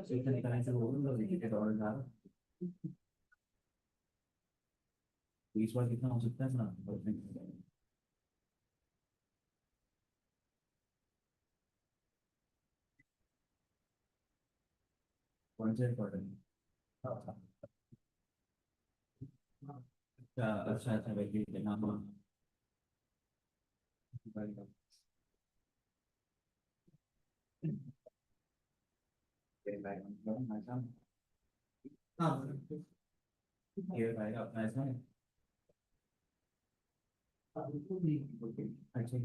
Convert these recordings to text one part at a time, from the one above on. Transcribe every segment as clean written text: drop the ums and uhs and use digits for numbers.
Certain kinds of overloaded और ज़्यादा तो इस बार कितना हो सकता है ना कौन से इम्पोर्टेंट अच्छा अच्छा अच्छा वैसे नाम हाँ ये भाई अपना इसमें अच्छा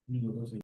नहीं वो तो सही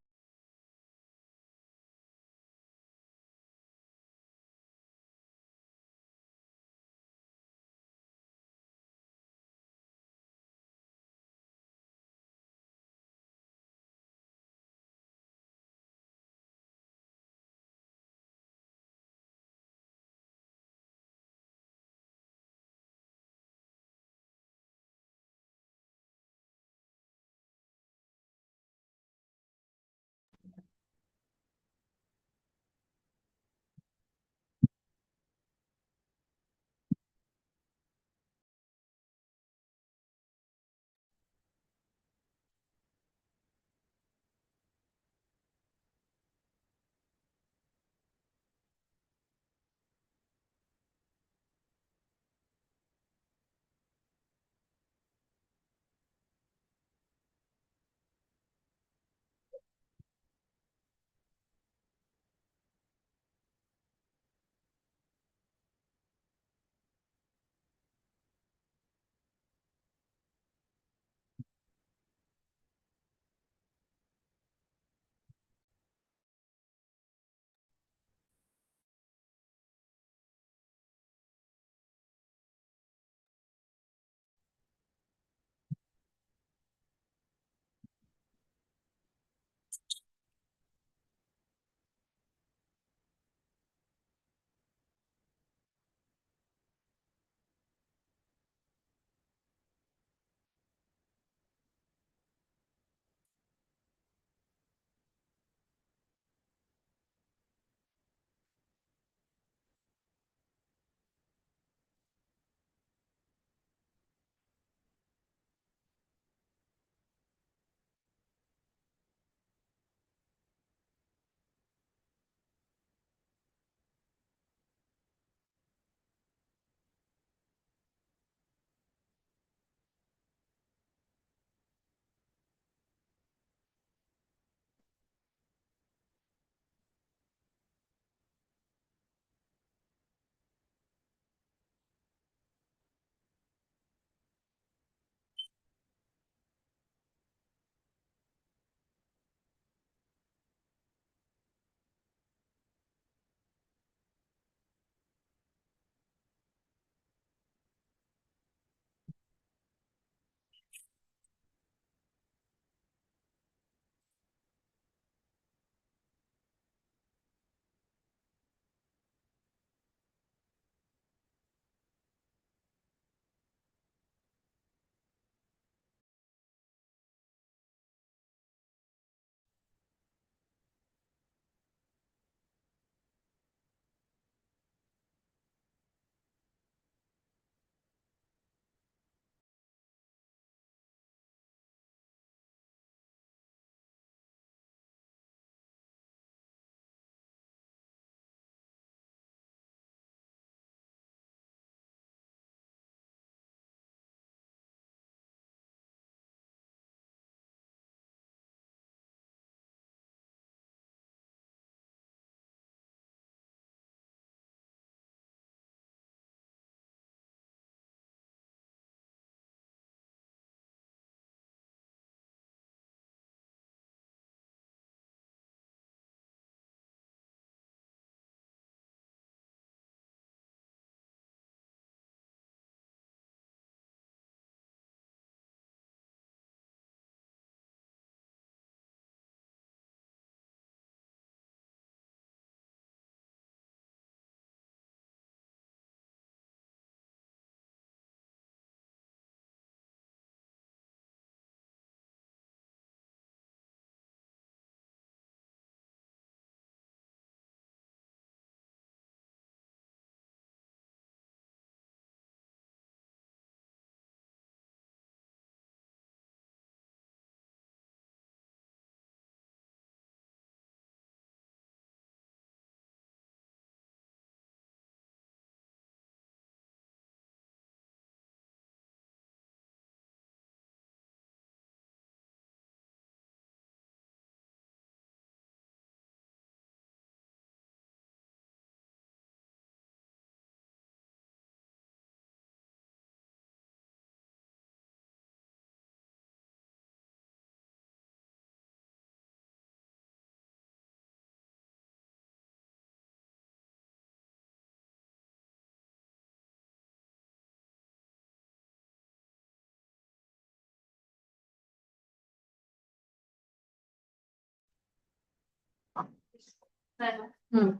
Hmm.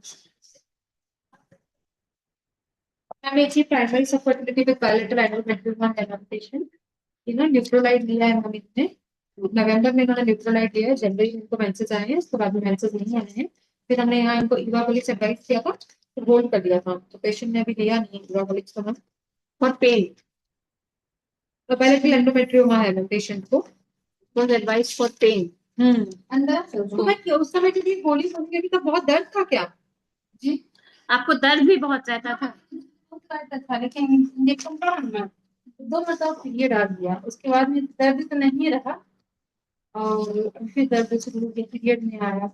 MHE primary fertility with bilateral endometrioma adaptation. Nutrilite लिया है हम इतने नवंबर में इन्होंने न्यूट्रोलाइट दिया है, जनवरी में इनको मेंसेस आए हैं, उसके बाद में मेंसेस नहीं आए हैं। फिर हमने यहाँ इनको इवाबोलिक्स एडवाइस किया था, तो होल्ड कर दिया था, तो पेशेंट ने अभी लिया नहीं इवाबोलिक्स का। और पेन, तो bilateral endometrioma है पेशेंट को, was advised for pain। अंदर तो मैं उस समय के लिए गोली सुन के, तो बहुत दर्द था क्या जी? आपको दर्द भी बहुत रहता था? बहुत रहता था, लेकिन इंजेक्शन का ना 2 मतलब ये डाल दिया, उसके बाद में दर्द तो नहीं रहा, और फिर दर्द शुरू हो गया, पीरियड में आया।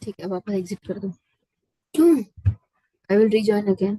ठीक है, वापस एग्जिट कर दो। क्यों? I will rejoin again.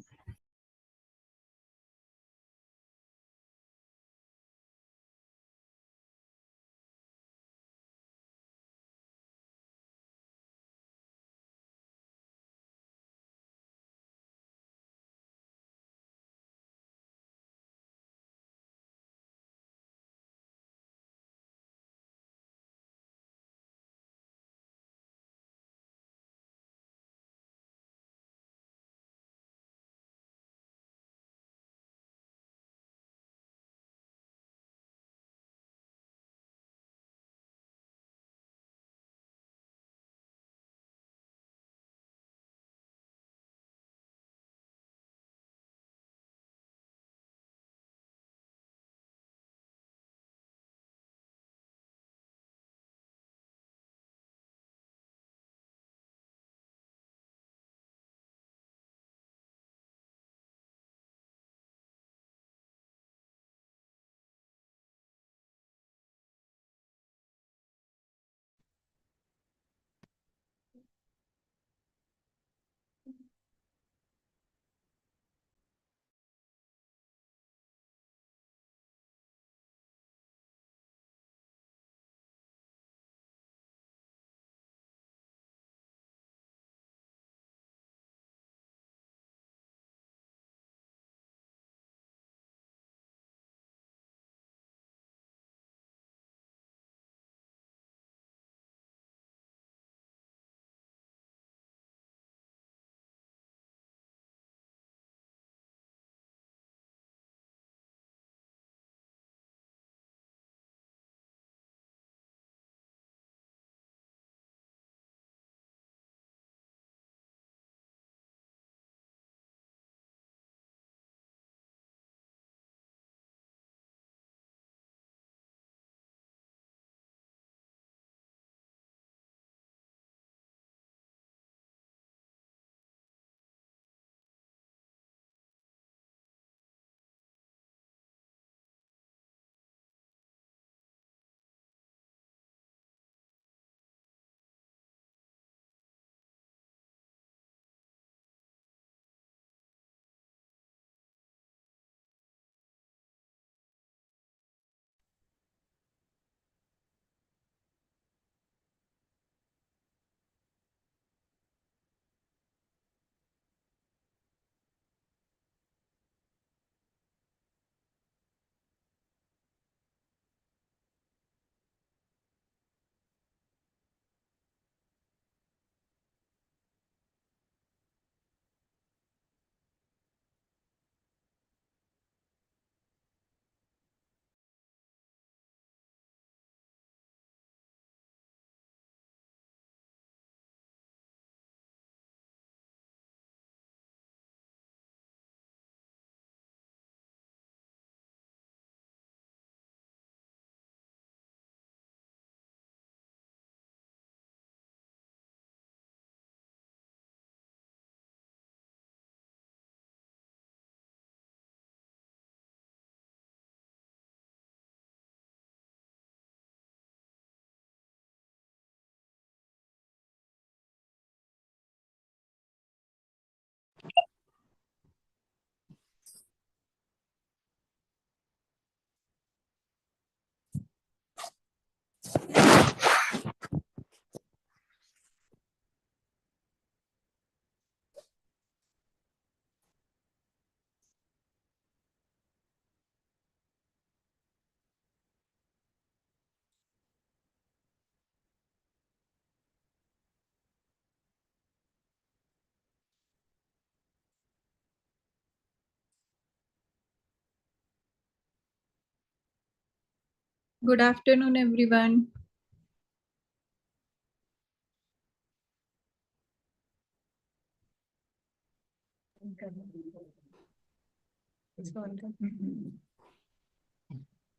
Good afternoon, everyone.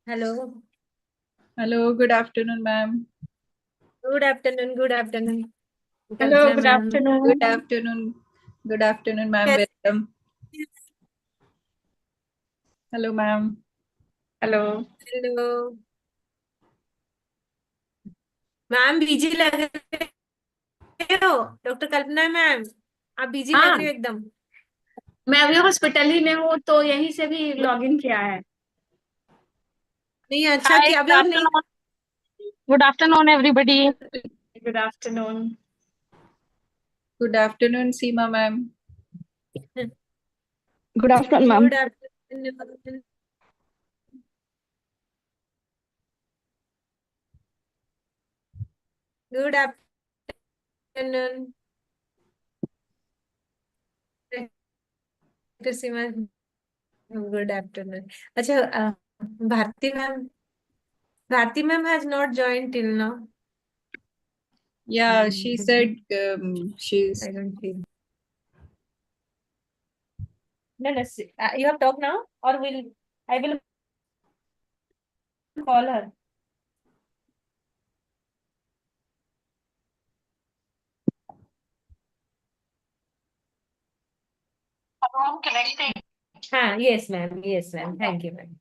Hello. Hello, good afternoon, ma'am. Good afternoon. Good afternoon. Hello, Kalpana good ma'am. afternoon. Good afternoon. Good afternoon, ma'am. Yes. Welcome. Hello, ma'am. Hello. Hello. Ma'am busy लग रहे हो doctor कल्पना ma'am आप busy लग हाँ रही हो एकदम मैं अभी हॉस्पिटल ही में हूँ तो यहीं से भी लॉग इन किया है नहीं अच्छा हाय कि अभी आप नहीं good afternoon everybody good afternoon Good afternoon, Seema, ma'am. Good afternoon ma'am good afternoon good afternoon Seema good afternoon अच्छा Bharti ma'am has not join till now Yeah, she said she's. I don't feel no no you have talked now or will I will call her हाँ yes ma'am thank you ma'am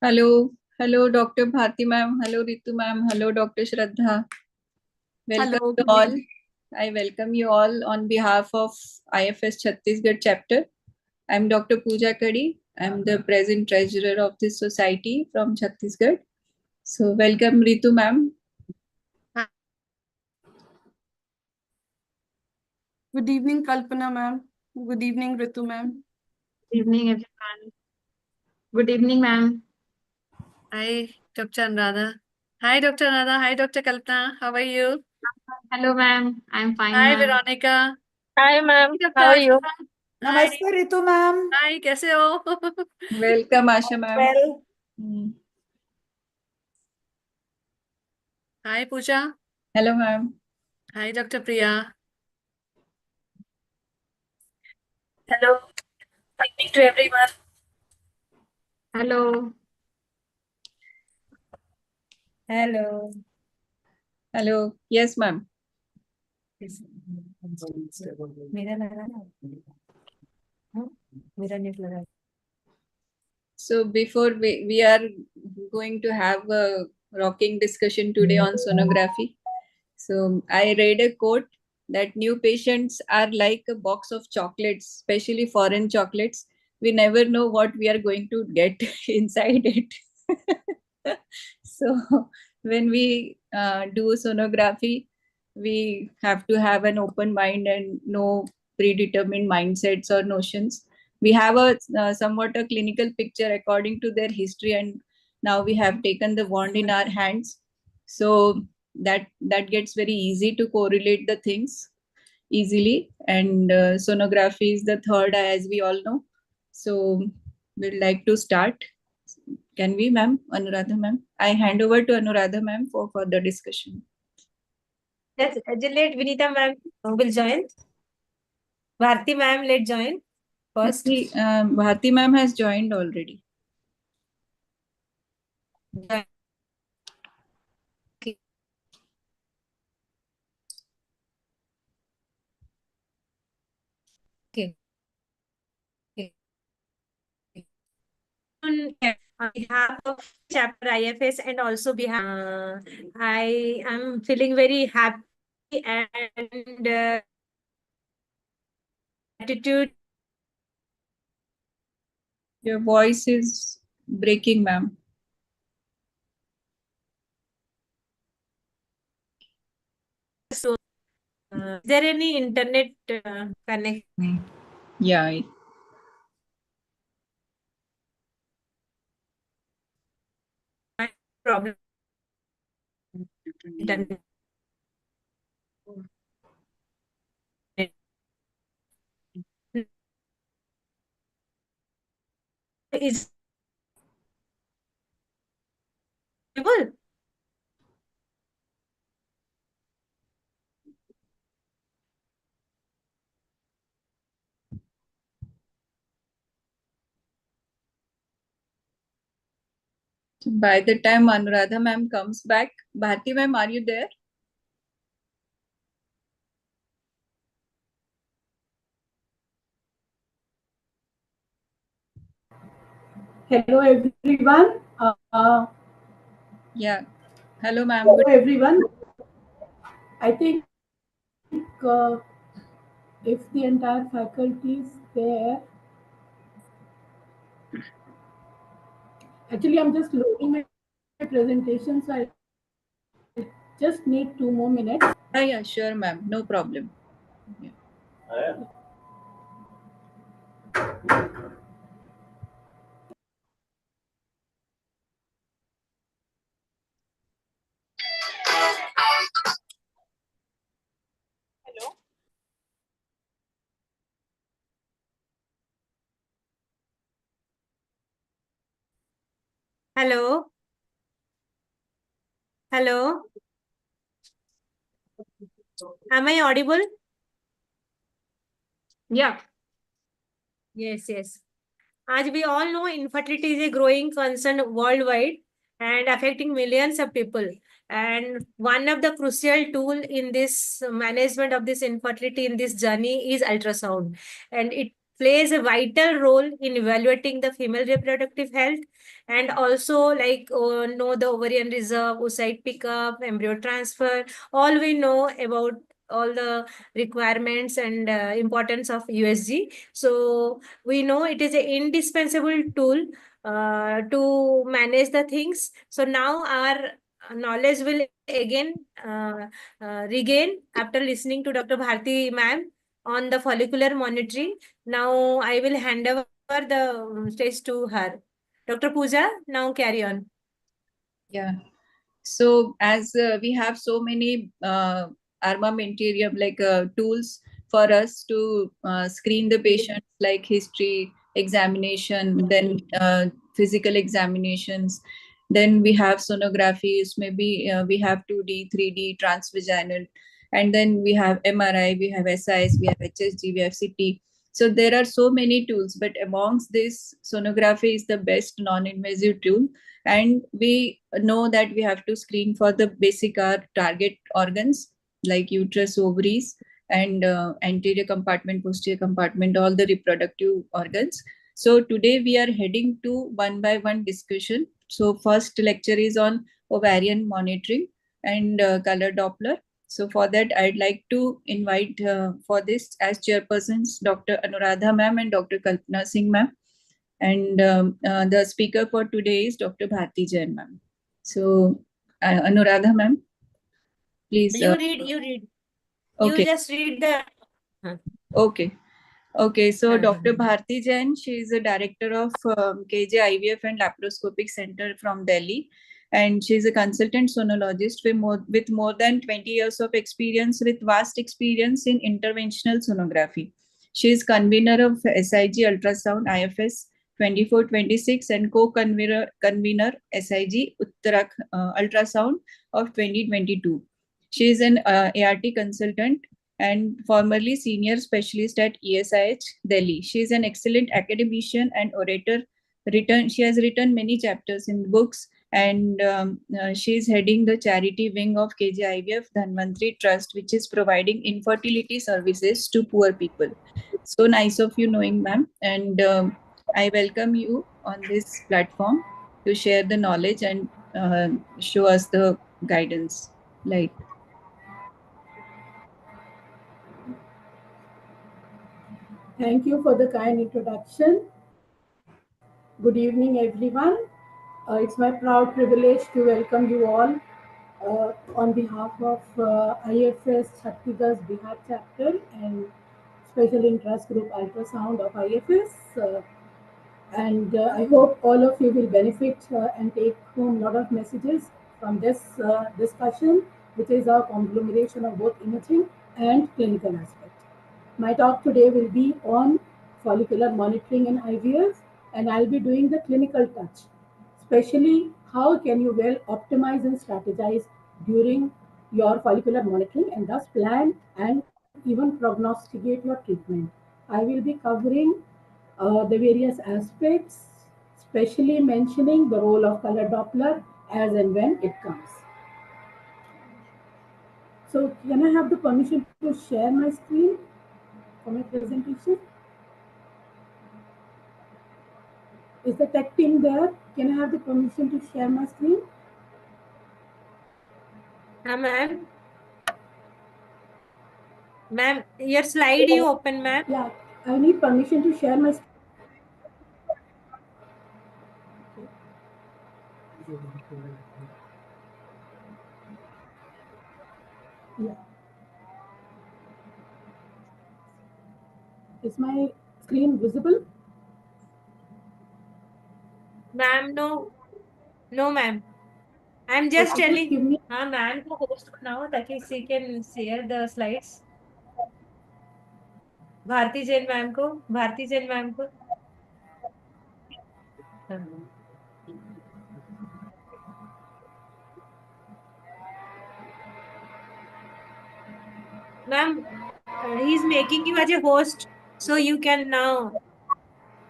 Hello, Dr. Bharti, ma'am. Hello, Ritu, ma'am. Hello, Dr. Shraddha. Welcome Hello, to good all. evening. I welcome you all on behalf of IFS Chhattisgarh chapter. I'm Dr. Pooja Kadi. I'm the present treasurer of this society from Chhattisgarh. So welcome, Ritu, ma'am. Good evening, Kalpana ma'am. Good evening, Ritu ma'am. Evening everyone good evening ma'am Hi, Dr. Anuradha. Hi, Dr. Anuradha. Hi, Dr. Kalpana. How are you? Hello ma'am I am fine Hi, ma'am Veronica. Hi ma'am Dr. How are you Ashma. Hi. Namaste, Ritu ma'am. Hi, कैसे हो? Welcome, Asha, ma'am. Well, Hmm. Hi, Pooja. Hello, ma'am. Hi, Dr. Priya. Hello. Good evening to everyone. Hello Hello. Hello. Yes, ma'am. मेरा लगा ना हाँ, मेरा net लगा So before we are going to have a rocking discussion today on sonography. So I read a quote that new patients are like a box of chocolates, especially foreign chocolates. We never know what we are going to get inside it. So when we do sonography, we have to have an open mind and no predetermined mindsets or notions. We have a somewhat a clinical picture according to their history, and now we have taken the wand in our hands. So that gets very easy to correlate the things easily, and sonography is the third eye, as we all know. So we'd like to start. Can we, ma'am? Anuradha ma'am, I hand over to Anuradha ma'am for further discussion. Let's let Vinita ma'am will join. Bharti ma'am, let join first. Bharti ma'am has joined already. Okay. Okay. Okay. On behalf of chapter IFS and also behalf, I am feeling very happy and gratitude. Your voice is breaking, ma'am. So, is there any internet connection? Yeah. Problem? Internet. Is able? By the time Anuradha ma'am comes back, Bharti ma'am, are you there? Hello everyone. Yeah. Hello ma'am. Hello Good. everyone. I think if the entire faculty is there, actually I'm just loading my presentation, so I just need 2 more minutes. Yeah, sure, ma'am. No problem. Yeah. Hello. Hello. Am I audible? Yeah. Yes, yes. As we all know, infertility is a growing concern worldwide and affecting millions of people. And one of the crucial tool in this management of this infertility in this journey is ultrasound. And it plays a vital role in evaluating the female reproductive health and also like know the ovarian reserve, oocyte pickup, embryo transfer. All we know about all the requirements and importance of USG. So we know it is an indispensable tool to manage the things. So now our knowledge will again regain after listening to Dr. Bharti ma'am on the follicular monitoring. Now I will hand over the stage to her. Dr. Pooja, now carry on. Yeah. So as we have so many armamentarium like tools for us to screen the patients, like history, examination, then physical examinations. Then we have sonographies, maybe we have 2D, 3D, transvaginal, and then we have MRI, we have SIS, we have HSG, we have CT. So there are so many tools, but amongst this, sonography is the best non-invasive tool. And we know that we have to screen for the basic target organs like uterus, ovaries, and anterior compartment, posterior compartment, all the reproductive organs. So today we are heading to one by one discussion. So first lecture is on ovarian monitoring and color Doppler. So for that, I'd like to invite for this as chairpersons, Dr. Anuradha ma'am and Dr. Kalpana Singh ma'am. And the speaker for today is Dr. Bharti Jain ma'am. So Anuradha ma'am, please. You read. You Okay. just read the. Okay. Okay, so Uh-huh. Dr. Bharti Jain, she is a director of KJ IVF and Laparoscopic Center from Delhi, and she is a consultant sonologist with more than 20 years of experience, with vast experience in interventional sonography. She is convener of SIG Ultrasound IFS 24-26 and co-convener SIG Ultrasound of 2022. She is an ART consultant and formerly senior specialist at ESIH Delhi. She is an excellent academician and orator. She has written many chapters in books, and she is heading the charity wing of KJIVF Dhanvantri Trust, which is providing infertility services to poor people. So nice of you knowing, ma'am, and I welcome you on this platform to share the knowledge and show us the guidance. Like. Thank you for the kind introduction. Good evening, everyone. It's my proud privilege to welcome you all on behalf of IFS Chhattisgarh's Bihar chapter and Special Interest Group Ultrasound of IFS. And I hope all of you will benefit and take home a lot of messages from this discussion, which is a conglomeration of both imaging and clinical aspect. My talk today will be on follicular monitoring in IVF, and I'll be doing the clinical touch, especially how can you well optimize and strategize during your follicular monitoring and thus plan and even prognosticate your treatment. I will be covering the various aspects, especially mentioning the role of color Doppler as and when it comes. So can I have the permission to share my screen for my presentation? Is the tech team there? Can I have the permission to share my screen? Ma'am. Ma'am, your slide you open, ma'am. Yeah, I need permission to share my screen. Yeah. Is my screen visible? Ma'am, no. No, ma'am. I'm just Okay, just telling. give me. हाँ ma'am को host बनाओ ताकि she can share the slides. Bharti Jain ma'am को. Ma'am, he's making you as a host, so you can now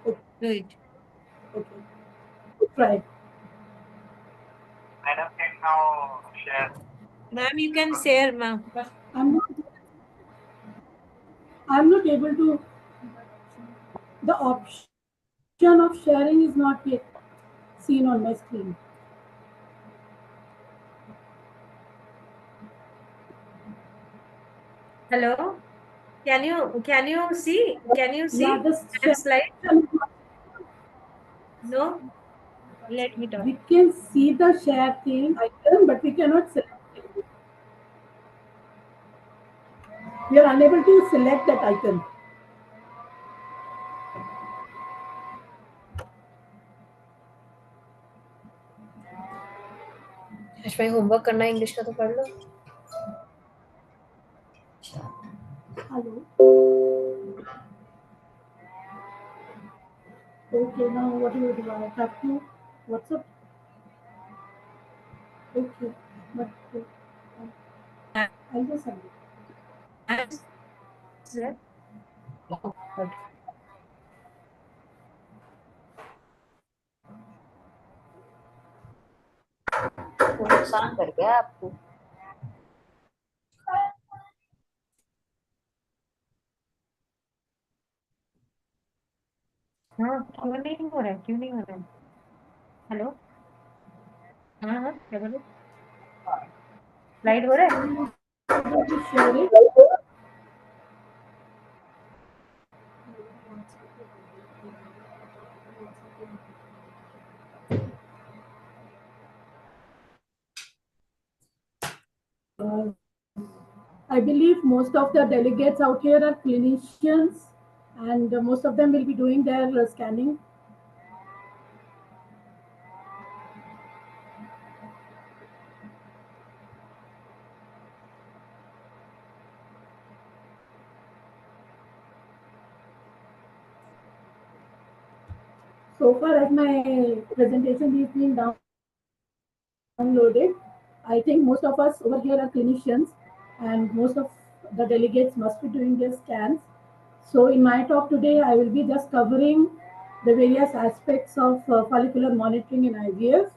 do it. Okay, try. Madam can now share. Ma'am, you can share, ma'am. I'm not able to. The option of sharing is not yet seen on my screen. Hello. Can you see? Can you see Yeah, the that slide? share. No. Let me talk. We can see the share thing icon, but we cannot select it. We are unable to select that icon. भाई homework करना है English का तो कर लो. Hello. Okay, now what do you do? I have to WhatsApp. Okay, but I'll just send it. Sir. Okay. नुकसान कर गया आपको। हाँ, क्यों नहीं हो रहा है, क्यों नहीं हो रहा है? हेलो, हाँ हाँ, क्या बोलो? लाइट हो रहा है? Share it. I believe most of the delegates out here are clinicians, and most of them will be doing their scanning. So far as my presentation is being downloaded, I think most of us over here are clinicians, and most of the delegates must be doing their scans. So in my talk today, I will be just covering the various aspects of follicular monitoring in IVF.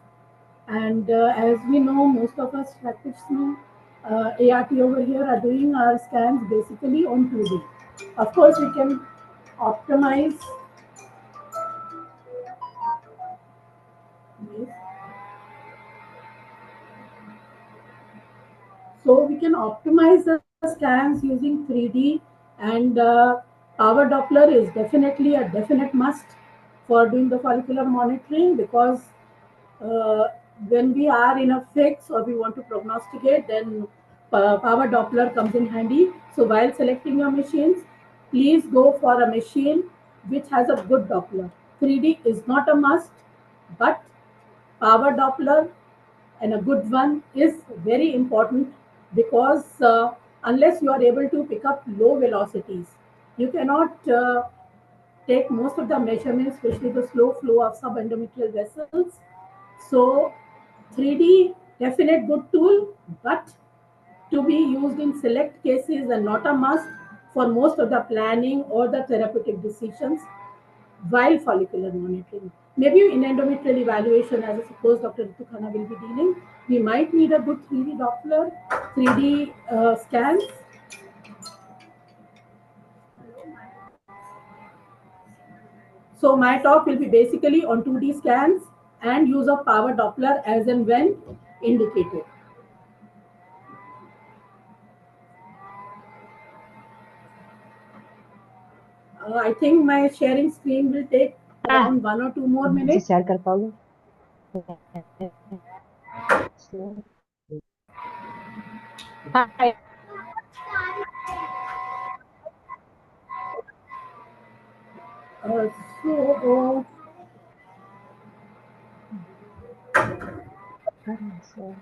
And as we know, most of us practitioners, ART over here are doing our scans basically on 2D. Of course, we can optimize. Yes. So we can optimize the scans using 3D, and power Doppler is definitely a definite must for doing the follicular monitoring, because uh, when we are in a fix or we want to prognosticate, then power Doppler comes in handy. So while selecting your machines, please go for a machine which has a good Doppler. 3D is not a must, but power Doppler and a good one is very important, because unless you are able to pick up low velocities, you cannot take most of the measurements, especially the slow flow of subendometrial vessels. So 3D definite good tool, but to be used in select cases and not a must for most of the planning or the therapeutic decisions while follicular monitoring. Maybe in endometrial evaluation, as I suppose Dr. Ritu Khanna will be dealing, we might need a good 3D Doppler, 3D scans. So my talk will be basically on 2D scans and use of power Doppler as and when indicated. I think my sharing screen will take around 1 or 2 more minutes. Share कर पाओगे? हाँ, So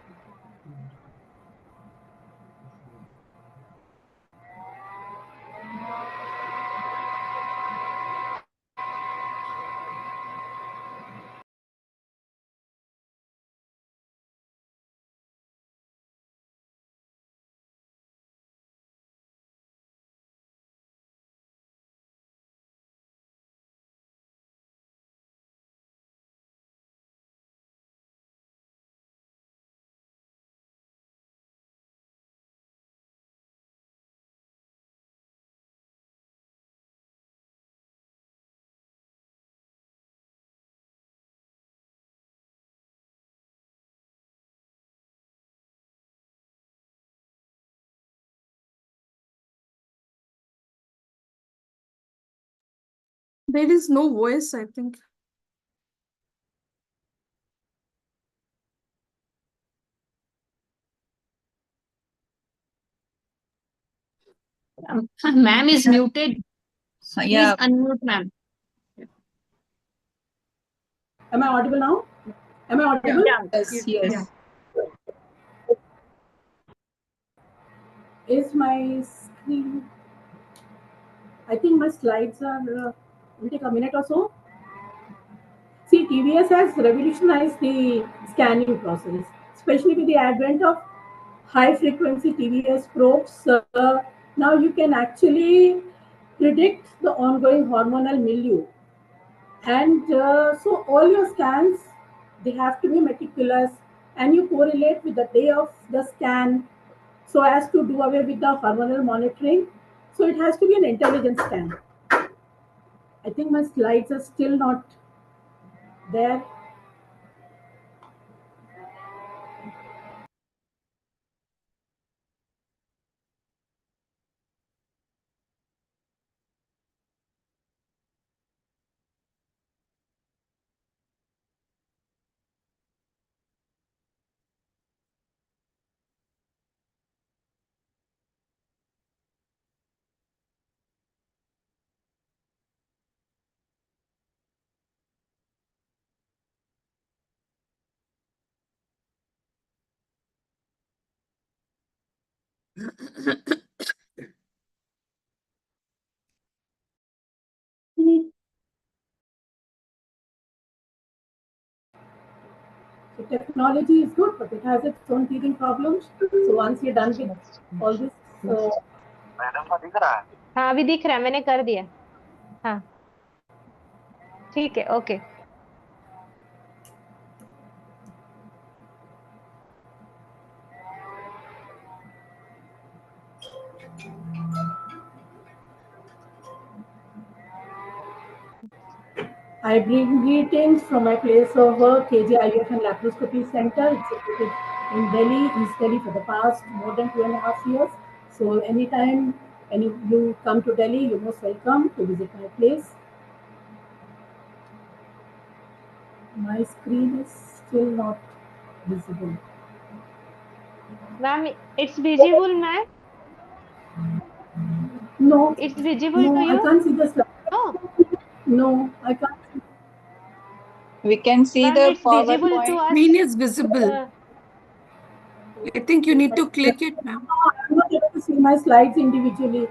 There is no voice, I think. Ma'am is muted. Please Yeah, unmute, ma'am. am I audible now? Am I audible? yes, yes. Is my screen? I think my slides are. Will take a minute or so. See, TVS has revolutionized the scanning process, especially with the advent of high frequency TVS probes. Now you can actually predict the ongoing hormonal milieu, and so all your scans, they have to be meticulous, and you correlate with the day of the scan so as to do away with the hormonal monitoring. So it has to be an intelligent scan. I think my slides are still not there. So technology is good, but it has its own teething problems. So once you're done with all this, हाँ अभी दिख रहा है, मैंने कर दिया. हाँ ठीक है, okay. I bring greetings from my place of work, KGIF and Laparoscopy Center. It's located in Delhi, East Delhi, for the past more than 2.5 years. So anytime you come to Delhi, you're most welcome to visit my place. My screen is still not visible. Ma'am, it's visible, ma'am. No, It's visible no, to I you. can't see the slide. Oh, No, I can't see. We can see ma'am, the it's visible to PowerPoint. us. Screen is visible. Uh, I think you need to click it, ma'am. I'm not able to see my slides individually.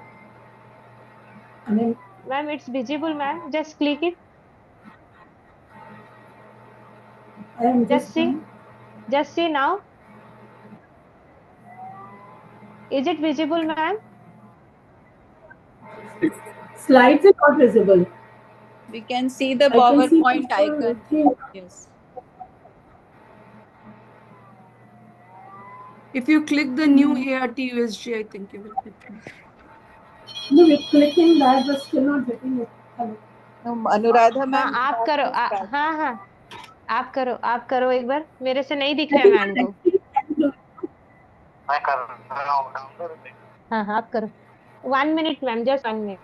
I mean, ma'am, it's visible, ma'am. Just click it. I am Just see. trying. Just see now. Is it visible, ma'am? Slides are not visible. We can see the I can see PowerPoint the full icon. thing. Yes. If you click the new ART USG, I think you will get it. No, we're clicking that, but still not getting it. Hello. No, Anuradha हाँ ma'am. आप करो. हाँ हाँ आप करो एक बार. मेरे से नहीं दिख I रहा है think मैम को. मैं कर रहा हूँ डाउनलोड. हाँ हाँ आप करो. 1 minute, ma'am. Just 1 minute.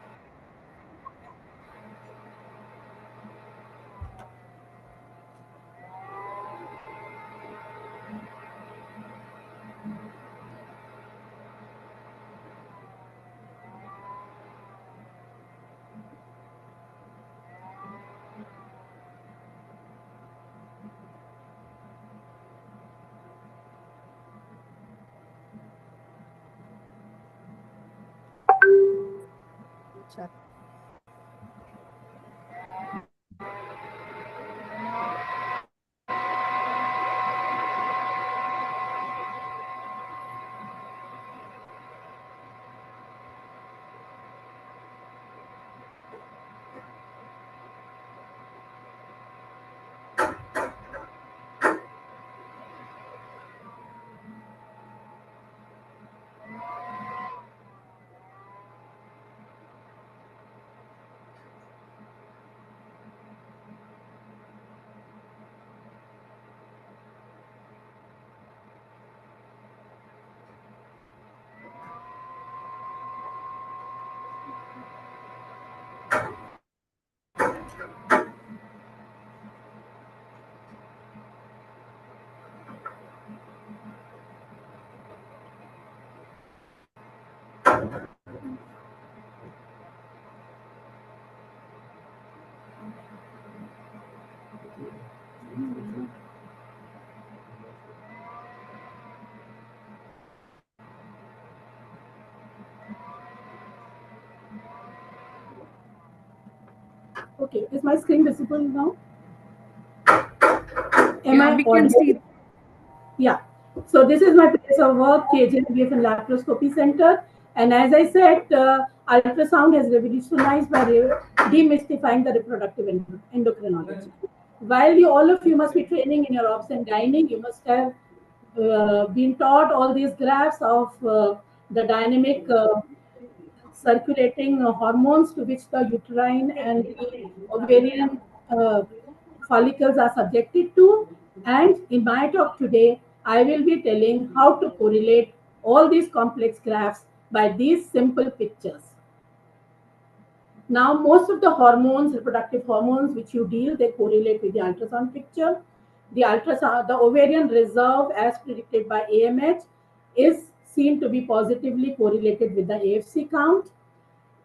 Okay, is my screen visible now? Yeah, we can see. Yeah. So this is my place of work, KGIF and Laparoscopy Center. And as I said, ultrasound has revolutionized by demystifying the reproductive endocrinology. While all of you must be training in your obs and gynae, you must have been taught all these graphs of the dynamic circulating hormones to which the uterine and the ovarian follicles are subjected to. And in my talk today, I will be telling how to correlate all these complex graphs by these simple pictures. Now, most of the hormones, reproductive hormones which you deal, they correlate with the ultrasound picture. The ultrasound, the ovarian reserve, as predicted by AMH, is seen to be positively correlated with the AFC count.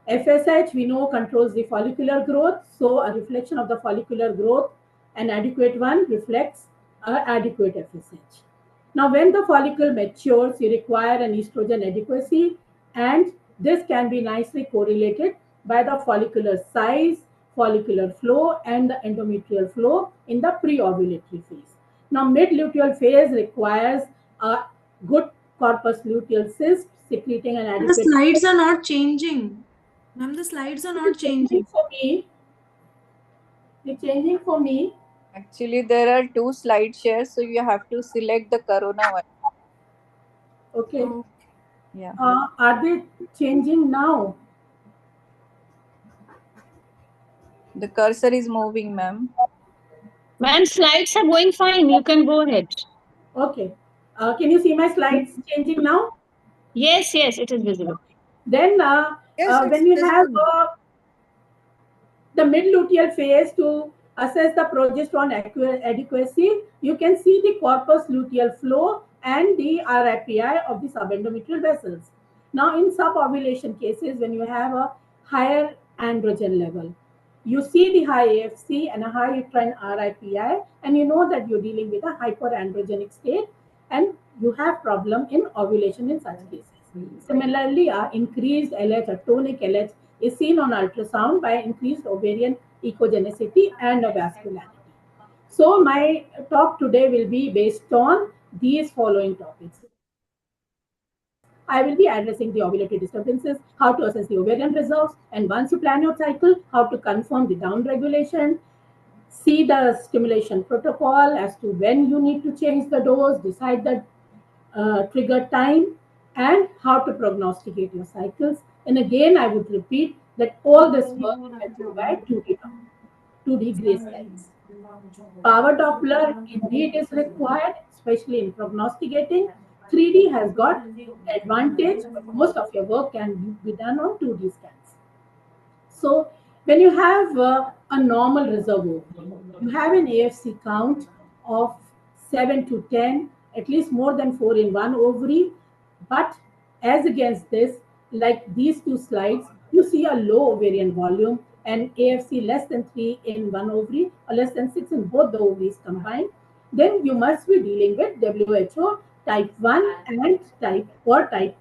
FSH, we know, controls the follicular growth. So a reflection of the follicular growth, an adequate one, reflects an adequate FSH. Now, when the follicle matures, you require an estrogen adequacy, and this can be nicely correlated by the follicular size, follicular flow, and the endometrial flow in the pre-ovulatory phase. Now, mid-luteal phase requires a good corpus luteal cyst secreting an adequate. The slides are not changing. Ma'am, the slides are not changing. For me, it's changing for me. Actually, there are 2 slide shares, so you have to select the Corona one. Okay. Yeah. Are they changing now? The cursor is moving, ma'am. Ma'am, slides are going fine. You can go ahead. Okay. Can you see my slides changing now? Yes, yes, it is visible. Then when you have the mid-luteal phase to assess the progesterone adequacy, you can see the corpus luteal flow and the RIPI of the subendometrial vessels. Now, in subovulation cases, when you have a higher androgen level, you see the high AFC and a high uterine RIPI, and you know that you're dealing with a hyperandrogenic state, and you have problem in ovulation in such cases. Similarly, increased LH, a tonic LH, is seen on ultrasound by increased ovarian echogenicity and vascularity. So my talk today will be based on these following topics. I will be addressing the ovulatory disturbances, how to assess the ovarian reserves, and once you plan your cycle, how to confirm the downregulation, see the stimulation protocol as to when you need to change the dose, decide the trigger time, and how to prognosticate your cycles. And again, I would repeat that all this work can provide 2D grace lines. Power Doppler indeed is required, especially in prognosticating. 3D has got advantage, but most of your work can be done on 2D scans. So when you have a normal reserve ovary, you have an AFC count of 7 to 10, at least more than 4 in one ovary. But as against this, like these 2 slides, you see a low ovarian volume and AFC less than 3 in one ovary or less than 6 in both the ovaries combined. Then you must be dealing with WHO type 1 and type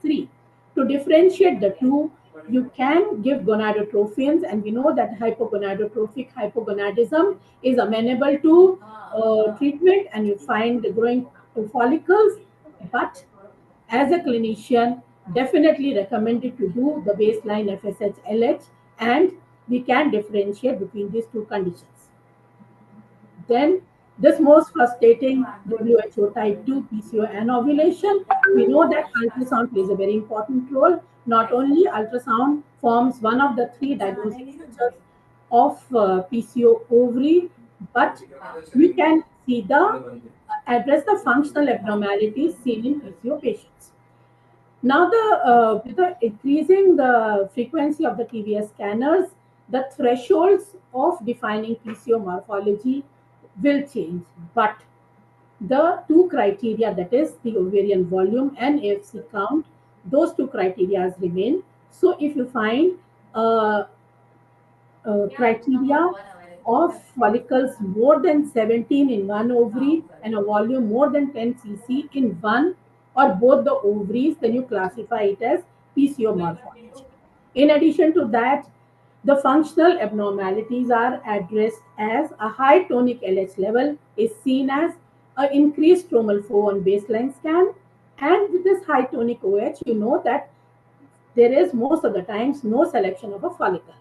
3. To differentiate the two, you can give gonadotropins, and we know that hypogonadotrophic hypogonadism is amenable to treatment, and you find growing follicles. But as a clinician, definitely recommended to do the baseline FSH LH, and we can differentiate between these 2 conditions. Then this most frustrating WHO type 2 PCO and ovulation. We know that ultrasound plays a very important role. Not only ultrasound forms one of the 3 diagnostic features of PCO ovary, but we can see address the functional abnormalities seen in PCO patients. Now, with the increasing the frequency of the TVS scanners, the thresholds of defining PCO morphology will change, but the 2 criteria, that is the ovarian volume and AFC count, those 2 criteria remain. So if you find criteria of follicles more than 17 in one ovary and a volume more than 10 cc in one or both the ovaries, then you classify it as PCO morphology. In addition to that, the functional abnormalities are addressed as a high tonic LH level is seen as an increased stromal flow on baseline scan. And with this high tonic OH, you know that there is most of the times no selection of a follicle.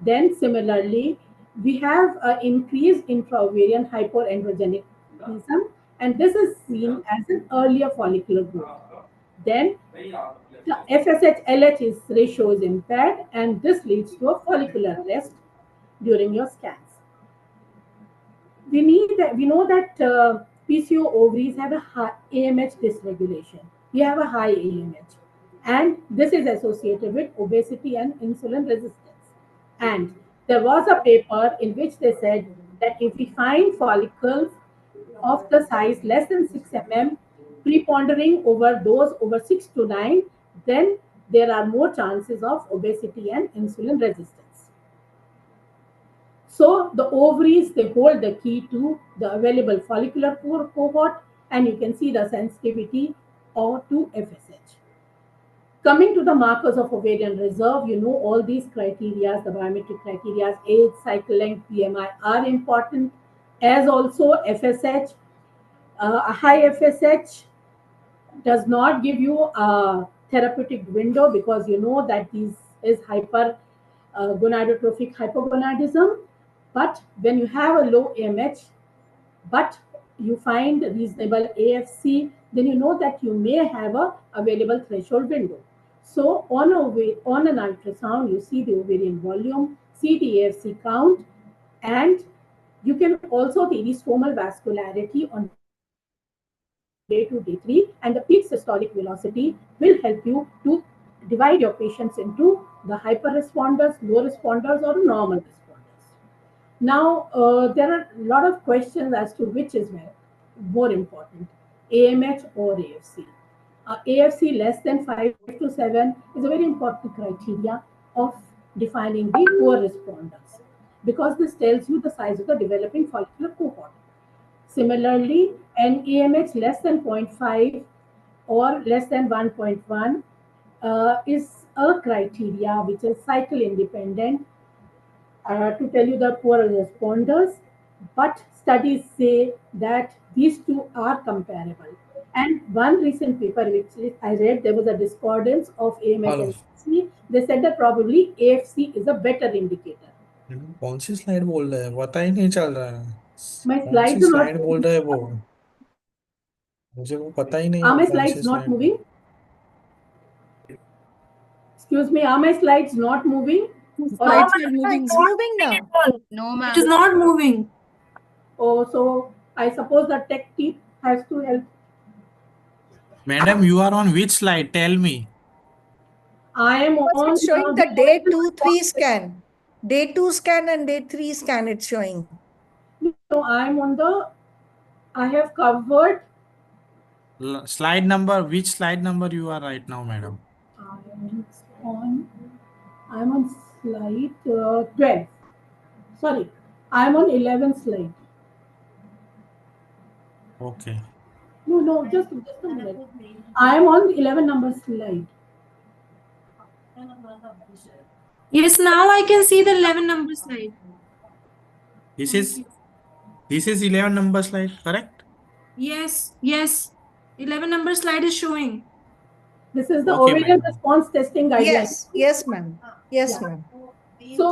Then similarly, we have an increased intraovarian hyperandrogenism and this is seen as an earlier follicular growth. Then the FSH-LH ratio is impaired, and this leads to a follicular arrest during your scans. We know that PCO ovaries have a high AMH dysregulation. You have a high AMH, and this is associated with obesity and insulin resistance. And there was a paper in which they said that if we find follicles of the size less than 6 mm prepondering over those over 6 to 9, then there are more chances of obesity and insulin resistance. So the ovaries, they hold the key to the available follicular cohort, and you can see the sensitivity or to FSH. Coming to the markers of ovarian reserve, you know all these criteria, the biometric criteria, age, cycle length, BMI are important, as also FSH. A high FSH does not give you a therapeutic window because you know that this is gonadotrophic hypogonadism. But when you have a low AMH, but you find reasonable AFC, then you know that you may have a available threshold window. So on an ultrasound, you see the ovarian volume, see the AFC count, and you can also see the stromal vascularity on day 2, day 3, and the peak systolic velocity will help you to divide your patients into the hyper responders, low responders, or normal responders. Now, there are a lot of questions as to which is more important, AMH or AFC. AFC less than 5 to 7 is a very important criteria of defining the poor responders because this tells you the size of the developing follicular cohort. Similarly, an AMH less than 0.5 or less than 1.1 is a criteria which is cycle independent to tell you the poorer responders, but studies say that these two are comparable. And one recent paper which I read, there was a discordance of AMH and AFC. They said that probably AFC is a better indicator. कौन सी slide बोल रहा है पता ही नहीं चल रहा है My कौन slides see are not slide बोल रहा है वो मुझे वो पता ही नहीं Are है my कौन सी slides not slide moving? Excuse me, are my slides not moving? Slides are moving. It's moving now. No, ma'am. It is not moving. Oh, so I suppose the tech team has to help. Madam, you are on which slide? Tell me. I am on It's showing the day 2, 3 scan. Day 2 scan and day 3 scan it's showing. No, I'm on the. I have covered. Slide number. Which slide number you are right now, madam? I'm on slide 12. Sorry, I'm on 11th slide. Okay. No, just a minute. I am on 11 number slide. Yes, now I can see the 11 number slide. This is 11 number slide, correct? Yes. 11 number slide is showing. This is the Okay, ovarian ma'am. response testing guidelines. Yes, ma'am. Yes, Yeah. ma'am. So,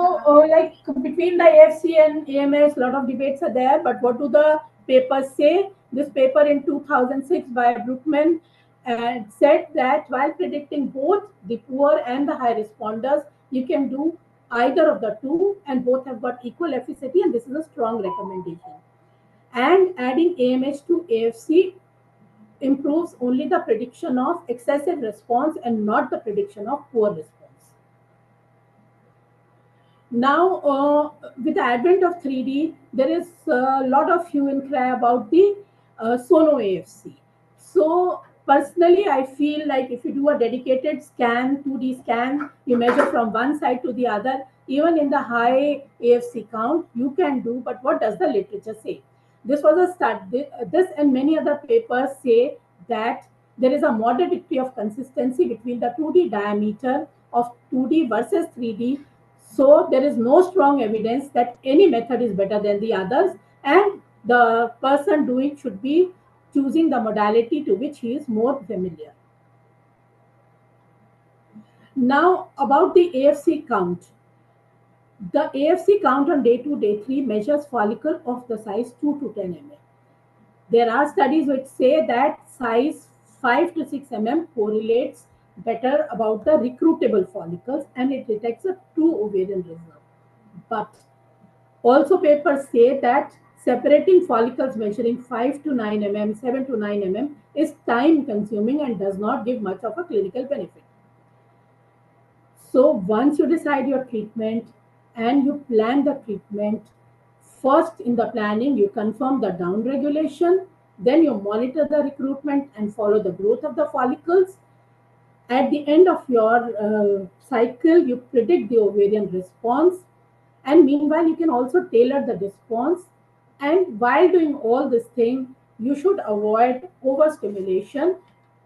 like between the AFC and AMS, a lot of debates are there. But what do the papers say? This paper in 2006 by Brookman said that while predicting both the poor and the high responders, you can do either of the two, and both have got equal efficacy, and this is a strong recommendation. And adding AMH to AFC improves only the prediction of excessive response and not the prediction of poor response. Now, with the advent of 3D, there is a lot of hue and cry about the Sono AFC. So personally, I feel like if you do a dedicated scan, 2D scan, you measure from one side to the other, even in the high AFC count, you can do, but what does the literature say? This was a study, this and many other papers say that there is a moderate degree of consistency between the 2D diameter of 2D versus 3D. So there is no strong evidence that any method is better than the others, and the person doing should be choosing the modality to which he is more familiar. Now about the AFC count. The AFC count on day 2, day 3 measures follicle of the size 2 to 10 mm. There are studies which say that size 5 to 6 mm correlates better about the recruitable follicles and it detects a true ovarian reserve. But also papers say that separating follicles measuring 5 to 9 mm, 7 to 9 mm is time consuming and does not give much of a clinical benefit. So once you decide your treatment and you plan the treatment, first in the planning, you confirm the down regulation, then you monitor the recruitment and follow the growth of the follicles. At the end of your cycle, you predict the ovarian response. And meanwhile, you can also tailor the response. And while doing all this thing, you should avoid overstimulation.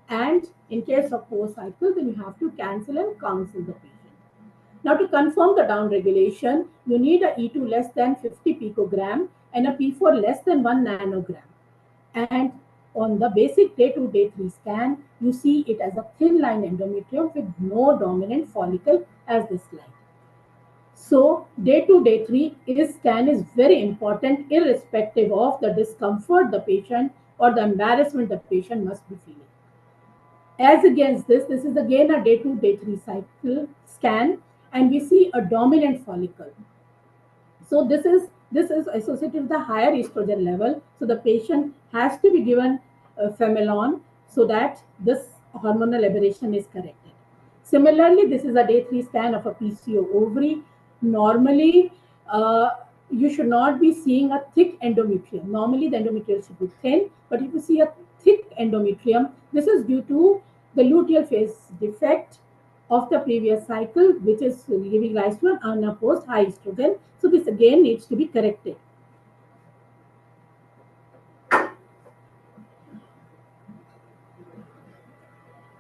And in case of post cycle, then you have to cancel and counsel the patient. Now, to confirm the down regulation, you need a E2 less than 50 picogram and a P4 less than 1 nanogram. And on the basic day 2, day 3 scan, you see it as a thin line endometrium with no dominant follicle as this slide. So day 2, day 3 scan is very important irrespective of the discomfort the patient or the embarrassment the patient must be feeling. As against this is again a day 2, day 3 cycle scan and we see a dominant follicle. So this is associated with a higher estrogen level. So the patient has to be given Femelon so that this hormonal aberration is corrected. Similarly, this is a day 3 scan of a PCO ovary. Normally, you should not be seeing a thick endometrium. Normally, the endometrium should be thin, but if you see a thick endometrium, this is due to the luteal phase defect of the previous cycle, which is giving rise to an unopposed high estrogen. So this again needs to be corrected.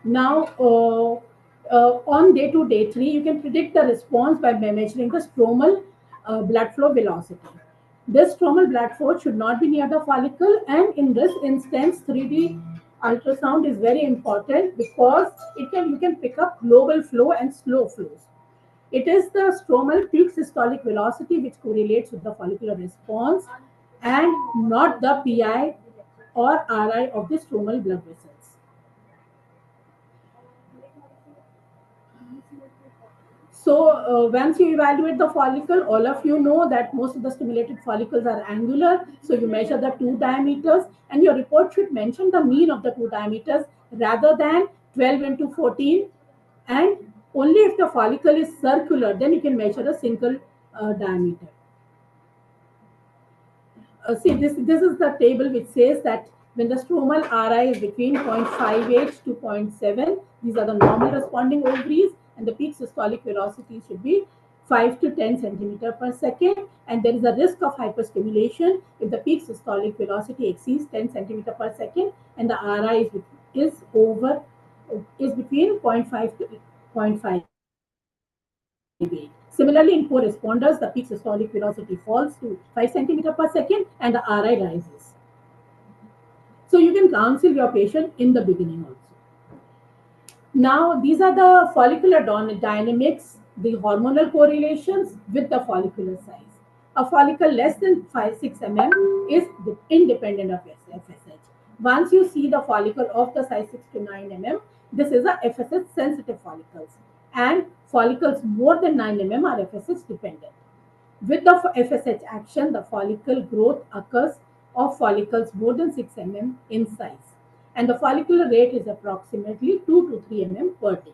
Now, on day 2, day 3, you can predict the response by measuring the stromal blood flow velocity. This stromal blood flow should not be near the follicle, and in this instance, 3D ultrasound is very important because you can pick up global flow and slow flows. It is the stromal peak systolic velocity which correlates with the follicular response and not the PI or RI of the stromal blood vessels. So once you evaluate the follicle, all of you know that most of the stimulated follicles are angular. So you measure the 2 diameters and your report should mention the mean of the 2 diameters rather than 12 into 14. And only if the follicle is circular, then you can measure a single diameter. See, this is the table which says that when the stromal RI is between 0.58 to 0.7, these are the normal responding ovaries, and the peak systolic velocity should be 5 to 10 centimeter per second, and there is a risk of hyperstimulation if the peak systolic velocity exceeds 10 centimeter per second, and the RI is between 0.5 to 0.58. Similarly, in poor responders, the peak systolic velocity falls to 5 centimeter per second and the RI rises. So you can counsel your patient in the beginning also. Now, these are the follicular dynamics, the hormonal correlations with the follicular size. A follicle less than 6 mm is independent of FSH. Once you see the follicle of the size 6 to 9 mm, this is a FSH sensitive follicles. And follicles more than 9 mm are FSH dependent. With the FSH action, the follicle growth occurs of follicles more than 6 mm in size. And the follicular rate is approximately 2 to 3 mm per day.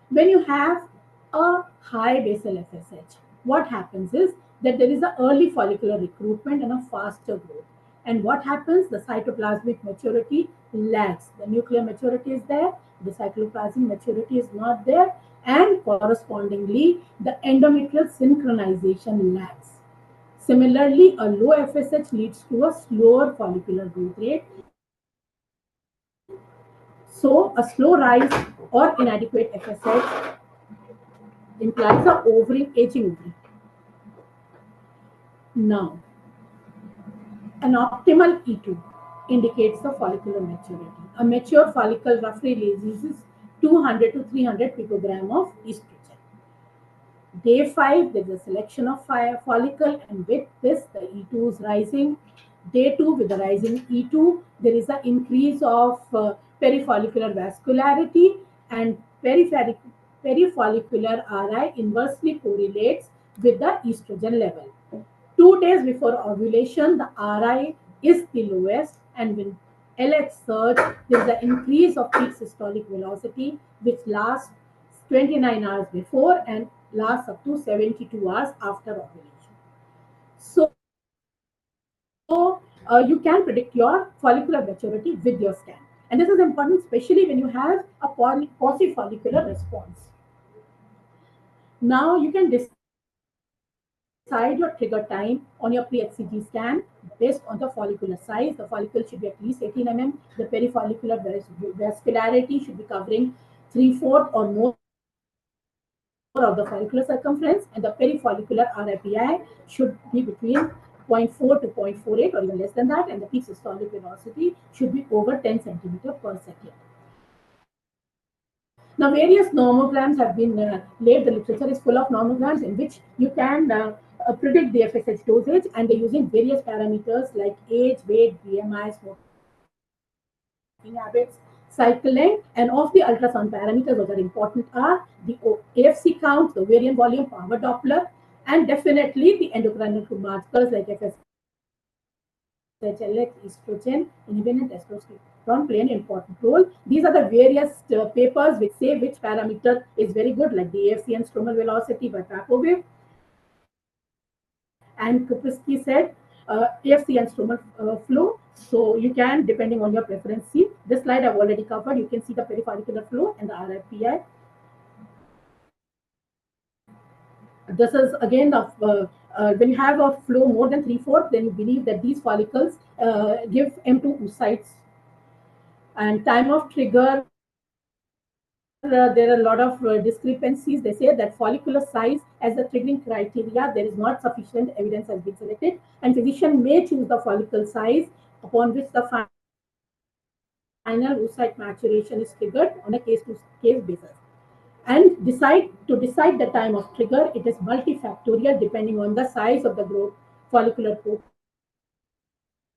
When you have a high basal FSH, what happens is that there is an early follicular recruitment and a faster growth. And what happens? The cytoplasmic maturity lags. The nuclear maturity is there, the cytoplasmic maturity is not there, and correspondingly, the endometrial synchronization lags. Similarly, a low FSH leads to a slower follicular growth rate. So, a slow rise or inadequate FSH implies an aging ovary. Now, an optimal E2 indicates the follicular maturity. A mature follicle roughly releases 200 to 300 picogram of estrogen. Day 5, there is a selection of follicle, and with this, the E2 is rising. Day 2, with the rising E2, there is an increase of perifollicular vascularity, and perifollicular RI inversely correlates with the estrogen level. 2 days before ovulation, the RI is the lowest, and when LH surge, there is an increase of peak systolic velocity, which lasts 29 hours before and lasts up to 72 hours after ovulation. So, you can predict your follicular maturity with your scan. And this is important, especially when you have a paucifollicular response. Now, you can decide your trigger time on your pre-HCG scan based on the follicular size. The follicle should be at least 18 mm. The perifollicular vascularity should be covering 3/4 or more of the follicular circumference, and the perifollicular RIPI should be between 0.4 to 0.48 or even less than that, and the peak systolic velocity should be over 10 centimeter per second. Now, various normograms have been laid. The literature is full of normograms in which you can predict the FSH dosage, and they're using various parameters like age, weight, BMI, smoking habits, cycle length, and of the ultrasound parameters that are important are the AFC count, the ovarian volume, power Doppler, and definitely the endocrine markers like FSH, LH, estrogen, inhibin, and testosterone play an important role. These are the various papers which say which parameter is very good, like the AFC and stromal velocity by Papovic. And Kuprisky said AFC and stromal flow. So you can, depending on your preference, see. This slide I've already covered. You can see the perifollicular flow and the RIPI. This is again the when you have a flow more than 3/4, then you believe that these follicles give M2 oocytes. And time of trigger, there are a lot of discrepancies. They say that follicular size as a triggering criteria, there is not sufficient evidence has been selected, and physician may choose the follicle size upon which the final oocyte maturation is triggered on a case-to-case basis. And decide the time of trigger, it is multifactorial depending on the size of the growth follicular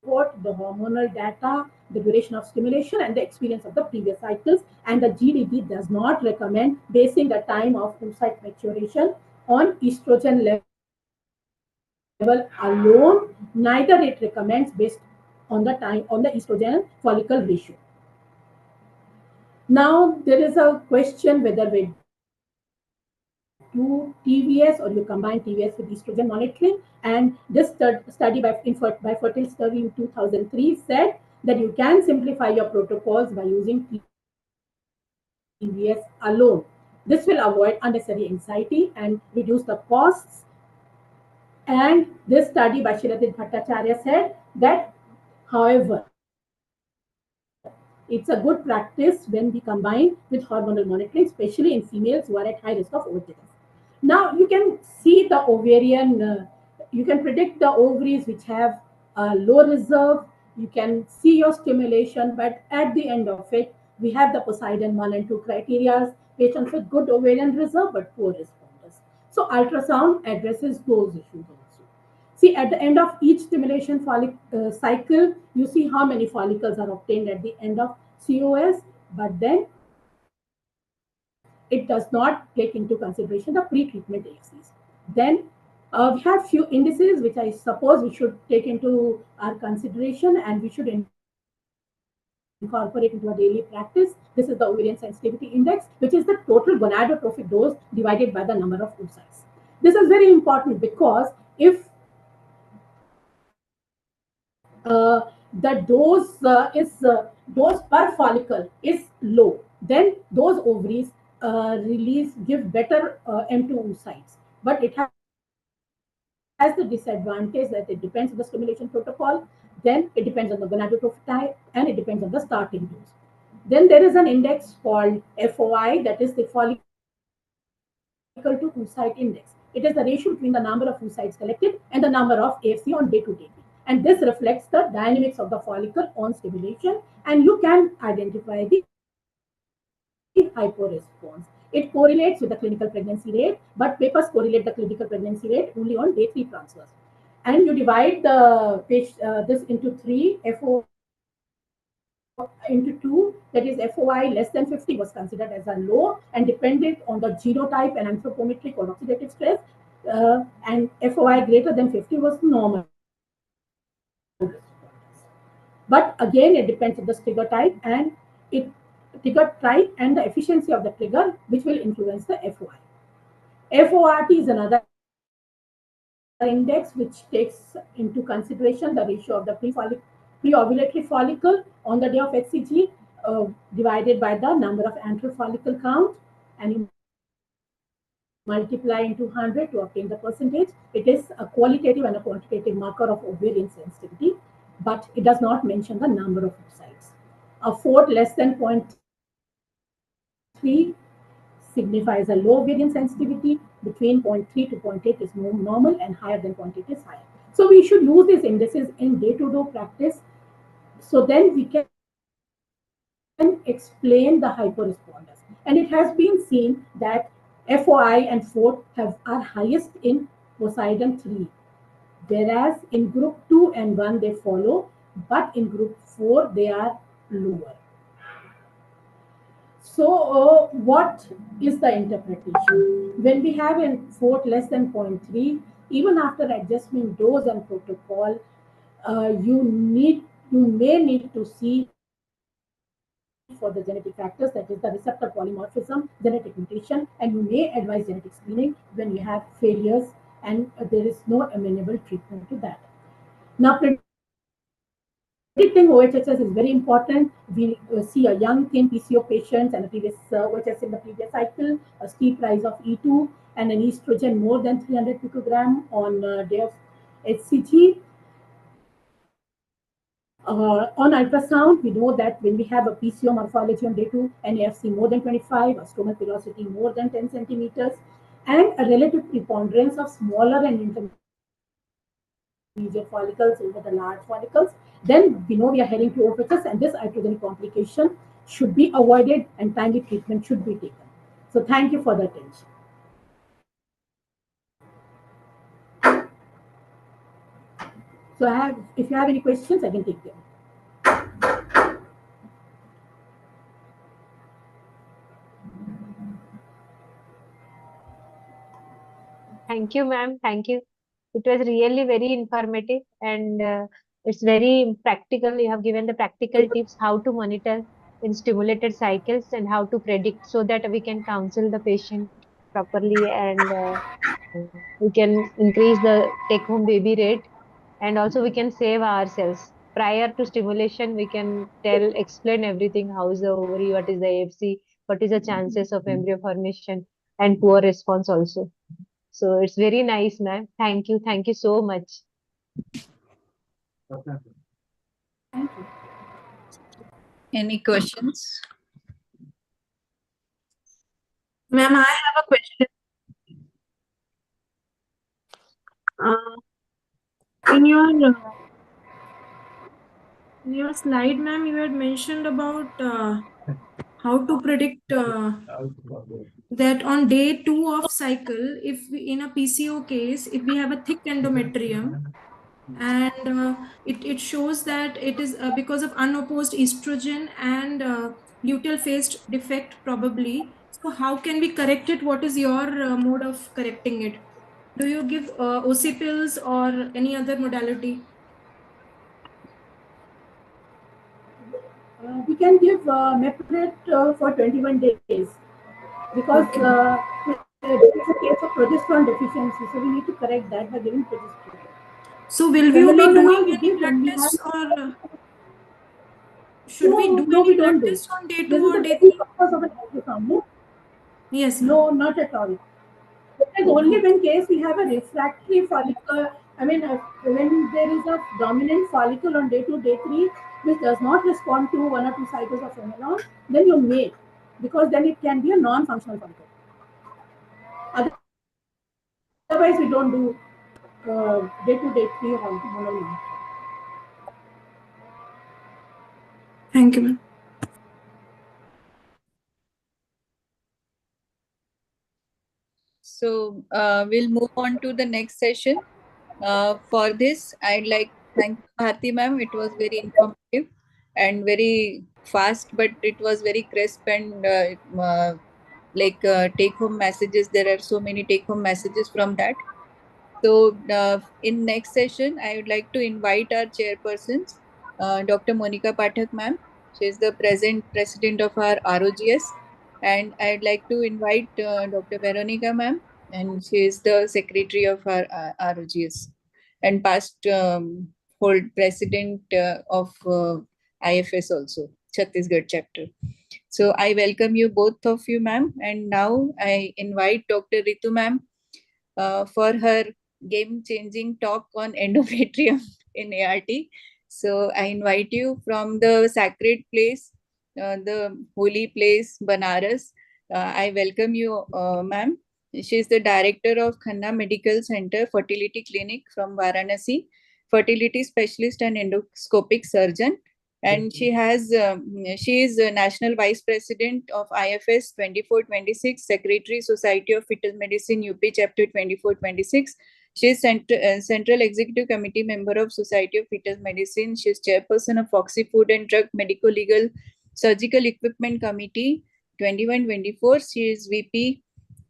cohort, the hormonal data, the duration of stimulation, and the experience of the previous cycles. And the GDD does not recommend basing the time of oocyte maturation on estrogen level alone. Neither it recommends based on the time on the estrogen follicle ratio. Now, there is a question whether we do TVS or you combine TVS with estrogen monitoring. And this study by Fertile Study in 2003 said that you can simplify your protocols by using TVS alone. This will avoid unnecessary anxiety and reduce the costs. And this study by Shiladit Bhattacharya said that, however, it's a good practice when we combine with hormonal monitoring, especially in females who are at high risk of overdose. Now, you can see the ovarian, you can predict the ovaries which have a low reserve. You can see your stimulation, but at the end of it, we have the Poseidon 1 and 2 criteria, patients with good ovarian reserve but poor responders. So, ultrasound addresses those issues also. See, at the end of each stimulation cycle, you see how many follicles are obtained at the end of COS, but then it does not take into consideration the pre-treatment AFCs. Then we have few indices which I suppose we should take into our consideration and we should incorporate into our daily practice. This is the ovarian sensitivity index, which is the total gonadotrophic dose divided by the number of oocytes. This is very important because if the dose dose per follicle is low, then those ovaries give better M2 oocytes. But it has the disadvantage that it depends on the stimulation protocol, then it depends on the gonadotrophic type, and it depends on the starting dose. Then there is an index called FOI, that is the follicle to oocyte index. It is the ratio between the number of oocytes collected and the number of AFC on day-to-day. And this reflects the dynamics of the follicle on stimulation, and you can identify the hyporesponse. It correlates with the clinical pregnancy rate, but papers correlate the clinical pregnancy rate only on day 3 transfers. and you divide the this into 3, FO into 2, that is FOI less than 50 was considered as a low and depended on the genotype and anthropometric or oxidative stress, and FOI greater than 50 was normal. But again, it depends on the trigger type and the efficiency of the trigger, which will influence the FOI. FORT is another index which takes into consideration the ratio of the pre-ovulatory follicle on the day of HCG divided by the number of antral follicle count, and you multiply into 100 to obtain the percentage. It is a qualitative and a quantitative marker of ovarian sensitivity, but it does not mention the number of oocytes. A FORT less than 0.3 signifies a low ovarian sensitivity. Between 0.3 to 0.8 is normal, and higher than 0.8 is higher. So we should use these indices in day-to-day practice. So then we can explain the hyperresponders. And it has been seen that FOI and FORT are highest in Poseidon 3, whereas in group 2 and 1 they follow, but in group 4 they are lower. So what is the interpretation? When we have a FORT less than 0.3, even after adjusting dose and protocol, you may need to see for the genetic factors, that is the receptor polymorphism, genetic mutation, and you may advise genetic screening when you have failures and there is no amenable treatment to that. Now, predicting OHSS is very important. We see a young thin PCO patients and a previous OHS in the previous cycle, a steep rise of E2 and an estrogen more than 300 picogram on day of HCG. On ultrasound, we know that when we have a PCO morphology on day 2, an AFC more than 25, a stromal velocity more than 10 centimeters, and a relative preponderance of smaller and intermediate follicles over the large follicles, then we know we are heading to OHS, and this iatrogenic complication should be avoided and timely treatment should be taken. So thank you for the attention. So if you have any questions, I can take them. Thank you, ma'am. Thank you. It was really very informative, and it's very practical. You have given the practical tips how to monitor in stimulated cycles and how to predict, so that we can counsel the patient properly, and we can increase the take-home baby rate, and also we can save ourselves. Prior to stimulation, we can explain everything: how is the ovary, what is the AFC, what is the chances of embryo formation, and poor response also. So it's very nice, ma'am. Thank you. Thank you so much. Thank you. Any questions? Ma'am, I have a question. In your slide, ma'am, you had mentioned about how to predict that on day 2 of cycle, if we, in a PCO case, if we have a thick endometrium, and it shows that it is because of unopposed estrogen and luteal phase defect probably. So how can we correct it? What is your mode of correcting it? Do you give OC pills or any other modality? We can give Mepitrate for 21 days because there is a case of progesterone deficiency, so we need to correct that by giving progesterone. So will you be doing any blood tests, or should we do any blood tests on day 2 or day 3? Purpose of an ultrasound, no? Yes. No, not at all. It is only when case we have a refractory follicle. I mean, when there is a dominant follicle on day 2, day 3, which does not respond to 1 or 2 cycles of Eminon, then you may, because then it can be a non-functional follicle. Otherwise, we don't do day 2, day 3 hormonal. Thank you, ma'am. So we'll move on to the next session. For this, I'd like to thank Bharti ma'am. It was very informative and very fast, but it was very crisp and take-home messages. There are so many take-home messages from that. So in next session, I would like to invite our chairpersons, Dr. Monica Pathak ma'am. She is the present president of our ROGS. And I'd like to invite Dr. Veronica ma'am, and she is the secretary of our ROGS and past hold president of IFS also, Chhattisgarh chapter. So I welcome you both of you ma'am. And now I invite Dr. Ritu ma'am for her game-changing talk on endometrium in ART. So I invite you from the sacred place, the holy place, Banaras. I welcome you, ma'am. She is the director of Khanna Medical Center Fertility Clinic from Varanasi, fertility specialist and endoscopic surgeon. And she is a national vice president of IFS 2426, secretary Society of Fetal Medicine UP chapter 2426. She is central executive committee member of Society of Fetal Medicine. She is chairperson of Foxy Food and Drug Medico Legal Surgical Equipment Committee 2124. She is VP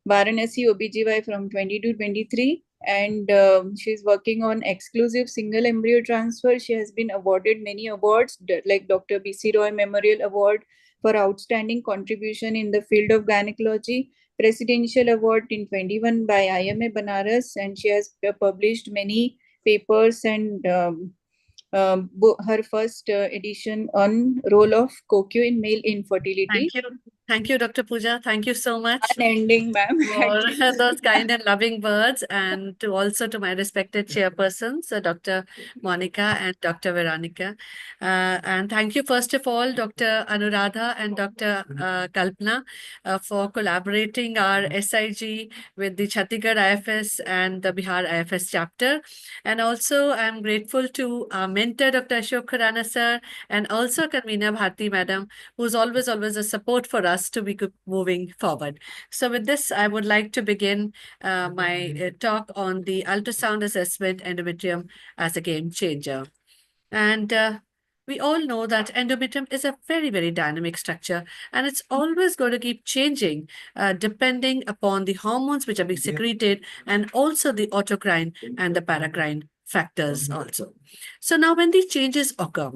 Varanasi OBGY from 22-23. And she's working on exclusive single embryo transfer. She has been awarded many awards like Dr. B.C. Roy Memorial Award for outstanding contribution in the field of gynecology, Presidential Award in 21 by IMA Banaras, and she has published many papers and her first edition on role of CoQ in male infertility. Thank you, Dr. Pooja. Thank you so much Unending, ma'am. for those kind and loving words, and to my respected chairpersons, Dr. Monica and Dr. Veronica. And thank you, first of all, Dr. Anuradha and Dr. Kalpana for collaborating our SIG with the Chhattisgarh IFS and the Bihar IFS chapter. And also, I'm grateful to our mentor, Dr. Ashok Khurana sir, and also Convener Bharti madam, who's always a support for us to be moving forward. So with this, I would like to begin my talk on the ultrasound assessment endometrium as a game changer. And we all know that endometrium is a very dynamic structure, and it's always going to keep changing depending upon the hormones which are being secreted, and also the autocrine and the paracrine factors also. So now when these changes occur,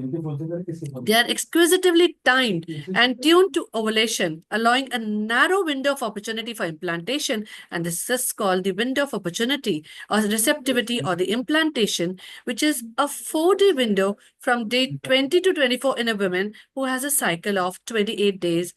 they are exquisitely timed and tuned to ovulation, allowing a narrow window of opportunity for implantation. And this is called the window of opportunity or receptivity or the implantation, which is a 4-day window from day 20 to 24 in a woman who has a cycle of 28 days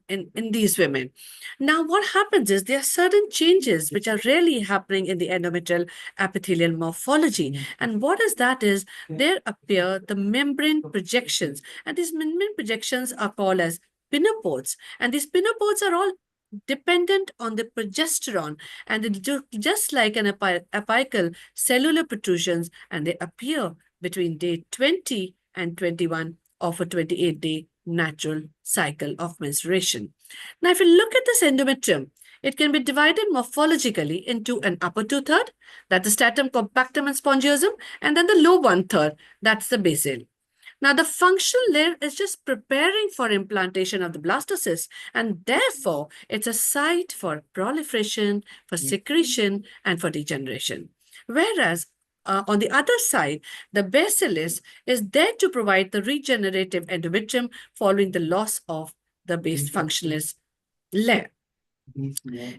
in these women. Now, what happens is there are certain changes which are really happening in the endometrial epithelial morphology. And what is that is there appear the membrane projections. And these membrane projections are called as pinopodes. And these pinopodes are all dependent on the progesterone, and they do just like an apical cellular protrusions, and they appear between day 20 and 21 of a 28-day natural cycle of menstruation. Now, if you look at this endometrium, it can be divided morphologically into an upper 2/3, that's the stratum compactum and spongiosum, and then the low 1/3, that's the basal. Now, the functional layer is just preparing for implantation of the blastocyst, and therefore, it's a site for proliferation, for secretion, and for degeneration. Whereas, on the other side, the basilis is there to provide the regenerative endometrium following the loss of the base functionalist layer.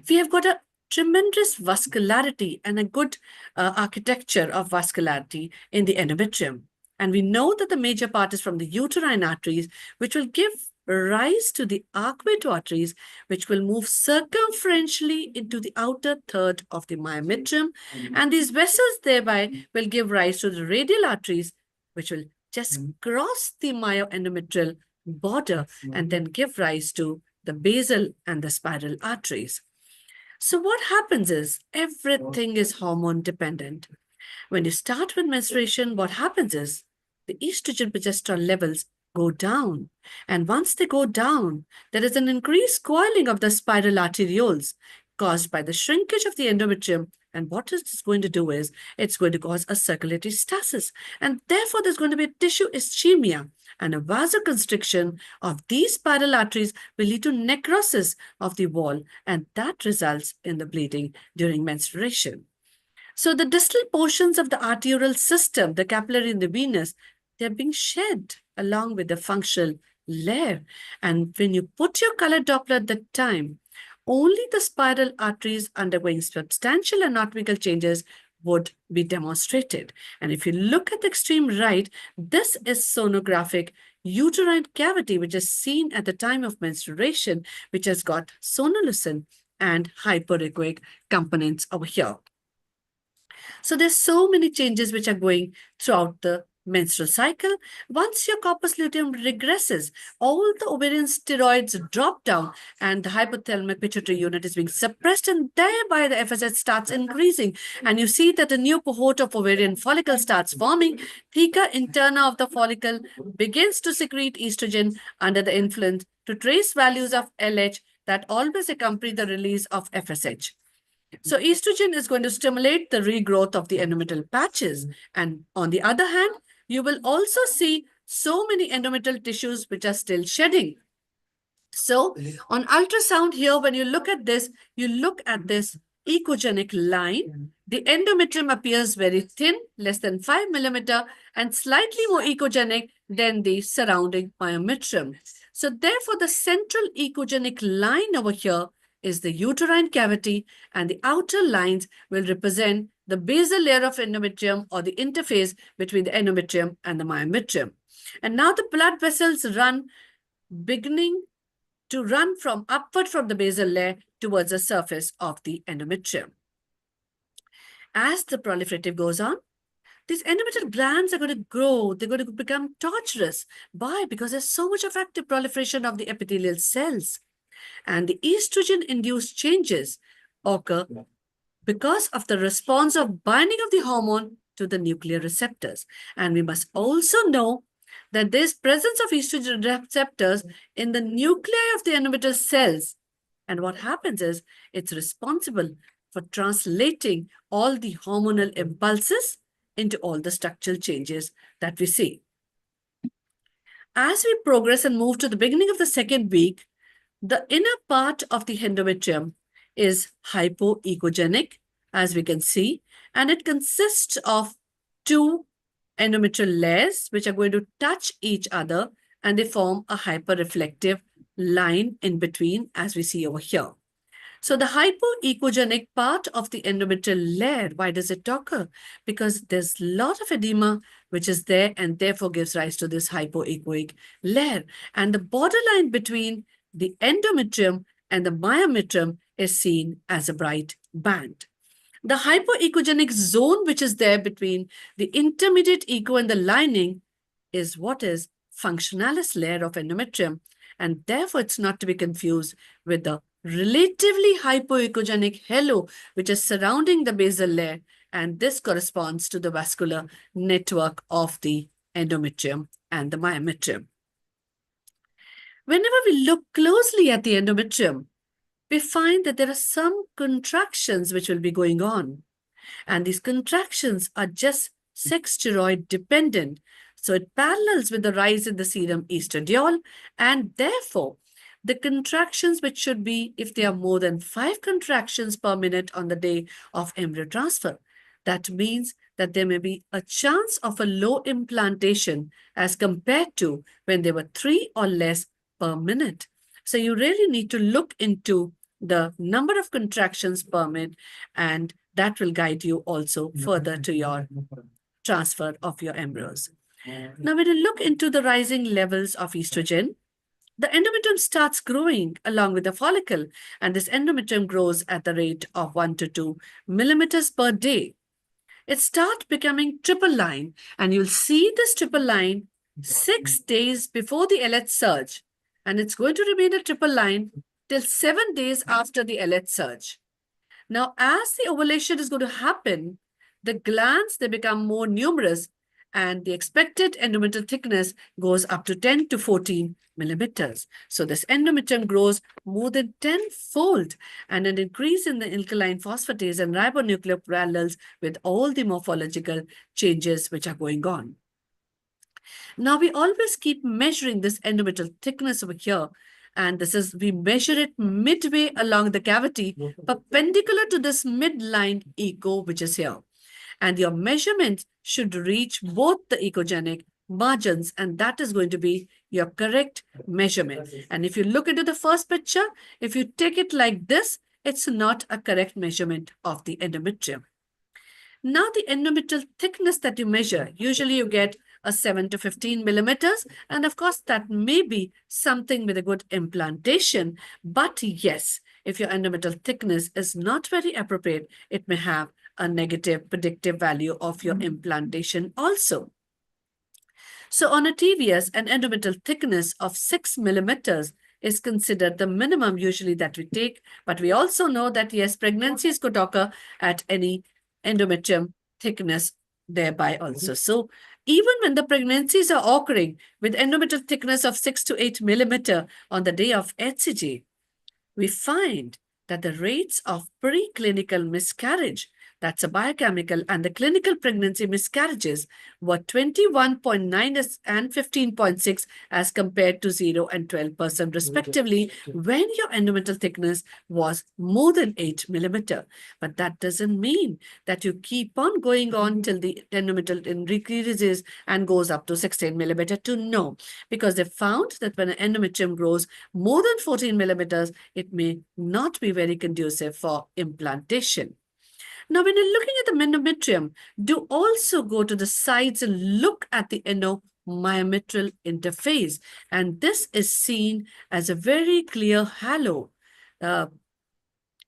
We have got a tremendous vascularity and a good architecture of vascularity in the endometrium. And we know that the major part is from the uterine arteries, which will give rise to the arcuate arteries, which will move circumferentially into the outer third of the myometrium. And these vessels thereby will give rise to the radial arteries, which will just cross the myoendometrial border and then give rise to the basal and the spiral arteries. So what happens is everything is hormone dependent. When you start with menstruation, what happens is the estrogen progesterone levels go down. And once they go down, there is an increased coiling of the spiral arterioles caused by the shrinkage of the endometrium And what it's going to do is it's going to cause a circulatory stasis. And therefore, there's going to be tissue ischemia. And a vasoconstriction of these spiral arteries will lead to necrosis of the wall. And that results in the bleeding during menstruation. So the distal portions of the arterial system, the capillary and the venous, they're being shed along with the functional layer. And when you put your color Doppler at the time, only the spiral arteries undergoing substantial anatomical changes would be demonstrated. And if you look at the extreme right, this is sonographic uterine cavity, which is seen at the time of menstruation, which has got sonolucent and hyperechoic components over here. So there's so many changes which are going throughout the menstrual cycle. Once your corpus luteum regresses, all the ovarian steroids drop down and the hypothalamic pituitary unit is being suppressed, and thereby the FSH starts increasing. And you see that a new cohort of ovarian follicle starts forming. Theca interna of the follicle begins to secrete estrogen under the influence to trace values of LH that always accompany the release of FSH. So estrogen is going to stimulate the regrowth of the endometrial patches. And on the other hand, you will also see so many endometrial tissues which are still shedding. So on ultrasound here, when you look at this echogenic line. The endometrium appears very thin, less than 5 millimeter, and slightly more echogenic than the surrounding myometrium. So therefore, the central echogenic line over here is the uterine cavity, and the outer lines will represent the basal layer of endometrium, or the interface between the endometrium and the myometrium. And now the blood vessels beginning to run upward from the basal layer towards the surface of the endometrium. As the proliferative goes on, these endometrial glands are going to grow. They're going to become tortuous. Why? Because there's so much of active proliferation of the epithelial cells. And the estrogen-induced changes occur because of the response of binding of the hormone to the nuclear receptors. And we must also know that there's presence of estrogen receptors in the nuclei of the endometrial cells. And what happens is it's responsible for translating all the hormonal impulses into all the structural changes that we see. As we progress and move to the beginning of the second week, the inner part of the endometrium is hypoechogenic, as we can see, and it consists of two endometrial layers which are going to touch each other, and they form a hyperreflective line in between, as we see over here. So the hypoechogenic part of the endometrial layer, why does it occur? Because there's a lot of edema which is there and therefore gives rise to this hypoechoic layer. And the borderline between the endometrium and the myometrium is seen as a bright band. The hypoechogenic zone which is there between the intermediate echo and the lining is what is functionalis layer of endometrium, and therefore it's not to be confused with the relatively hypoechogenic halo which is surrounding the basal layer, and this corresponds to the vascular network of the endometrium and the myometrium. Whenever we look closely at the endometrium, we find that there are some contractions which will be going on. And these contractions are just sex steroid dependent. So it parallels with the rise in the serum estradiol, and therefore the contractions which should be, if they are more than 5 contractions per minute on the day of embryo transfer, that means that there may be a chance of a low implantation as compared to when there were 3 or less per minute. So you really need to look into the number of contractions per minute, and that will guide you also further to your transfer of your embryos. Now, when you look into the rising levels of estrogen, the endometrium starts growing along with the follicle, and this endometrium grows at the rate of 1 to 2 millimeters per day. It starts becoming triple line, and you'll see this triple line 6 days before the LH surge, and it's going to remain a triple line till 7 days after the LH surge. Now, as the ovulation is going to happen, the glands, they become more numerous, and the expected endometrial thickness goes up to 10 to 14 millimeters. So this endometrium grows more than 10-fold, and an increase in the alkaline phosphatase and ribonuclear parallels with all the morphological changes which are going on. Now we always keep measuring this endometrial thickness over here, and we measure it midway along the cavity, perpendicular to this midline echo, which is here. And your measurements should reach both the echogenic margins, and that is going to be your correct measurement. And if you look into the first picture, if you take it like this, it's not a correct measurement of the endometrium. Now the endometrial thickness that you measure, usually you get a 7 to 15 millimeters. And of course, that may be something with a good implantation. But yes, if your endometrial thickness is not very appropriate, it may have a negative predictive value of your implantation also. So on a TVS, an endometrial thickness of 6 millimeters is considered the minimum usually that we take. But we also know that yes, pregnancies could occur at any endometrium thickness thereby also. So even when the pregnancies are occurring with endometrial thickness of 6 to 8 millimeter on the day of HCG, we find that the rates of preclinical miscarriage, that's a biochemical, and the clinical pregnancy miscarriages were 21.9 and 15.6 as compared to 0 and 12% respectively when your endometrial thickness was more than 8 millimeter. But that doesn't mean that you keep on going on till the endometrial increases and goes up to 16 millimeter to no, because they found that when an endometrium grows more than 14 millimeters, it may not be very conducive for implantation. Now, when you're looking at the endometrium, do also go to the sides and look at the endomyometrial interface. And this is seen as a very clear halo,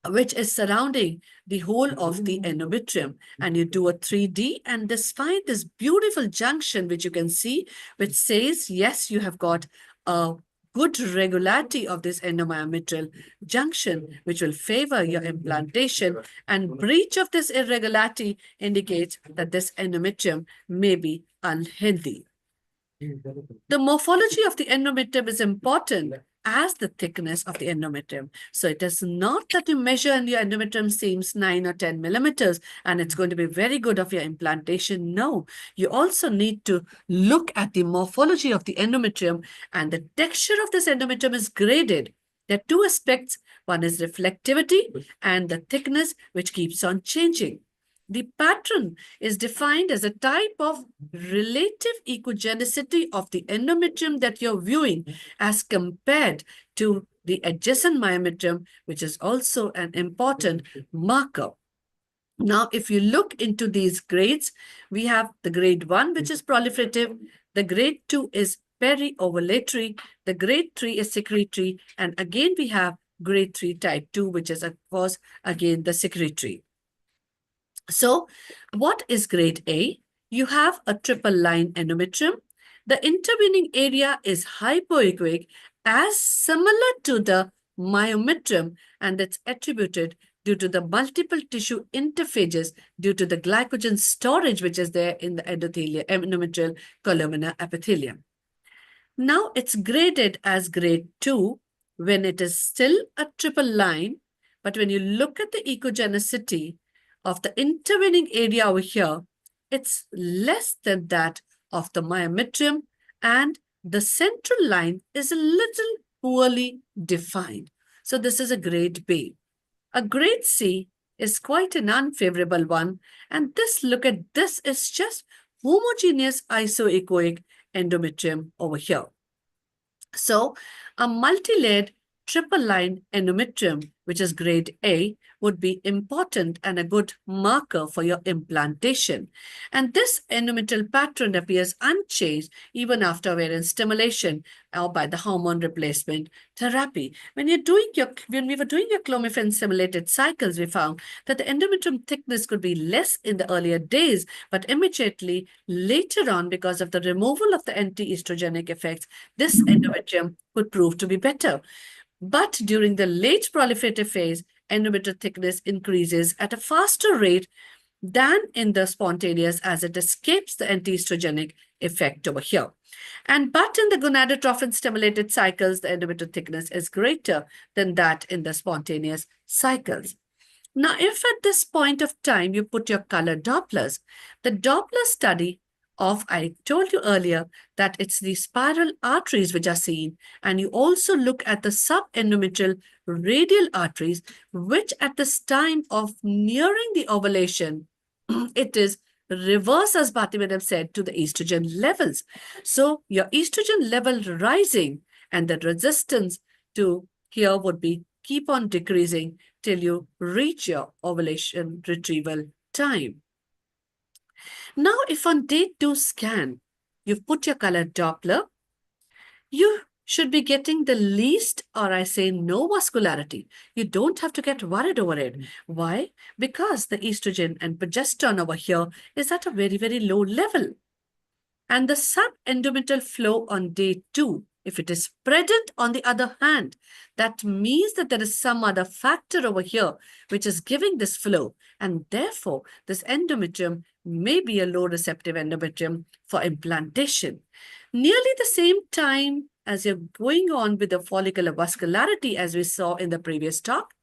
which is surrounding the whole of the endometrium. And you do a 3D and find this beautiful junction, which you can see, which says, yes, you have got a good regularity of this endomyometrial junction, which will favor your implantation, and breach of this irregularity indicates that this endometrium may be unhealthy. The morphology of the endometrium is important as the thickness of the endometrium. So it is not that you measure and your endometrium seems 9 or 10 millimeters and it's going to be very good of your implantation. No, you also need to look at the morphology of the endometrium, and the texture of this endometrium is graded. There are two aspects. One is reflectivity and the thickness, which keeps on changing. The pattern is defined as a type of relative echogenicity of the endometrium that you're viewing as compared to the adjacent myometrium, which is also an important marker. Now, if you look into these grades, we have the grade 1, which is proliferative. The grade 2 is peri-ovulatory. The grade 3 is secretory. And again, we have grade 3 type 2, which is, of course, again, the secretory. So what is grade A? You have a triple line endometrium. The intervening area is hypoechoic, as similar to the myometrium, and it's attributed due to the multiple tissue interphages due to the glycogen storage which is there in the endometrial columnar epithelium. Now it's graded as grade 2 when it is still a triple line, but when you look at the echogenicity of the intervening area over here, it's less than that of the myometrium, and the central line is a little poorly defined. So this is a grade B. A grade C is quite an unfavorable one, and look at this is just homogeneous isoechoic endometrium over here. So a multi-layered triple line endometrium, which is grade A, would be important and a good marker for your implantation. And this endometrial pattern appears unchanged even after ovarian stimulation or by the hormone replacement therapy. When we were doing your clomiphene stimulated cycles, we found that the endometrium thickness could be less in the earlier days, but immediately later on, because of the removal of the anti-estrogenic effects, this endometrium could prove to be better. But during the late proliferative phase, endometrial thickness increases at a faster rate than in the spontaneous, as it escapes the antiestrogenic effect over here. But in the gonadotrophin stimulated cycles, the endometrial thickness is greater than that in the spontaneous cycles. Now, if at this point of time you put your color Dopplers, the Doppler study of, I told you earlier that it's the spiral arteries which are seen, and you also look at the subendometrial radial arteries, which at this time of nearing the ovulation, it is reverse, as Bhati Madam said, to the estrogen levels. So your estrogen level rising, and the resistance to here would be keep on decreasing till you reach your ovulation retrieval time. Now, if on day 2 scan, you've put your color Doppler, you should be getting the least, or I say no vascularity. You don't have to get worried over it. Why? Because the estrogen and progesterone over here is at a very, very low level. And the subendometrial flow on day 2, if it is present on the other hand, that means that there is some other factor over here which is giving this flow. And therefore, this endometrium may be a low receptive endometrium for implantation. Nearly the same time as you're going on with the follicular vascularity, as we saw in the previous talk,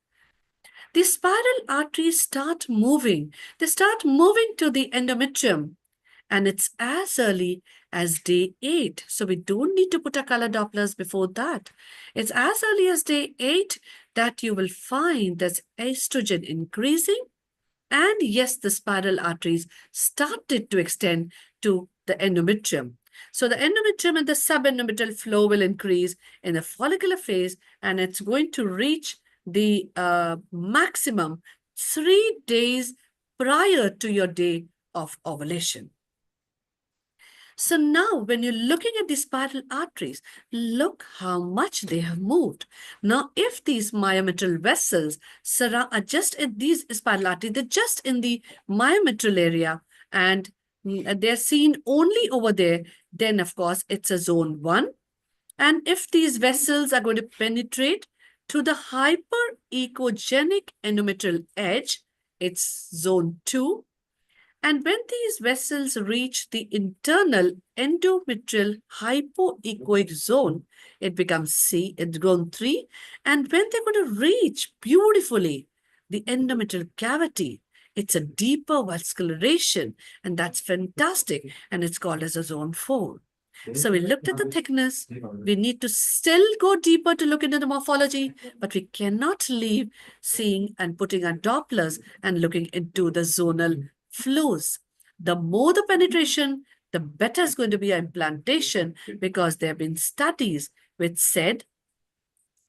the spiral arteries start moving. They start moving to the endometrium. And it's as early as day 8. So we don't need to put our color Dopplers before that. It's as early as day 8 that you will find this estrogen increasing. And yes, the spiral arteries started to extend to the endometrium. So the endometrium and the subendometrial flow will increase in the follicular phase, and it's going to reach the maximum 3 days prior to your day of ovulation. So now when you're looking at the spiral arteries, look how much they have moved. Now, if these myometrial vessels are just in these spiral arteries, they're just in the myometrial area and they're seen only over there, then of course it's a zone 1. And if these vessels are going to penetrate to the hyper-echogenic endometrial edge, it's zone 2. And when these vessels reach the internal endometrial hypoechoic zone, it becomes zone 3. And when they're going to reach beautifully the endometrial cavity, it's a deeper vascularization, and that's fantastic. And it's called as a zone 4. So we looked at the thickness. We need to still go deeper to look into the morphology, but we cannot leave seeing and putting our Dopplers and looking into the zonal flows. The more the penetration, the better is going to be our implantation, because there have been studies which said,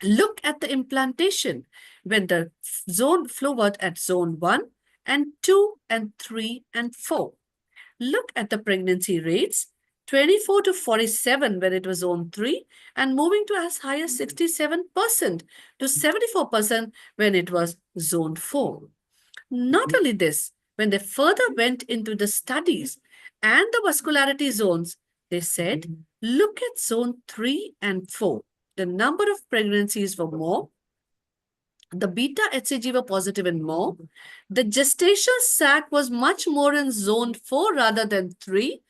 look at the implantation when the zone flowed at zone 1 and 2 and 3 and 4. Look at the pregnancy rates, 24 to 47 when it was zone 3, and moving to as high as 67% to 74% when it was zone 4. Not only this, when they further went into the studies and the vascularity zones, they said, look at zone 3 and 4. The number of pregnancies were more. The beta HCG were positive and more. The gestational sac was much more in zone 4 rather than 3.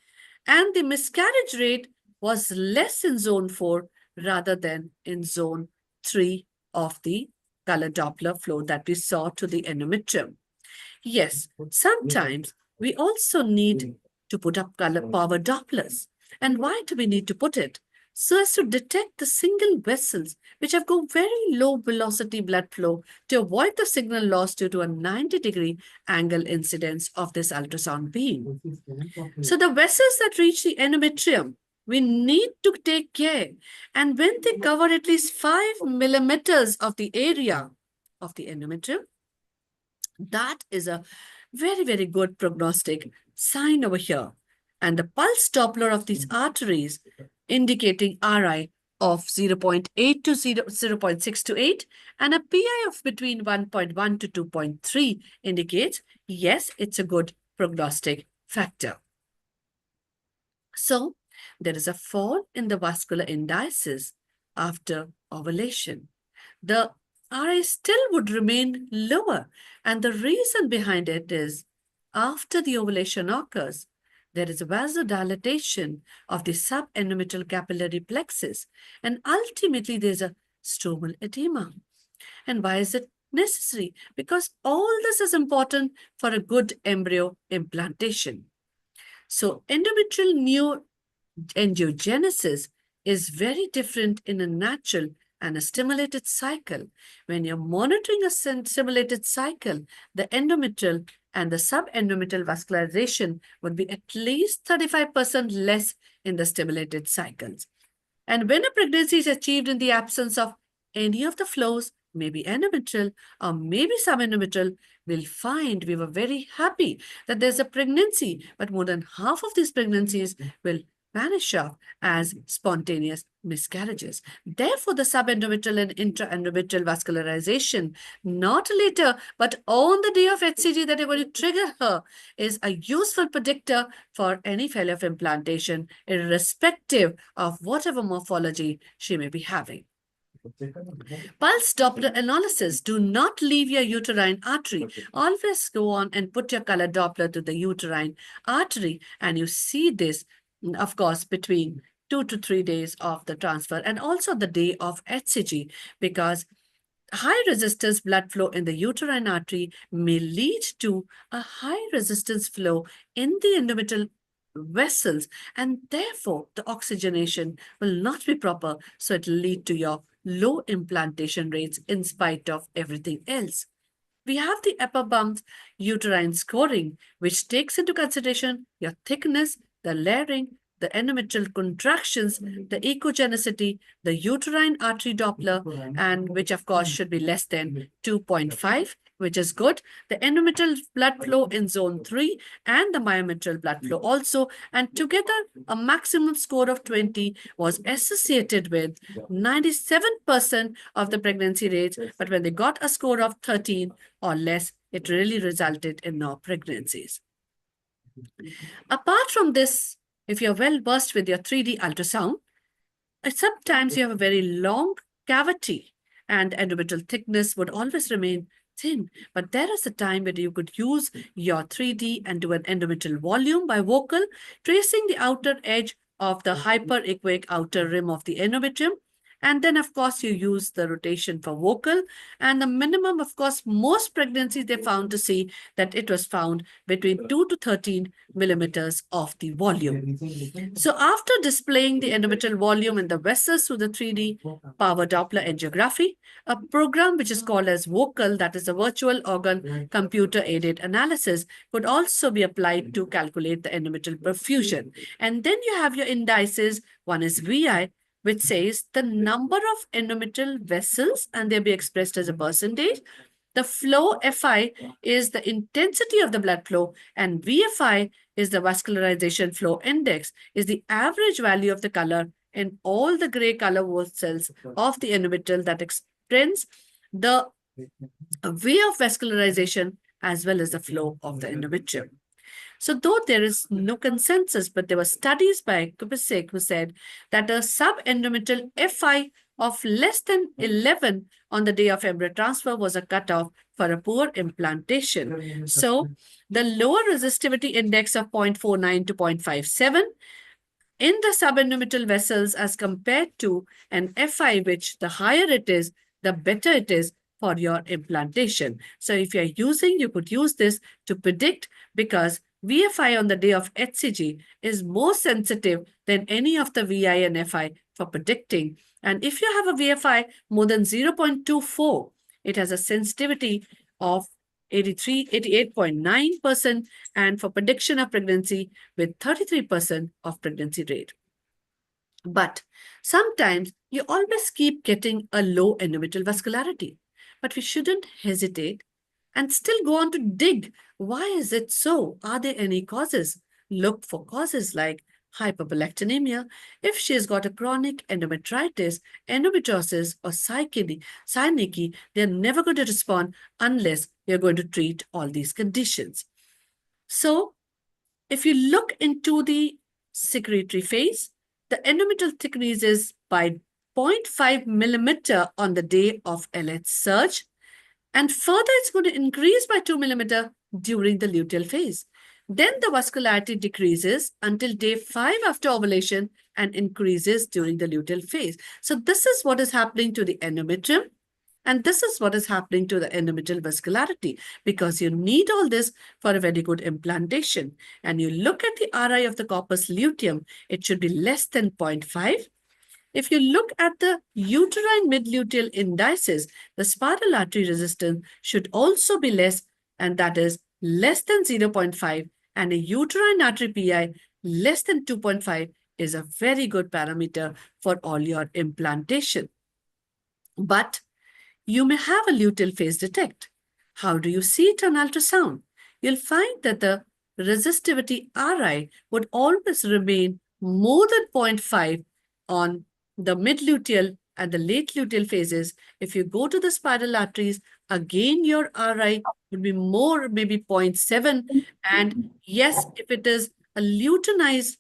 And the miscarriage rate was less in zone 4 rather than in zone 3 of the color Doppler flow that we saw to the endometrium. Yes, sometimes we also need to put up color power Dopplers. And why do we need to put it? So as to detect the single vessels which have got very low velocity blood flow to avoid the signal loss due to a 90-degree angle incidence of this ultrasound beam. So the vessels that reach the endometrium, we need to take care. And when they cover at least 5 millimeters of the area of the endometrium, that is a very, very good prognostic sign over here. And the pulse Doppler of these arteries indicating RI of 0.8 to 0.6 to 8 and a PI of between 1.1 to 2.3 indicates, yes, it's a good prognostic factor. So there is a fall in the vascular indices after ovulation. The RI still would remain lower, and the reason behind it is after the ovulation occurs, there is a vasodilatation of the subendometrial capillary plexus, and ultimately there's a stromal edema. And why is it necessary? Because all this is important for a good embryo implantation. So endometrial angiogenesis is very different in a natural and a stimulated cycle. When you're monitoring a stimulated cycle, the endometrial and the subendometrial vascularization would be at least 35% less in the stimulated cycles. And when a pregnancy is achieved in the absence of any of the flows, maybe endometrial or maybe subendometrial, we'll find we were very happy that there's a pregnancy, but more than half of these pregnancies will vanish off as spontaneous miscarriages. Therefore, the subendometrial and intraendometrial vascularization, not later, but on the day of HCG that you're going to trigger her, is a useful predictor for any failure of implantation, irrespective of whatever morphology she may be having. Pulse Doppler analysis. Do not leave your uterine artery. Always go on and put your color Doppler to the uterine artery, and you see this, of course, between 2 to 3 days of the transfer and also the day of HCG, because high resistance blood flow in the uterine artery may lead to a high resistance flow in the endometrial vessels, and therefore the oxygenation will not be proper, so it will lead to your low implantation rates in spite of everything else. We have the Epper-Bumps uterine scoring, which takes into consideration your thickness, the layering, the endometrial contractions, the echogenicity, the uterine artery Doppler, and which of course should be less than 2.5, which is good. The endometrial blood flow in zone 3 and the myometrial blood flow also. And together, a maximum score of 20 was associated with 97% of the pregnancy rates. But when they got a score of 13 or less, it really resulted in no pregnancies. Apart from this, if you're well versed with your 3D ultrasound, sometimes you have a very long cavity and endometrial thickness would always remain thin. But there is a time where you could use your 3D and do an endometrial volume by vocal, tracing the outer edge of the hyperechoic outer rim of the endometrium. And then, of course, you use the rotation for vocal. And the minimum, of course, most pregnancies they found to see that it was found between 2 to 13 millimeters of the volume. So after displaying the endometrial volume in the vessels through the 3D power Doppler angiography, a program which is called as vocal, that is a virtual organ computer-aided analysis, could also be applied to calculate the endometrial perfusion. And then you have your indices. One is VI, which says the number of endometrial vessels, and they'll be expressed as a percentage. The flow FI is the intensity of the blood flow, and VFI is the vascularization flow index, is the average value of the color in all the gray color wall cells of the endometrial that explains the way of vascularization as well as the flow of the endometrium. So though there is no consensus, but there were studies by Kubicek who said that a subendometrial FI of less than 11 on the day of embryo transfer was a cutoff for a poor implantation. So the lower resistivity index of 0.49 to 0.57 in the subendometrial vessels as compared to an FI, which the higher it is, the better it is for your implantation. So if you're using, you could use this to predict, because VFI on the day of HCG is more sensitive than any of the VI and FI for predicting. And if you have a VFI more than 0.24, it has a sensitivity of 88.9%, and for prediction of pregnancy with 33% of pregnancy rate. But sometimes you always keep getting a low endometrial vascularity, but we shouldn't hesitate and still go on to dig. Why is it so? Are there any causes? Look for causes like hyperprolactinemia. If she has got a chronic endometritis, endometriosis, or synecdoche, they're never going to respond unless you're going to treat all these conditions. So if you look into the secretory phase, the endometrial decreases by 0.5 millimeter on the day of LH surge. And further, it's going to increase by 2 millimeter during the luteal phase. Then the vascularity decreases until day 5 after ovulation and increases during the luteal phase. So this is what is happening to the endometrium, and this is what is happening to the endometrial vascularity, because you need all this for a very good implantation. And you look at the RI of the corpus luteum, it should be less than 0.5. If you look at the uterine midluteal indices, the spiral artery resistance should also be less, and that is less than 0.5, and a uterine artery PI less than 2.5 is a very good parameter for all your implantation. But you may have a luteal phase defect. How do you see it on ultrasound? You'll find that the resistivity RI would always remain more than 0.5 on the mid-luteal and the late luteal phases. If you go to the spiral arteries, again your RI would be more, maybe 0.7. And yes, if it is a luteinized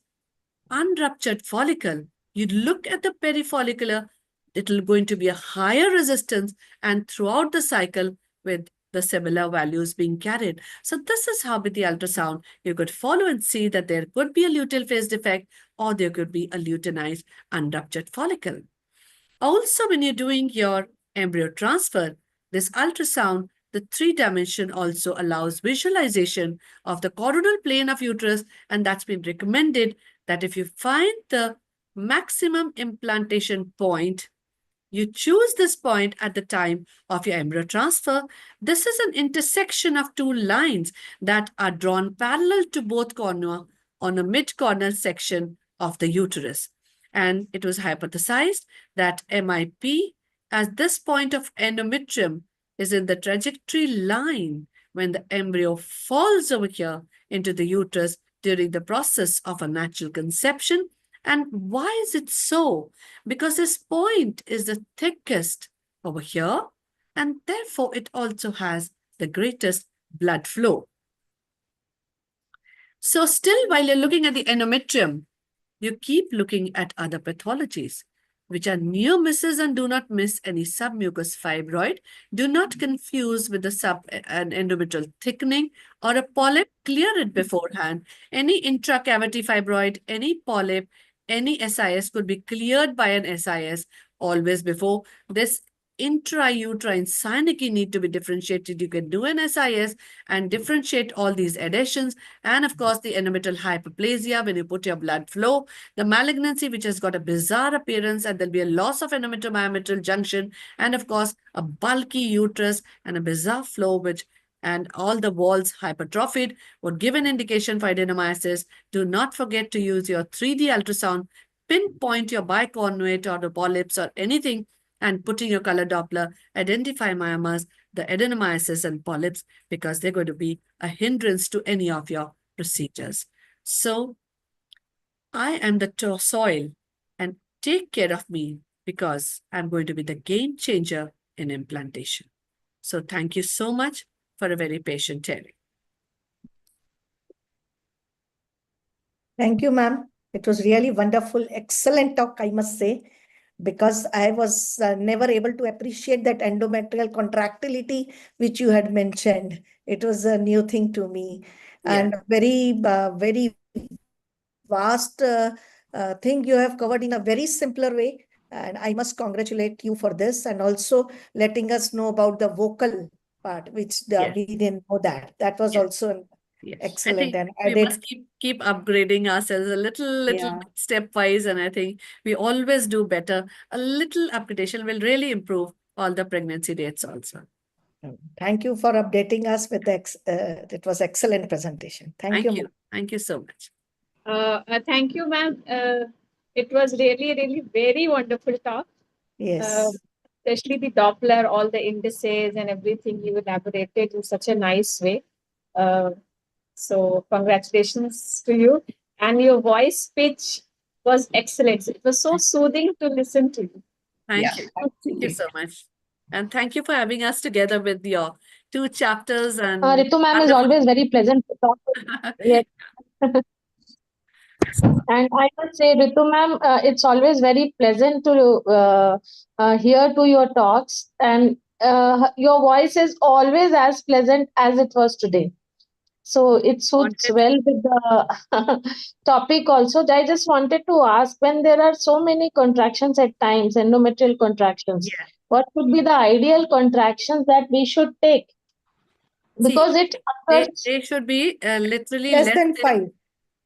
unruptured follicle, you look at the perifollicular, it'll going to be a higher resistance, and throughout the cycle with the similar values being carried. So this is how with the ultrasound, you could follow and see that there could be a luteal phase defect or there could be a luteinized unruptured follicle. Also, when you're doing your embryo transfer, this ultrasound, the 3-dimension also allows visualization of the coronal plane of uterus, and that's been recommended that if you find the maximum implantation point, you choose this point at the time of your embryo transfer. This is an intersection of 2 lines that are drawn parallel to both corner on a mid-corner section of the uterus. And it was hypothesized that MIP, as this point of endometrium, is in the trajectory line when the embryo falls over here into the uterus during the process of a natural conception. And why is it so? Because this point is the thickest over here, and therefore it also has the greatest blood flow. So still, while you're looking at the endometrium, you keep looking at other pathologies, which are near misses, and do not miss any submucous fibroid. Do not confuse with the an endometrial thickening or a polyp. Clear it beforehand. Any intracavity fibroid, any polyp, any SIS could be cleared by an SIS always before. This intrauterine synechiae need to be differentiated. You can do an SIS and differentiate all these adhesions. And of course, the endometrial hyperplasia, when you put your blood flow, the malignancy, which has got a bizarre appearance, and there'll be a loss of endometrial-myometrial junction, and of course, a bulky uterus and a bizarre flow, which and all the walls hypertrophied would give an indication for adenomyosis. Do not forget to use your 3D ultrasound, pinpoint your biconduit or the polyps or anything, and putting your color Doppler, identify myomas, the adenomyosis and polyps, because they're going to be a hindrance to any of your procedures. So I am the soil, and take care of me, because I'm going to be the game changer in implantation. So thank you so much for a very patient hearing. Thank you, ma'am. It was really wonderful, excellent talk, I must say, because I was never able to appreciate that endometrial contractility which you had mentioned. It was a new thing to me, and very vast thing you have covered in a very simpler way. And I must congratulate you for this, and also letting us know about the vocal part, which we didn't know that. That was also excellent. And we must keep upgrading ourselves a little stepwise, and I think we always do better. A little upgradation will really improve all the pregnancy dates also. Thank you for updating us with the it was excellent presentation. Thank you. Thank you so much. Thank you, ma'am. It was really very wonderful talk. Yes. Especially the Doppler, all the indices and everything you elaborated in such a nice way. So congratulations to you. And your voice pitch was excellent. It was so soothing to listen to you. Thank you. Thank you so much. And thank you for having us together with your 2 chapters. And Ritu ma'am is always very pleasant to talk to. Yes. And I must say, Ritu ma'am, it's always very pleasant to hear to your talks, and your voice is always as pleasant as it was today. So it suits Wanted- well with the topic also. I just wanted to ask, when there are so many contractions at times, endometrial contractions, Yeah. what would be the ideal contractions that we should take? Because it occurs. They should be literally Less than 5.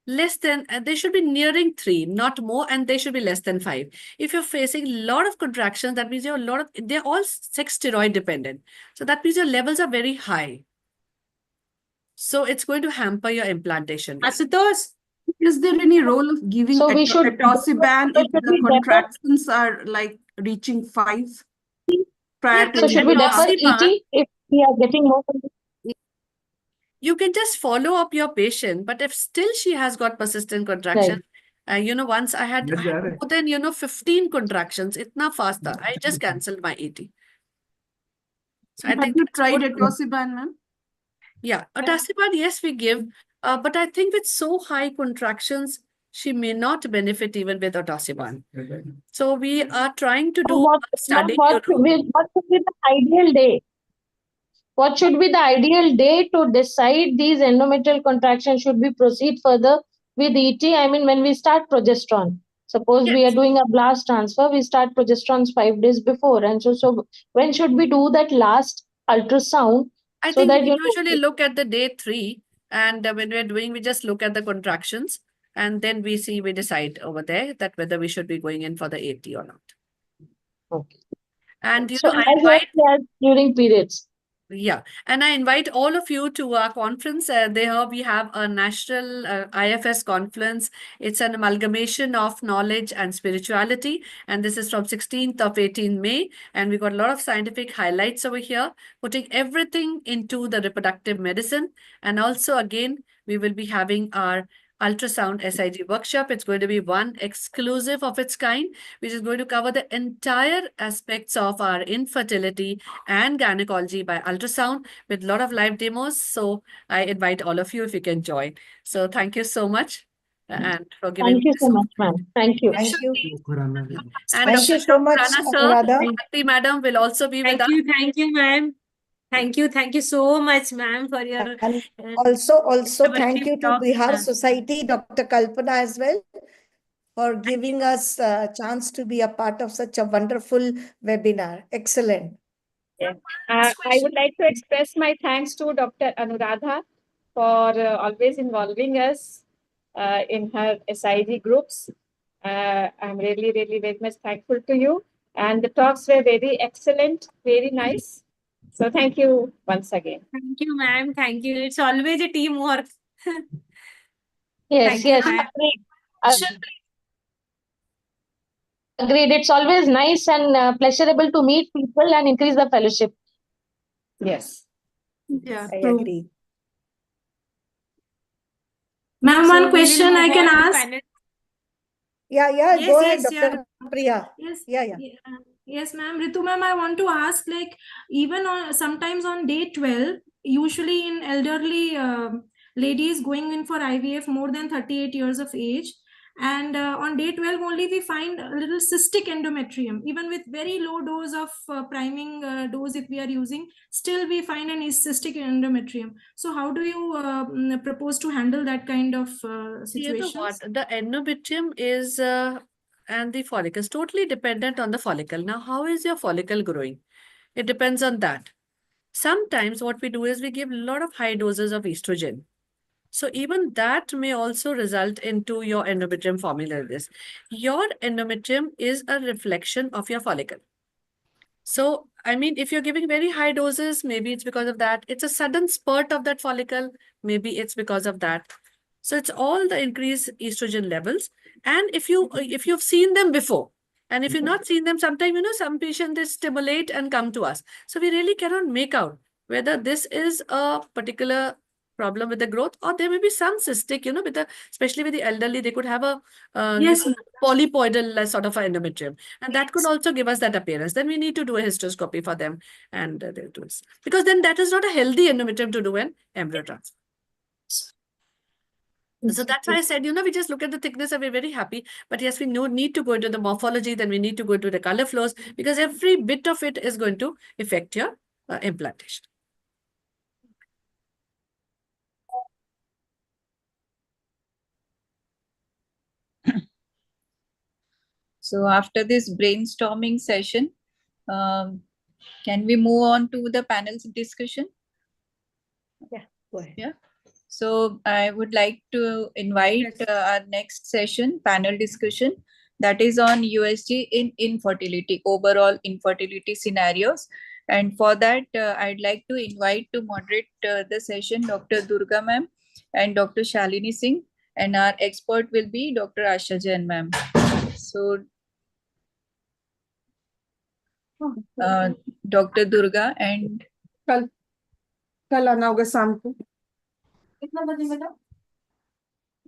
less than they should be nearing 3, not more, and they should be less than 5. If you're facing a lot of contractions, that means you're a lot of, they're all sex steroid dependent, so that means your levels are very high, so it's going to hamper your implantation. Asutosh, Is there any role of giving So we should- atoxaban if should we the defer- contractions are like reaching 5 prior Yeah, to So should we defer Atoxaban- ET if we are getting more? You can just follow up your patient, but if still she has got persistent contraction, once I had more than 15 contractions, itna faster, I just cancelled my ET. So I Have think you that's tried good. atoxaban, ma'am? Yeah, Atoxaban, yes, we give, but I think with so high contractions, she may not benefit even with Atoxaban. So we are trying to do What a study. should be the ideal day? What should be the ideal day to decide these endometrial contractions? Should we proceed further with ET? I mean, when we start progesterone, suppose we are doing a blast transfer, we start progesterones 5 days before. And so when should we do that last ultrasound? I So think that we you know- usually look at the day 3, and when we're doing, we just look at the contractions, and then we decide over there that whether we should be going in for the AT or not. Okay. And So I as invite, well as during periods. yeah, and I invite all of you to our conference. There we have a national IFS conference. It's an amalgamation of knowledge and spirituality, and this is from 16th of 18 May. And we got a lot of scientific highlights over here, putting everything into the reproductive medicine. And also, again, we will be having our ultrasound SIG workshop. It's going to be one exclusive of its kind, which is going to cover the entire aspects of our infertility and gynecology by ultrasound with a lot of live demos. So I invite all of you if you can join. So thank you so much and for giving Thank you me so this much, ma'am. Thank you. Thank you. And Thank Dr. you so much, Shobhana sir, Anuradha. Bhakti madam will also be with us. thank you, ma'am. Thank you so much, ma'am, for your And uh, also thank you to talk. Bihar Society, Dr. Kalpana as well, for giving us a chance to be a part of such a wonderful webinar. Excellent. I would like to express my thanks to Dr. Anuradha for always involving us in her SIG groups. I'm really, really very much thankful to you. And the talks were very excellent, very nice. So thank you once again. Thank you, ma'am. Thank you. It's always a teamwork. Yes, Thank you, yes. ma'am. Agreed. It's always nice and pleasurable to meet people and increase the fellowship. Yes. Yeah, I true. agree. Ma'am, So one we will question I move can on to ask. panel. Yeah, Yes, go ahead, yes, Dr. Priya. Yes. Yeah. Yes, ma'am. Ritu ma'am, I want to ask, like, even sometimes on day 12, usually in elderly ladies going in for IVF more than 38 years of age, and on day 12 only we find a little cystic endometrium, even with very low dose of priming dose if we are using, still we find an cystic endometrium. So how do you propose to handle that kind of You know situations? what? The endometrium is and the follicle is totally dependent on the follicle. Now, how is your follicle growing? It depends on that. Sometimes what we do is we give a lot of high doses of estrogen. So even that may also result into your endometrium forming like this. Your endometrium is a reflection of your follicle. So, I mean, if you're giving very high doses, maybe it's because of that. It's a sudden spurt of that follicle. Maybe it's because of that. So it's all the increased estrogen levels. And if you've seen them before, and if you've not seen them, sometimes, some patients, they stimulate and come to us. So we really cannot make out whether this is a particular problem with the growth, or there may be some cystic, especially with the elderly, they could have a Yes, polypoidal sort of endometrium. And that could also give us that appearance. Then we need to do a hysteroscopy for them, and they'll do it. Because then that is not a healthy endometrium to do an embryo transfer. So that's why I said, we just look at the thickness and we're very happy. But yes, we need to go into the morphology, then we need to go into the color flows, because every bit of it is going to affect your implantation. So after this brainstorming session, can we move on to the panel's discussion? Yeah, go ahead. Yeah. So I would like to invite our next session, panel discussion, that is on USG in infertility, overall infertility scenarios. And for that, I'd like to invite to moderate the session Dr. Durga ma'am and Dr. Shalini Singh, and our expert will be Dr. Asha Jain ma'am. So Dr. Durga and कल आना होगा शाम को कितना बजे बेटा?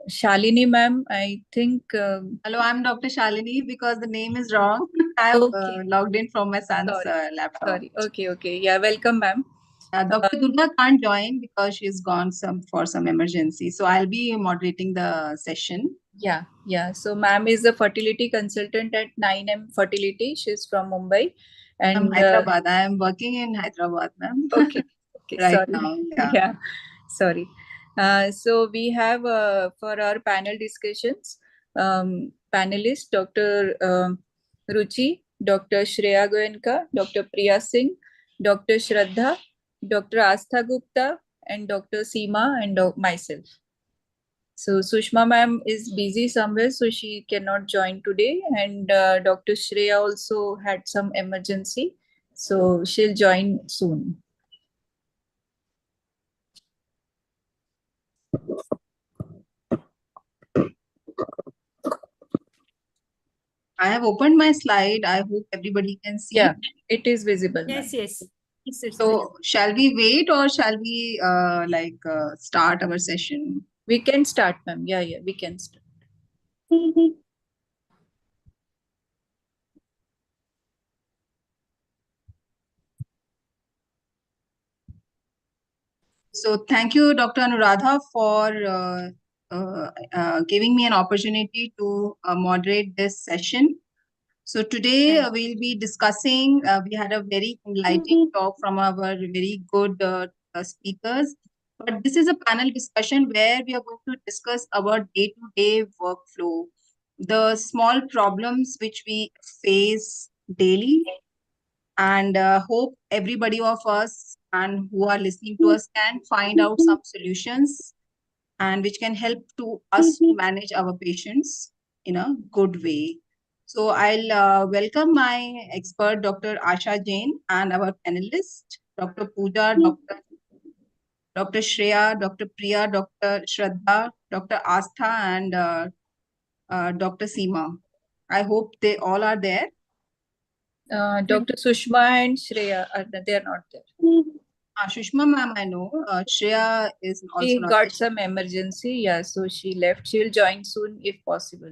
Shalini ma'am, I think. Hello, I'm Dr. Shalini because the name is wrong. I have logged in from my son's laptop. Sorry. Okay. Yeah, welcome, ma'am. Dr. Durga can't join because she's gone for some emergency. So I'll be moderating the session. Yeah. So ma'am is a fertility consultant at 9M Fertility. She's from Mumbai. And From Hyderabad. I am working in Hyderabad, ma'am. Okay. Right Sorry. now. Yeah. Sorry. So we have for our panel discussions, panelists, Dr. Ruchi, Dr. Shreya Goenka, Dr. Priya Singh, Dr. Shraddha, Dr. Astha Gupta, and Dr. Seema, and myself. So Sushma ma'am is busy somewhere, so she cannot join today. And Dr. Shreya also had some emergency, so she'll join soon. I have opened my slide. I hope everybody can see. Yeah, it is visible. Yes. So shall we wait or shall we start our session? We can start, ma'am. Yeah, we can start. So thank you, Dr. Anuradha, for giving me an opportunity to moderate this session. So today we'll be discussing, we had a very enlightening talk from our very good speakers. But this is a panel discussion where we are going to discuss our day-to-day workflow, the small problems which we face daily, and hope everybody of us and who are listening to us can find out some solutions and which can help to us to manage our patients in a good way. So I'll welcome my expert, Dr. Asha Jain, and our panelists, Dr. Pooja, Dr. Shreya, Dr. Priya, Dr. Shraddha, Dr. Astha, and Dr. Seema. I hope they all are there. Dr. Sushma and Shreya, they are not there. Sushma ma'am, I know. Shreya is also She not got there. some emergency, yeah, so she left. She'll join soon if possible.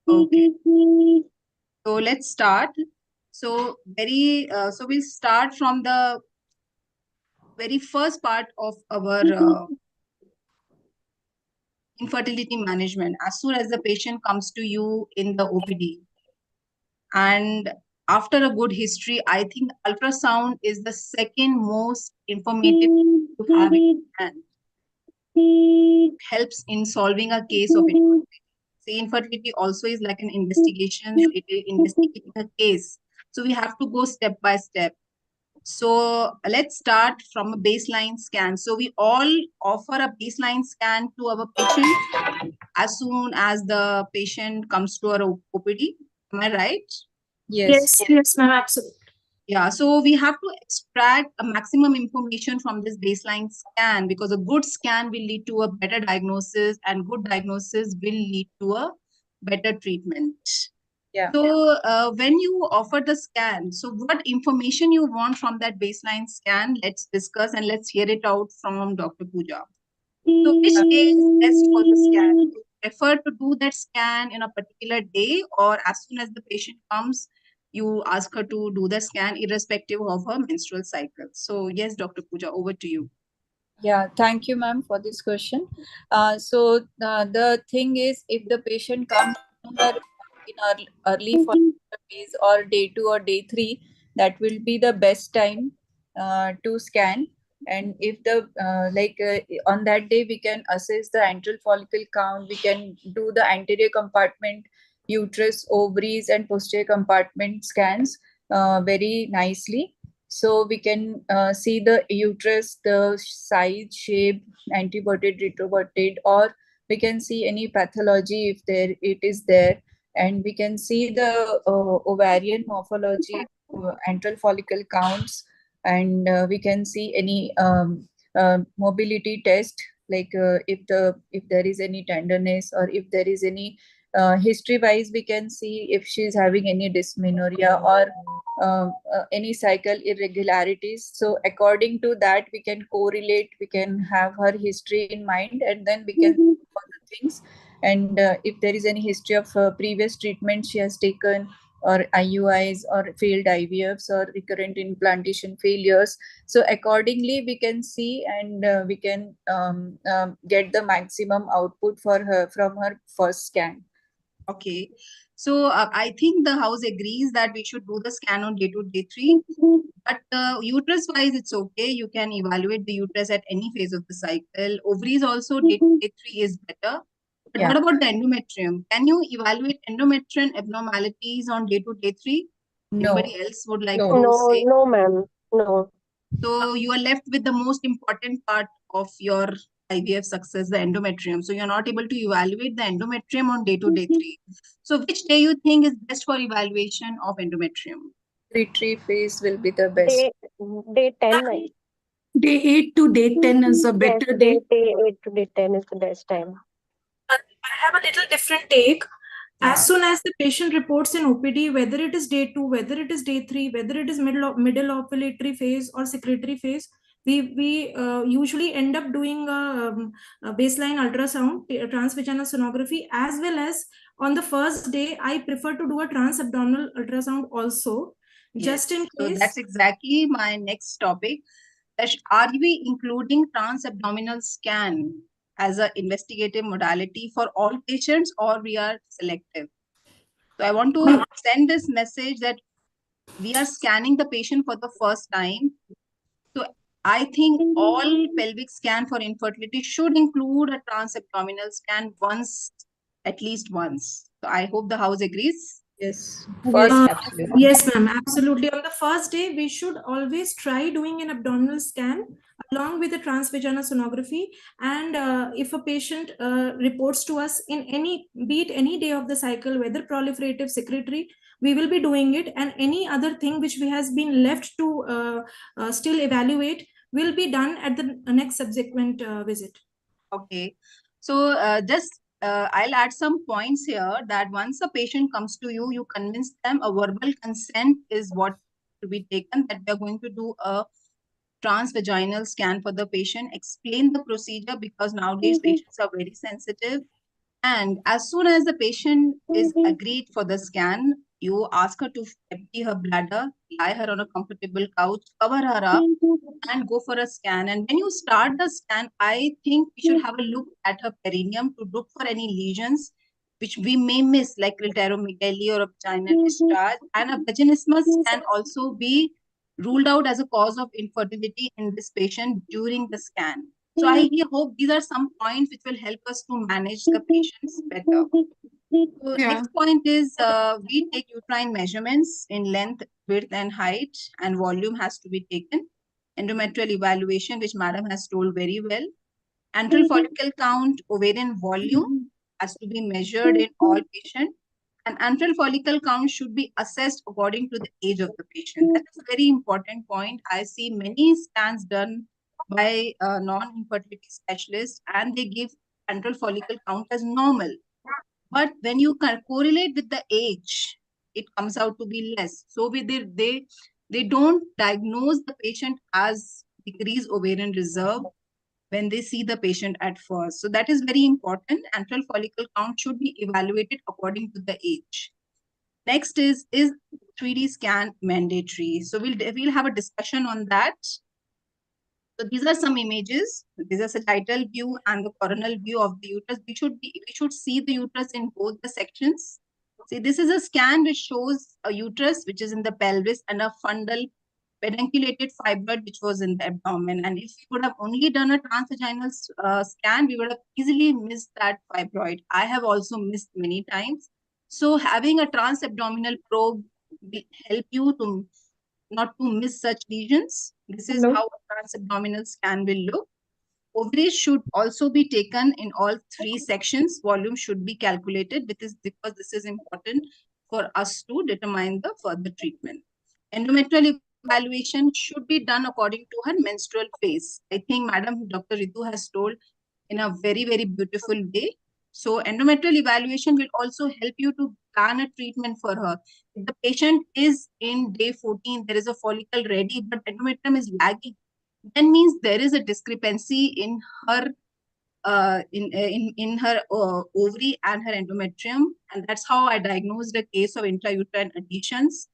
Okay. So let's start. So we'll start from the very first part of our infertility management. As soon as the patient comes to you in the OPD, and after a good history, I think ultrasound is the second most informative thing to have in hand. It helps in solving a case of infertility. See, infertility also is like an investigation. It is investigating a case. So we have to go step by step. So let's start from a baseline scan. So we all offer a baseline scan to our patients as soon as the patient comes to our OPD. Am I right? Yes, ma'am, absolutely. Yeah, so we have to extract a maximum information from this baseline scan because a good scan will lead to a better diagnosis and good diagnosis will lead to a better treatment. Yeah. So when you offer the scan, so what information you want from that baseline scan, let's discuss and let's hear it out from Dr. Pooja. So which day is best for the scan? Do you prefer to do that scan in a particular day or as soon as the patient comes, you ask her to do the scan irrespective of her menstrual cycle? So yes, Dr. Pooja, over to you. Yeah, thank you, ma'am, for this question. So the thing is, if the patient comes in early 45 days or day 2 or day 3, that will be the best time to scan. And if the on that day we can assess the antral follicle count, we can do the anterior compartment uterus, ovaries, and posterior compartment scans very nicely. So we can see the uterus, the size, shape, anteverted, retroverted, or we can see any pathology if it is there, and we can see the ovarian morphology, antral follicle counts, and we can see any mobility test, like if there is any tenderness, or if there is any history wise, we can see if she is having any dysmenorrhea or any cycle irregularities. So according to that, we can correlate, we can have her history in mind, and then we can see other things. And if there is any history of previous treatment she has taken, or IUIs, or failed IVFs, or recurrent implantation failures, so accordingly we can see, and we can get the maximum output for her from her first scan. Okay. So I think the house agrees that we should do the scan on day 2, day 3. But uterus wise, it's okay. You can evaluate the uterus at any phase of the cycle. Ovaries also, day 2, day 3 is better. But Yeah. what about the endometrium? Can you evaluate endometrial abnormalities on day 2, day 3? No. Anybody else would like No. to No, say? no, ma'am. No. So you are left with the most important part of your IVF success, the endometrium. So you're not able to evaluate the endometrium on day 2, day 3. So which day you think is best for evaluation of endometrium? Retrieve phase will be the best. Day 10, right? Day 8 to day 10 is a better Yes, day. day 8 to day 10 is the best time. I have a little different take. Yeah. As soon as the patient reports in OPD, whether it is day 2, whether it is day 3, whether it is middle ovulatory phase or secretory phase, we usually end up doing a baseline ultrasound, transvaginal sonography, as well as on the first day, I prefer to do a transabdominal ultrasound also, just in So case. that's exactly my next topic. Are we including transabdominal scan as an investigative modality for all patients, or we are selective? So I want to send this message that we are scanning the patient for the first time. So I think all pelvic scan for infertility should include a transabdominal scan at least once. So I hope the house agrees. Yes. Yes, ma'am, absolutely. On the first day, we should always try doing an abdominal scan along with the transvaginal sonography. And if a patient reports to us in be it any day of the cycle, whether proliferative, secretory, we will be doing it. And any other thing which we has been left to still evaluate will be done at the next subsequent visit. Okay. So I'll add some points here that once a patient comes to you, you convince them a verbal consent is what to be taken, that we're going to do a transvaginal scan for the patient, explain the procedure, because nowadays patients are very sensitive. And as soon as the patient is agreed for the scan, you ask her to empty her bladder, lie her on a comfortable couch, cover her up, and go for a scan. And when you start the scan, I think we should have a look at her perineum to look for any lesions which we may miss, like clitoromegaly or a vaginal discharge. And a vaginismus can also be ruled out as a cause of infertility in this patient during the scan. So I hope these are some points which will help us to manage the patients better. So next point is we take uterine measurements in length, width, and height, and volume has to be taken. Endometrial evaluation, which madam has told very well. Antral follicle count, ovarian volume has to be measured in all patients. And antral follicle count should be assessed according to the age of the patient. That is a very important point. I see many scans done by non-infertility specialists, and they give antral follicle count as normal. But when you correlate with the age, it comes out to be less. So they don't diagnose the patient as decreased ovarian reserve when they see the patient at first. So that is very important. Antral follicle count should be evaluated according to the age. Next is 3D scan mandatory? So we'll have a discussion on that. So these are some images. This is a sagittal view and the coronal view of the uterus. We should see the uterus in both the sections. See, this is a scan which shows a uterus which is in the pelvis and a fundal pedunculated fibroid which was in the abdomen. And if we would have only done a transvaginal scan, we would have easily missed that fibroid. I have also missed many times. So having a transabdominal probe will help you to not to miss such lesions. This is how a transabdominal scan will look. Ovaries should also be taken in all 3 sections. Volume should be calculated because this is important for us to determine the further treatment. Endometrial evaluation should be done according to her menstrual phase. I think Madam Dr. Ritu has told in a very, very beautiful way. So endometrial evaluation will also help you to plan a treatment for her. If the patient is in day 14, there is a follicle ready, but endometrium is lagging, then means there is a discrepancy in her in her ovary and her endometrium, and that's how I diagnosed a case of intrauterine adhesions.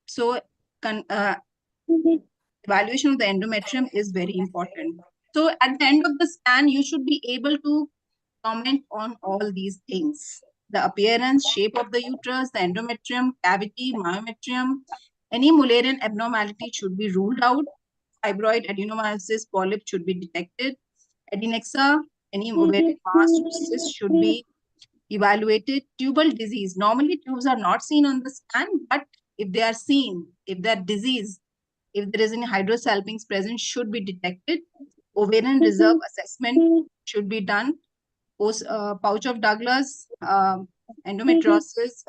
So evaluation of the endometrium is very important. So at the end of the scan, you should be able to comment on all these things: the appearance, shape of the uterus, the endometrium, cavity, myometrium. Any Mullerian abnormality should be ruled out. Fibroid, adenomyosis, polyp should be detected. Adnexa, any ovarian mass or cyst should be evaluated. Tubal disease. Normally, tubes are not seen on the scan, but if they are seen, if they are disease, if there is any hydrosalpinx present, should be detected. Ovarian reserve assessment should be done. Pouch of Douglas, endometriosis,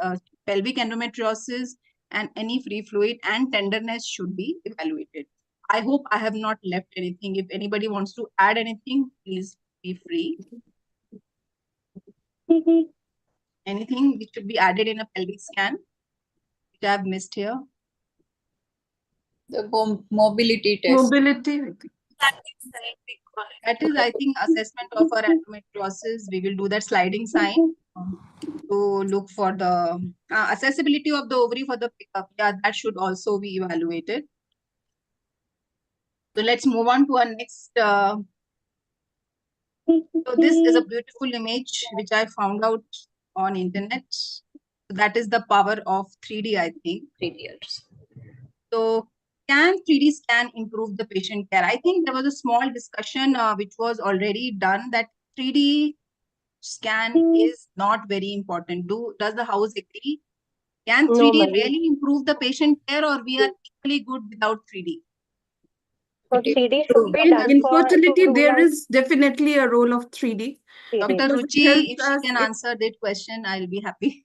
pelvic endometriosis, and any free fluid and tenderness should be evaluated. I hope I have not left anything. If anybody wants to add anything, please be free. Anything which should be added in a pelvic scan, which I have missed here? The mobility test. Mobility. That is, I think, assessment of our endometriosis. We will do that sliding sign to look for the accessibility of the ovary for the pickup. Yeah, that should also be evaluated. So let's move on to our next. So this is a beautiful image which I found out on internet. That is the power of 3D, I think. 3D. So can 3D scan improve the patient care? I think there was a small discussion which was already done that 3D scan is not very important. Does the house agree? Can 3D really improve the patient care, or we are equally good without 3D? So 3D should be In done infertility, for there is definitely a role of 3D. Dr. Because it Ruchi, helps if she us can answer that question, I'll be happy.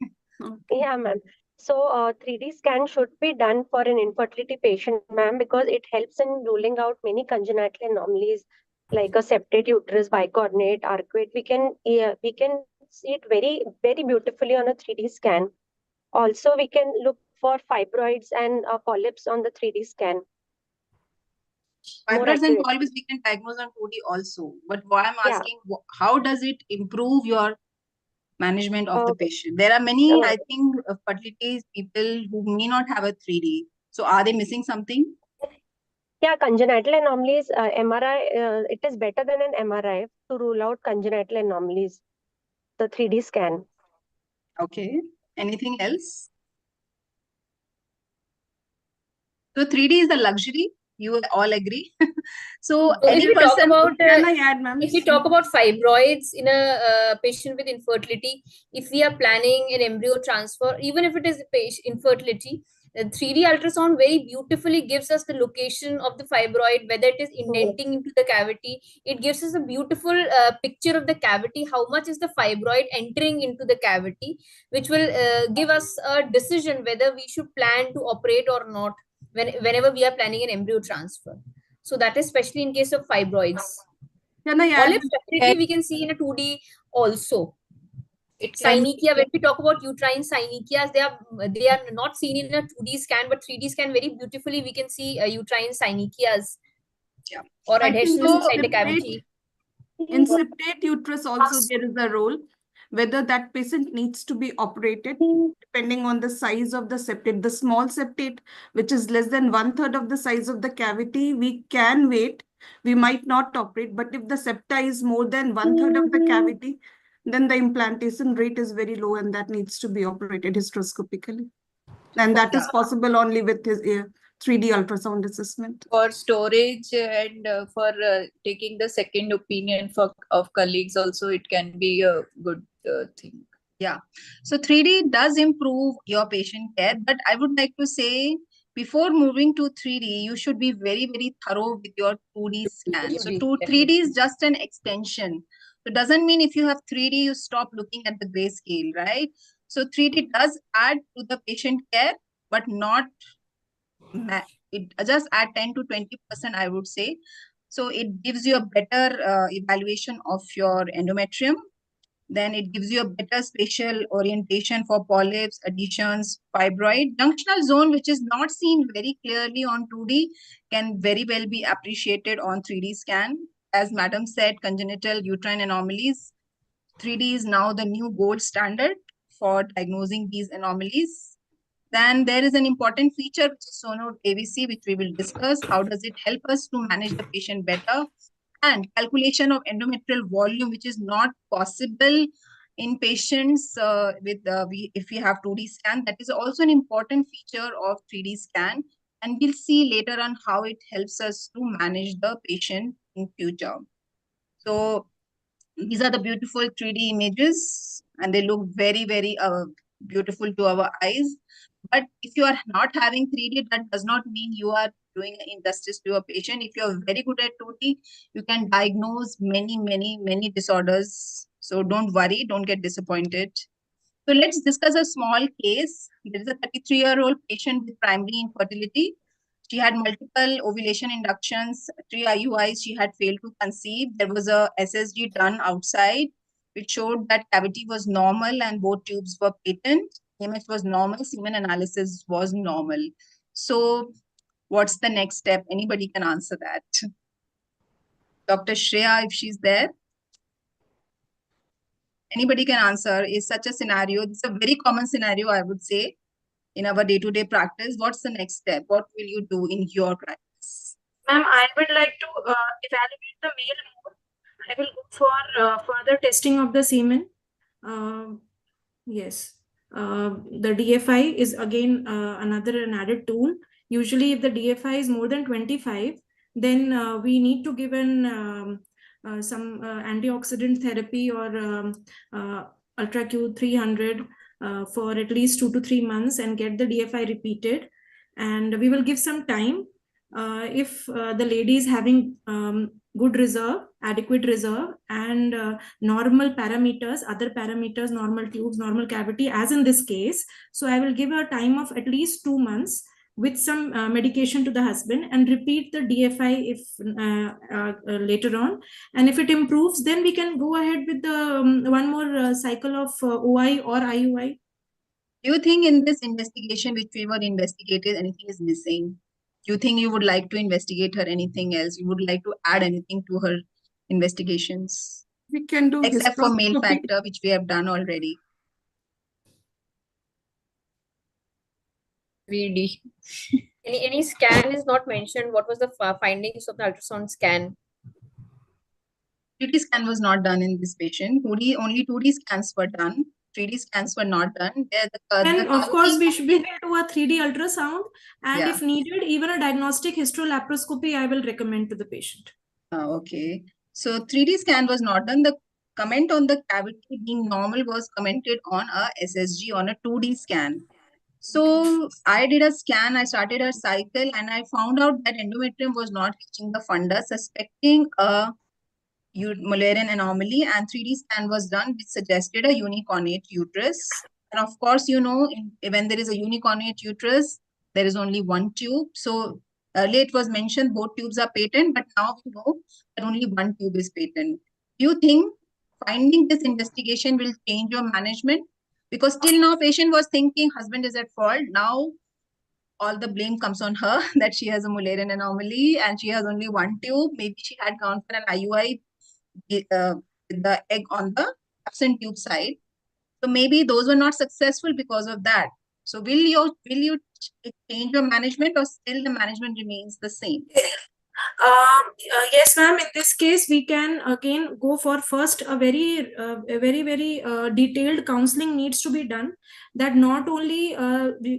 Yeah, ma'am. So 3D scan should be done for an infertility patient, ma'am, because it helps in ruling out many congenital anomalies like a septate uterus, bicoordinate, arcuate. We can see it very, very beautifully on a 3D scan. Also, we can look for fibroids and polyps on the 3D scan. Fibroids and polyps we can diagnose on 2D also. But why I'm Yeah. asking, how does it improve your management of the patient? There are many, I think, fertility people who may not have a 3D. So are they missing something? Yeah, congenital anomalies, MRI, it is better than an MRI to rule out congenital anomalies, the 3D scan. Okay. Anything else? So 3D is a luxury. You all agree? So So any if we talk person, about Can I add, ma'am? if we talk about fibroids in a patient with infertility, if we are planning an embryo transfer, even if it is infertility, 3D ultrasound very beautifully gives us the location of the fibroid, whether it is indenting into the cavity. It gives us a beautiful picture of the cavity, how much is the fibroid entering into the cavity, which will give us a decision whether we should plan to operate or not whenever we are planning an embryo transfer. So that is especially in case of fibroids. Can I add? Polyps separately we can see in a 2D also. Synechia, when we talk about uterine synechias, they are not seen in a 2D scan, but 3D scan very beautifully we can see uterine synechias. Yeah. Or I think adhesions so, inside the cavity. In septate uterus also there is a role, whether that patient needs to be operated depending on the size of the septate. The small septate, which is less than 1/3 of the size of the cavity, we can wait. We might not operate, but if the septa is more than 1/3 of the cavity, then the implantation rate is very low and that needs to be operated hysteroscopically. And that is possible only with his 3D ultrasound assessment. For storage and for taking the second opinion of colleagues also, it can be a good thing. Yeah. So 3D does improve your patient care, but I would like to say before moving to 3D, you should be very, very thorough with your 2D scan. So 3D is just an extension. So it doesn't mean if you have 3D, you stop looking at the grayscale, right? So 3D does add to the patient care, but not, it just add 10 to 20%, I would say. So it gives you a better evaluation of your endometrium. Then it gives you a better spatial orientation for polyps, adhesions, fibroid. Junctional zone, which is not seen very clearly on 2D, can very well be appreciated on 3D scan. As Madam said, congenital uterine anomalies, 3D is now the new gold standard for diagnosing these anomalies. Then there is an important feature, which is Sonode AVC, which we will discuss. How does it help us to manage the patient better? And calculation of endometrial volume, which is not possible in patients if we have 2D scan. That is also an important feature of 3D scan. And we'll see later on how it helps us to manage the patient in future. So these are the beautiful 3D images, and they look very, very beautiful to our eyes. But if you are not having 3D, that does not mean you are doing injustice to a patient. If you're very good at 2D, you can diagnose many disorders. So don't worry, don't get disappointed. So let's discuss a small case. There is a 33-year-old patient with primary infertility. She had multiple ovulation inductions, 3 IUIs. She had failed to conceive. There was a SSG done outside, which showed that cavity was normal and both tubes were patent. AMH was normal, semen analysis was normal. So what's the next step? Anybody can answer that. Dr. Shreya, if she's there. Anybody can answer. Is such a scenario, it's a very common scenario, I would say, in our day-to-day practice. What's the next step? What will you do in your practice? Ma'am, I would like to evaluate the male more. I will go for further testing of the semen. Yes. The DFI is again another added tool. Usually if the DFI is more than 25, then we need to give an some antioxidant therapy or Ultra Q 300 for at least 2 to 3 months and get the DFI repeated. And we will give some time. If the lady is having good reserve, adequate reserve, and normal parameters, other parameters, normal tubes, normal cavity, as in this case. So I will give a time of at least 2 months with some medication to the husband and repeat the DFI if later on. And if it improves, then we can go ahead with the one more cycle of OI or IUI. Do you think in this investigation which we were investigated, anything is missing? Do you think you would like to investigate her anything else? You would like to add anything to her investigations? We can do except for male hysteroscopy. factor, which we have done already. 3D. Any scan is not mentioned. What was the findings of the ultrasound scan? 3D scan was not done in this patient. Only 2D scans were done. 3D scans were not done. And of course, we should be able to do a 3D ultrasound. And Yeah. if needed, even a diagnostic hysterolaparoscopy, I will recommend to the patient. Okay. So 3D scan was not done. The comment on the cavity being normal was commented on a SSG on a 2D scan. So I did a scan, I started a cycle, and I found out that endometrium was not reaching the fundus, suspecting a Mullerian anomaly, and 3D scan was done, which suggested a unicornate uterus. And of course, you know, when there is a unicornate uterus, there is only one tube. So earlier it was mentioned both tubes are patent, but now we know that only one tube is patent. Do you think finding this investigation will change your management? Because till now, patient was thinking husband is at fault. Now, all the blame comes on her that she has a Mullerian anomaly and she has only one tube. Maybe she had gone for an IUI with the egg on the absent tube side. So maybe those were not successful because of that. So will you change your management, or still the management remains the same? Yes, ma'am. In this case, we can again go for first a very detailed counseling needs to be done. That not only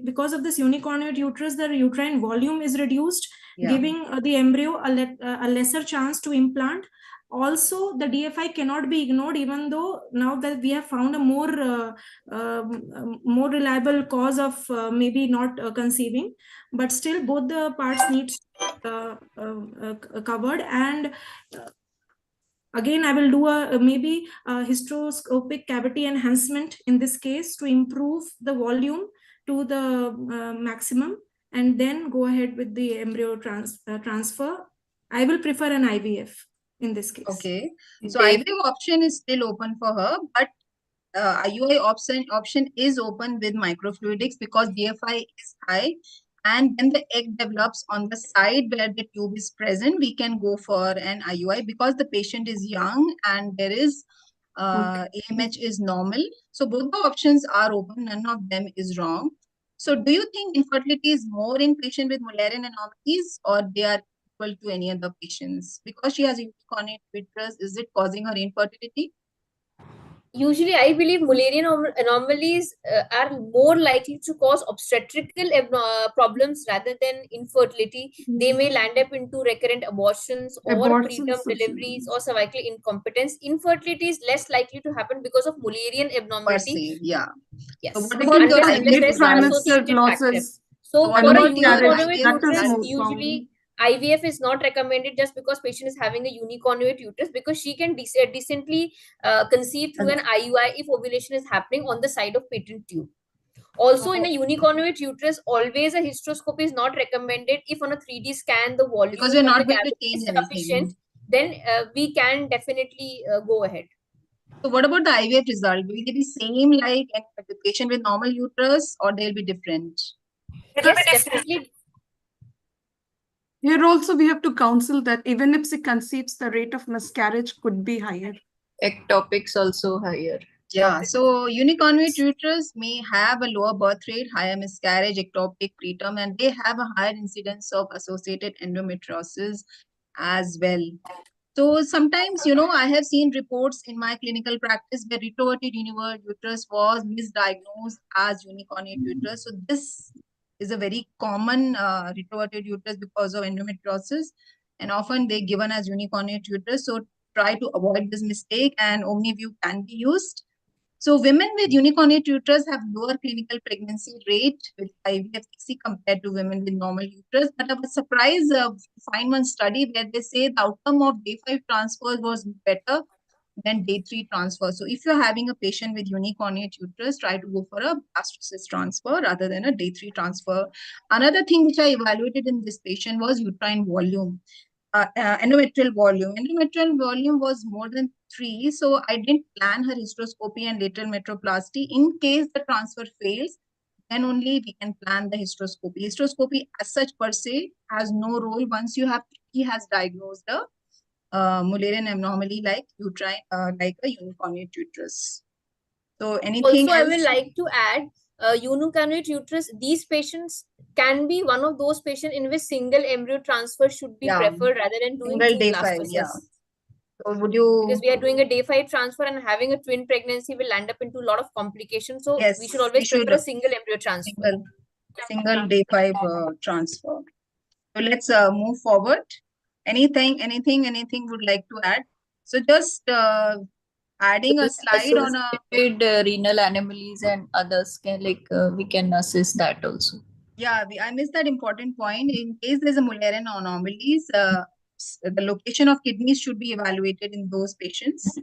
because of this unicornate uterus, the uterine volume is reduced, Yeah. giving the embryo a lesser chance to implant. Also, the DFI cannot be ignored, even though now that we have found a more reliable cause of maybe not conceiving, but still both the parts needs covered. And again, I will do maybe a hysteroscopic cavity enhancement in this case to improve the volume to the maximum, and then go ahead with the embryo transfer. I will prefer an IVF in this case. Okay. So IVF option is still open for her, but IUI option is open with microfluidics because DFI is high. And when the egg develops on the side where the tube is present, we can go for an IUI because the patient is young and there is AMH is normal. So both the options are open. None of them is wrong. So do you think infertility is more in patient with Mullerian anomalies, or they are equal to any other patients? Because she has unicornate uterus, is it causing her infertility? Usually, I believe Mullerian anomalies are more likely to cause obstetrical problems rather than infertility. They may land up into recurrent abortions or preterm deliveries or cervical incompetence. Infertility is less likely to happen because of Mullerian abnormality. Yeah. Yes. So what about Unless the there is some trimester associated factor. losses? So what for a about the uniconnuate IVF? That is uterus, more usually IVF is not recommended just because patient is having a uniconnuate uterus, because she can decently conceive through an IUI if ovulation is happening on the side of patent tube. Also, in a uniconnuate uterus, always a hysteroscopy is not recommended. If on a 3D scan the volume Because we're of not the going to cavity change is anything. sufficient, then we can definitely go ahead. So what about the IVF result? Will they be same like a patient with normal uterus, or they'll be different? Yes, definitely. Here also we have to counsel that even if she conceives, the rate of miscarriage could be higher. Ectopics also higher. Yeah, so uniconnuate uterus may have a lower birth rate, higher miscarriage, ectopic, preterm, and they have a higher incidence of associated endometriosis as well. So sometimes, I have seen reports in my clinical practice where retroverted uterus was misdiagnosed as unicornate uterus. So this is a very common retroverted uterus because of endometriosis, and often they're given as unicornate uterus. So try to avoid this mistake, and OmniView can be used. So women with unicornate uterus have lower clinical pregnancy rate with IVF compared to women with normal uterus. But I was surprised to find one study where they say the outcome of day 5 transfer was better than day 3 transfer. So if you're having a patient with unicornate uterus, try to go for a blastocyst transfer rather than a day 3 transfer. Another thing which I evaluated in this patient was uterine volume. Endometrial volume. Endometrial volume was more than 3, so I didn't plan her hysteroscopy and lateral metroplasty. In case the transfer fails, then only we can plan the hysteroscopy. Hysteroscopy as such per se has no role once he has diagnosed a Mullerian anomaly like uterine, like a unicornate uterus. So anything Also, else? I would like to add, uniconnuate uterus, these patients can be one of those patients in which single embryo transfer should be preferred rather than doing single two day 5, blastocys. yeah. So would you? Because we are doing a day 5 transfer and having a twin pregnancy will land up into a lot of complications. So Yes, we should always prefer a single embryo transfer. Single day 5 transfer. So let's move forward. Anything would like to add? So just adding a slide on a renal anomalies and others can we can assess that also. Yeah, I missed that important point. In case there's a Mullerian anomalies, the location of kidneys should be evaluated in those patients.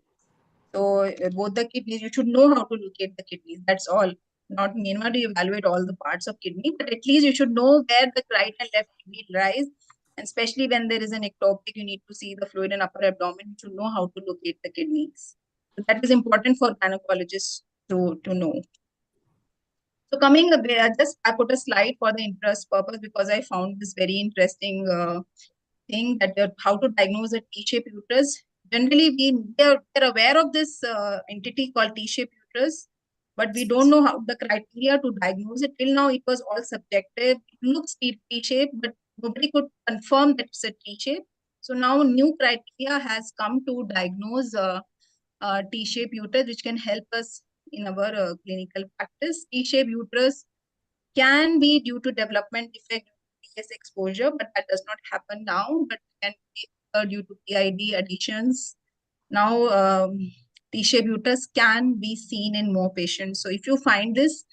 So both the kidneys, you should know how to locate the kidneys. That's all. Not to evaluate all the parts of kidney, but at least you should know where the right and left kidney lies. And especially when there is an ectopic, you need to see the fluid in upper abdomen. You should know how to locate the kidneys. So that is important for gynecologists to know. So coming a bit, I put a slide for the interest purpose because I found this very interesting thing that how to diagnose a T-shaped uterus. Generally, we are aware of this entity called T-shaped uterus, but we don't know how the criteria to diagnose it. Till now, it was all subjective. It looks T-shaped, but nobody could confirm that it's a T-shape. So now new criteria has come to diagnose T-shaped uterus, which can help us in our clinical practice. T-shaped uterus can be due to development defect, PS exposure, but that does not happen now. But can be due to PID additions. Now, T-shaped uterus can be seen in more patients. So if you find this,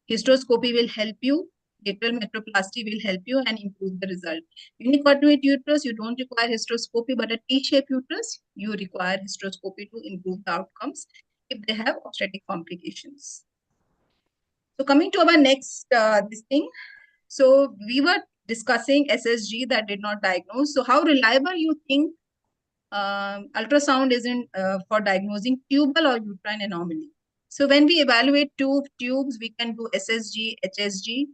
hysteroscopy will help you. Lateral metroplasty will help you and improve the result. Unicornuate uterus, you don't require hysteroscopy, but a T-shaped uterus, you require hysteroscopy to improve the outcomes if they have obstetric complications. So coming to our next this thing. So we were discussing SSG that did not diagnose. So how reliable you think ultrasound is in for diagnosing tubal or uterine anomaly? So when we evaluate tubes, we can do SSG, HSG.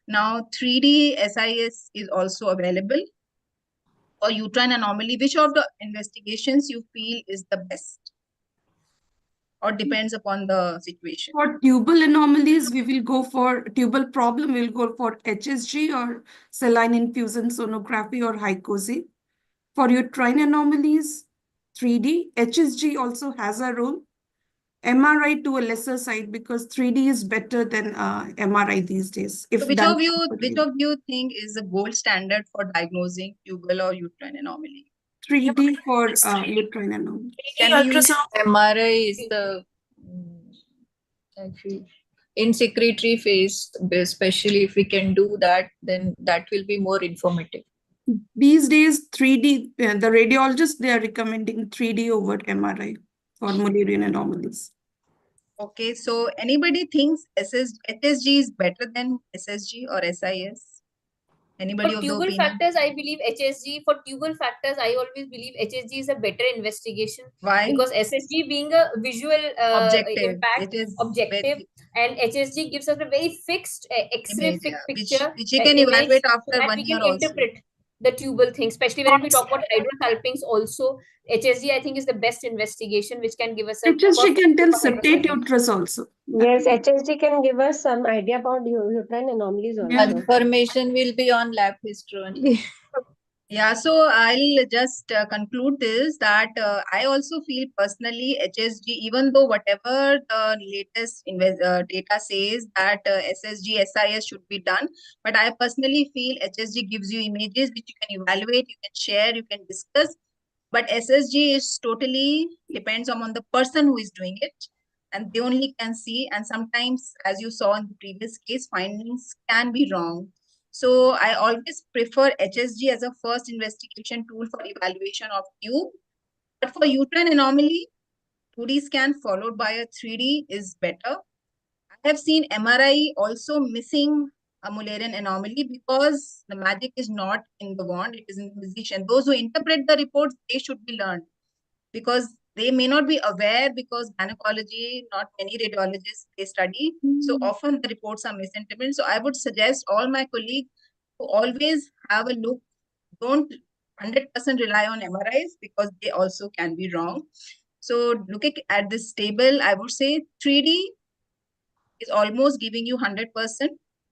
Now 3D SIS is also available. For uterine anomaly, which of the investigations you feel is the best? Or depends upon the situation? For tubal anomalies, we will go for tubal problem, we'll go for HSG or saline infusion sonography or HyCoSy. For uterine anomalies, 3D, HSG also has a role. MRI to a lesser side because 3D is better than MRI these days. So which of you think is the gold standard for diagnosing tubal or uterine anomaly? 3D for uterine anomaly. Can we use MRI is the actually in secretory phase, especially if we can do that, then that will be more informative. These days, 3D, the radiologists, they are recommending 3D over MRI for Mullerian anomalies. Okay, so anybody thinks HSG is better than SSG or SIS? Anybody For of the tubal opinion? factors, I believe HSG. For tubal factors, I always believe HSG is a better investigation. Why? Because SSG being a visual Objective. impact, It is objective, and HSG gives us a very fixed X-ray image, picture, which you can image, evaluate so after that 1 we year can also. interpret the tubal thing. Especially when we talk about hydrosalpinx, also HSG I think is the best investigation, which can give us a HSG can tell perfect septate hydrosalpinx. uterus also. Yes, HSG can give us some idea about uterine anomalies also. Information will be on lab history only. Yeah, so I'll just conclude this that I also feel personally HSG, even though whatever the latest data says that SSG, SIS should be done, but I personally feel HSG gives you images which you can evaluate, you can share, you can discuss, but SSG is totally depends on the person who is doing it, and they only can see, and sometimes, as you saw in the previous case, findings can be wrong. So I always prefer HSG as a first investigation tool for evaluation of tube. But for uterine anomaly, 2D scan followed by a 3D is better. I have seen MRI also missing a Mullerian anomaly because the magic is not in the wand, it is in the physician. Those who interpret the reports, they should be learned because they may not be aware because gynecology, not many radiologists, they study. So often the reports are misinterpreted. So I would suggest all my colleagues to always have a look. Don't 100% rely on MRIs because they also can be wrong. So looking at this table, I would say 3D is almost giving you 100%.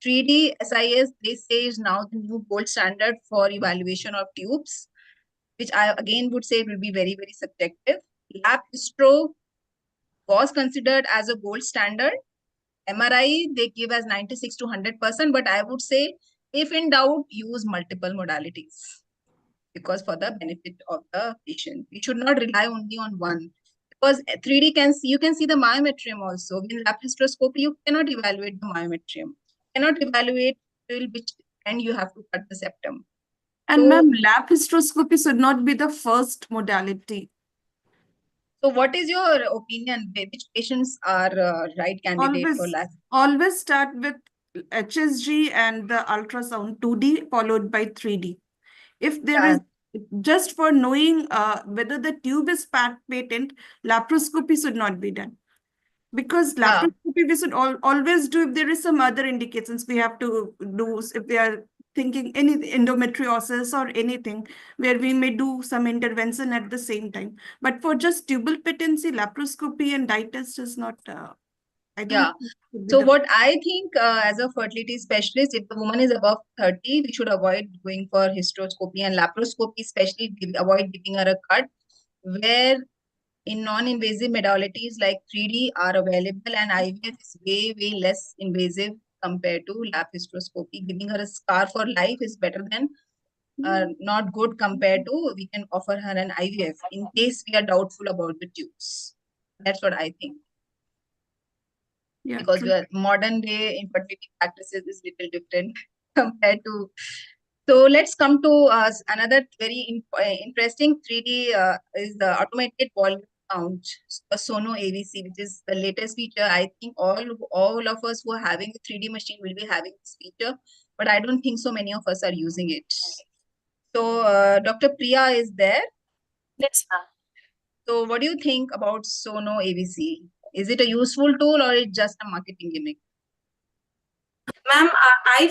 3D SIS, they say, is now the new gold standard for evaluation of tubes, which I again would say will be very, very subjective. Lab histro was considered as a gold standard. MRI, they give as 96 to 100%, but I would say, if in doubt, use multiple modalities because for the benefit of the patient. We should not rely only on one. Because 3D can see, you can see the myometrium also. In lab hysteroscopy, you cannot evaluate the myometrium. You cannot evaluate till which end you have to cut the septum. And ma'am, lab hysteroscopy should not be the first modality. So what is your opinion? Which patients are right candidate for lab? Always start with HSG and the ultrasound 2D followed by 3D. If there is just for knowing whether the tube is patent, laparoscopy should not be done. Because laparoscopy we should always do if there is some other indications we have to do, if we are thinking any endometriosis or anything where we may do some intervention at the same time. But for just tubal patency, laparoscopy and dye test is not, I don't think it should be So the- what I think as a fertility specialist, if the woman is above 30, we should avoid going for hysteroscopy and laparoscopy, especially avoid giving her a cut, where in non-invasive modalities like 3D are available and IVF is way, way less invasive compared to lap hysteroscopy. Giving her a scar for life is better than not good compared to we can offer her an IVF in case we are doubtful about the tubes. That's what I think. Yeah, Because true. the modern day infertility practices is little different compared to. So let's come to another very interesting 3D is the automated volume count, Sono AVC, which is the latest feature. I think all of us who are having a 3D machine will be having this feature, but I don't think so many of us are using it. So Dr. Priya is there. Yes, ma'am. So what do you think about Sono AVC? Is it a useful tool or it's just a marketing gimmick? Ma'am,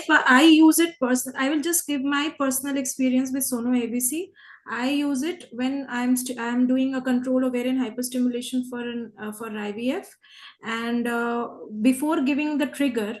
I use it personally. I will just give my personal experience with Sono AVC. I use it when I'm doing a control ovarian hyperstimulation for IVF, and before giving the trigger,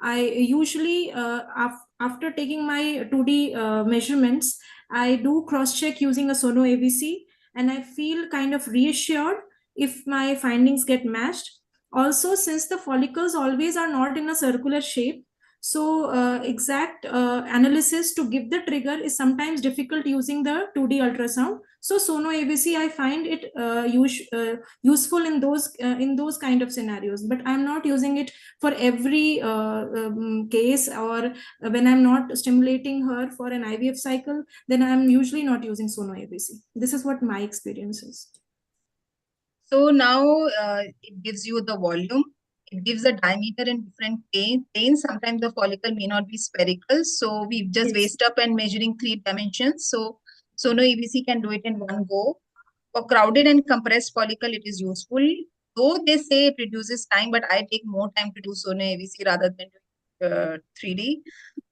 I usually after taking my 2D measurements, I do cross check using a Sono AVC, and I feel kind of reassured if my findings get matched. Also, since the follicles always are not in a circular shape, so exact analysis to give the trigger is sometimes difficult using the 2D ultrasound. So Sono AVC, I find it useful in those kind of scenarios, but I'm not using it for every case, or when I'm not stimulating her for an IVF cycle, then I'm usually not using Sono AVC. This is what my experience is. So now it gives you the volume. It gives a diameter in different planes. Sometimes the follicle may not be spherical. So we've just waste up and measuring 3 dimensions. So Sono AVC can do it in one go. For crowded and compressed follicle, it is useful. Though they say it reduces time, but I take more time to do Sono AVC rather than 3D.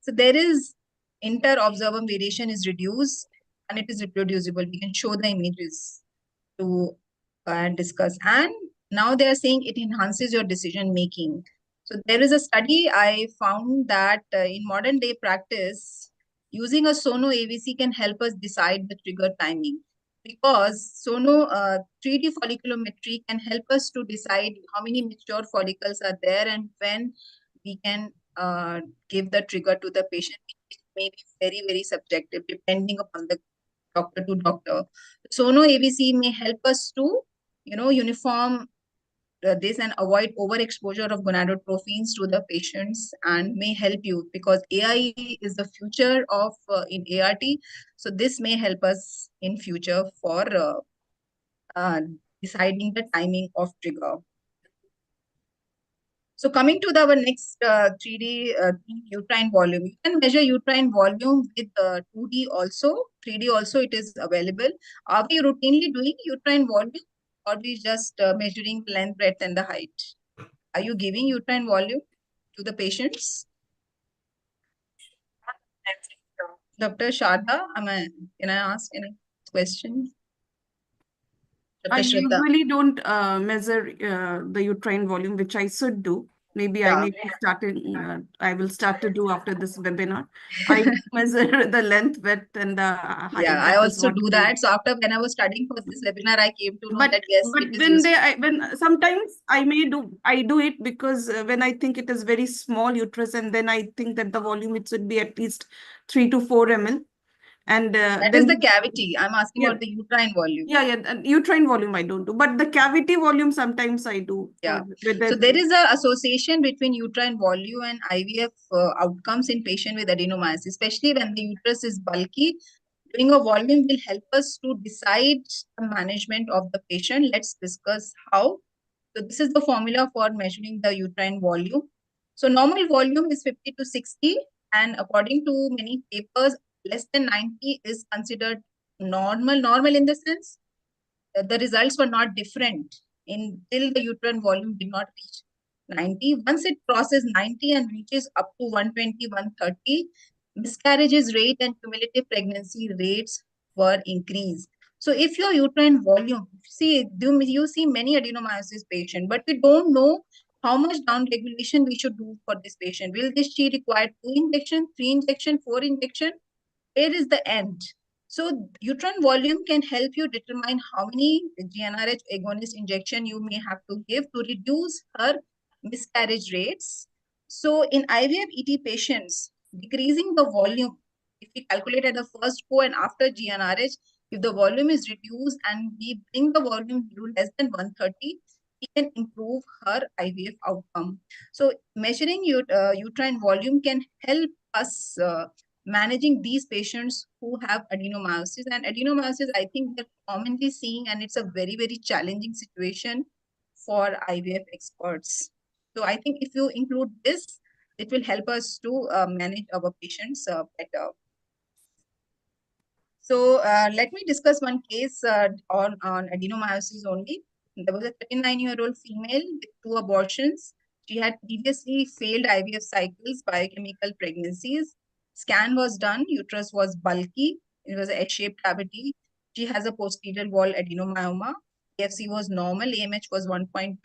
So there is inter-observer variation is reduced and it is reproducible. We can show the images to and discuss. And now they are saying it enhances your decision making. So there is a study I found that in modern day practice, using a Sono AVC can help us decide the trigger timing, because Sono 3D folliculometry can help us to decide how many mature follicles are there and when we can give the trigger to the patient. It may be very, very subjective depending upon the doctor to doctor. Sono AVC may help us to, uniform this and avoid overexposure of gonadotrophins to the patients, and may help you because AI is the future of in ART. So this may help us in future for deciding the timing of trigger. So coming to our next 3D uterine volume, you can measure uterine volume with 2D also, 3D also it is available. Are we routinely doing uterine volume, or we just measuring the length, breadth and the height? Are you giving uterine volume to the patients? Dr. Sharda, can I ask any questions? I usually don't measure the uterine volume, which I should do. Maybe I need to start I will start to do after this webinar. I measure the length, width, and the height. Yeah, I also do that. So after when I was studying for this webinar, I came to know that yes, but it is when useful. when sometimes I do it because when I think it is very small uterus, and then I think that the volume it should be at least 3 to 4 ml. And that is the cavity. I'm asking about the uterine volume. Yeah, uterine volume I don't do, but the cavity volume sometimes I do. Yeah. So there is an association between uterine volume and IVF outcomes in patient with adenomyosis, especially when the uterus is bulky. Doing a volume will help us to decide the management of the patient. Let's discuss how. So this is the formula for measuring the uterine volume. So normal volume is 50 to 60, and according to many papers, less than 90 is considered normal. Normal in the sense the results were not different until the uterine volume did not reach 90. Once it crosses 90 and reaches up to 120, 130, miscarriages rate and cumulative pregnancy rates were increased. So if your uterine volume, you see many adenomyosis patients, but we don't know how much down regulation we should do for this patient. Will she require 2 injections, 3 injections, 4 injections? Where is the end? So uterine volume can help you determine how many GnRH agonist injection you may have to give to reduce her miscarriage rates. So in IVF ET patients, decreasing the volume if we calculate at the first go and after GnRH, if the volume is reduced and we bring the volume to less than 130, we can improve her IVF outcome. So measuring uterine volume can help us managing these patients who have adenomyosis. And adenomyosis, I think they're commonly seeing, and it's a very, very challenging situation for IVF experts. So I think if you include this, it will help us to manage our patients better. So let me discuss one case on adenomyosis only. There was a 39-year-old female with 2 abortions. She had previously failed IVF cycles, biochemical pregnancies. Scan was done. Uterus was bulky. It was an S-shaped cavity. She has a posterior wall adenomyoma. AFC was normal. AMH was 1.2.